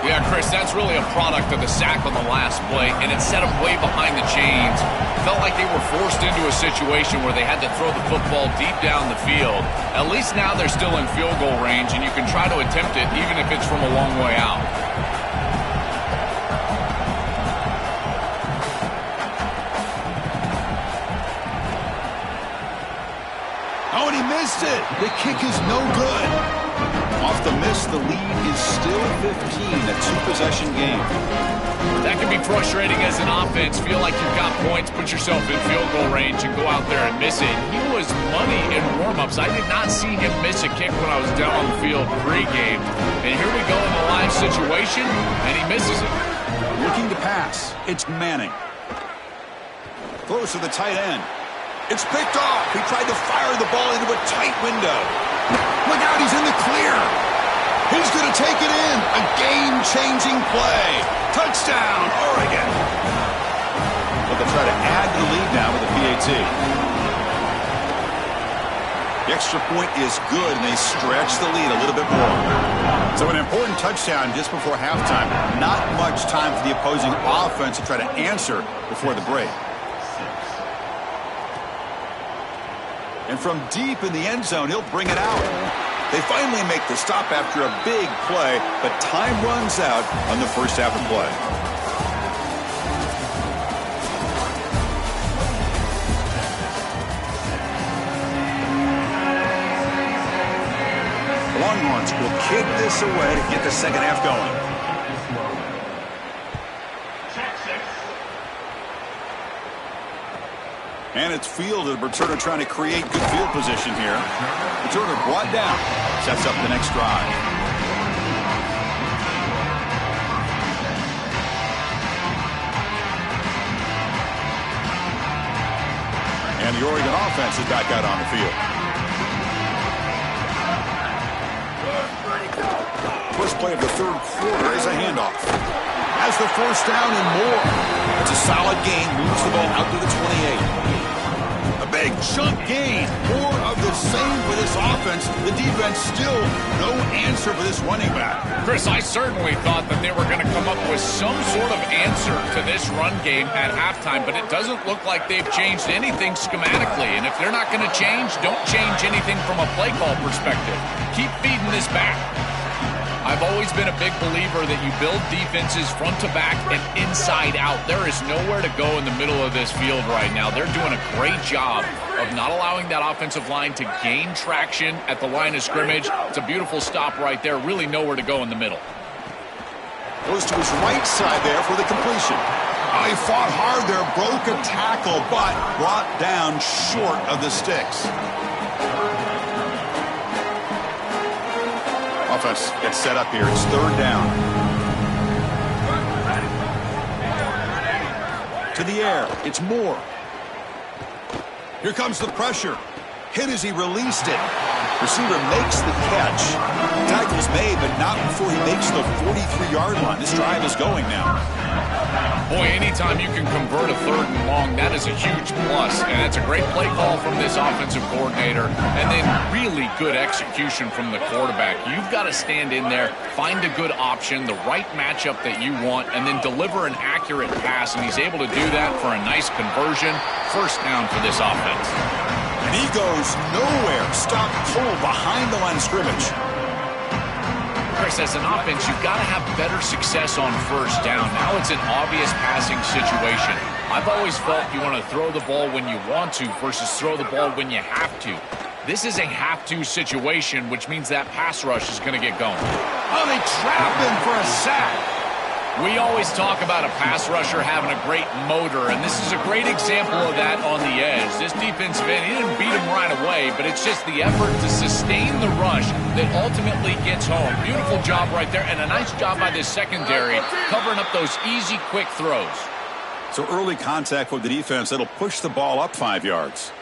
Yeah, Chris, that's really a product of the sack on the last play, and it set them way behind the chains. Felt like they were forced into a situation where they had to throw the football deep down the field. At least now they're still in field goal range, and you can try to attempt it even if it's from a long way out. Oh, and he missed it. The kick is no good. Off the miss, the lead is still 15, a 2-possession game. That can be frustrating as an offense. Feel like you've got points, put yourself in field goal range, and go out there and miss it. He was money in warm-ups. I did not see him miss a kick when I was down on the field pre-game. And here we go in the live situation, and he misses it. Looking to pass. It's Manning. Throws to the tight end. It's picked off. He tried to fire the ball into a tight window. Look out, he's in the clear. He's going to take it in. A game-changing play. Touchdown, Oregon. But they'll try to add to the lead now with a PAT. The extra point is good, and they stretch the lead a little bit more. So an important touchdown just before halftime. Not much time for the opposing offense to try to answer before the break. And from deep in the end zone, he'll bring it out. They finally make the stop after a big play, but time runs out on the first half of play. The Longhorns will kick this away to get the second half going. And it's fielded. Returner trying to create good field position here. Returner brought down. Sets up the next drive. And the Oregon offense is back out on the field. First play of the 3rd quarter is a handoff. Has the first down and more. It's a solid gain. Moves the ball out to the 28. A big chunk gain. More of the same for this offense. The defense still no answer for this running back. Chris, I certainly thought that they were going to come up with some sort of answer to this run game at halftime, but it doesn't look like they've changed anything schematically. And if they're not going to change, don't change anything from a play call perspective. Keep feeding this back. I've always been a big believer that you build defenses front to back and inside out. There is nowhere to go in the middle of this field right now. They're doing a great job of not allowing that offensive line to gain traction at the line of scrimmage. It's a beautiful stop right there. Really nowhere to go in the middle. Goes to his right side there for the completion. Oh, he fought hard there, broke a tackle, but brought down short of the sticks. Offense gets set up here. It's 3rd down. To the air. It's Moore. Here comes the pressure. Hit as he released it. Receiver makes the catch. Tackle's made, but not before he makes the 43-yard line. This drive is going now. Boy, anytime you can convert a 3rd and long, that is a huge plus. And it's a great play call from this offensive coordinator. And then really good execution from the quarterback. You've got to stand in there, find a good option, the right matchup that you want, and then deliver an accurate pass. And he's able to do that for a nice conversion. First down for this offense. And he goes nowhere. Stop cold behind the line of scrimmage. Chris, as an offense, you've got to have better success on first down. Now it's an obvious passing situation. I've always felt you want to throw the ball when you want to versus throw the ball when you have to. This is a have-to situation, which means that pass rush is going to get going. Oh, they trap him for a sack. We always talk about a pass rusher having a great motor, and this is a great example of that on the edge. This defensive end, he didn't beat him right away, but it's just the effort to sustain the rush that ultimately gets home. Beautiful job right there, and a nice job by this secondary covering up those easy, quick throws. So early contact with the defense, that'll push the ball up 5 yards.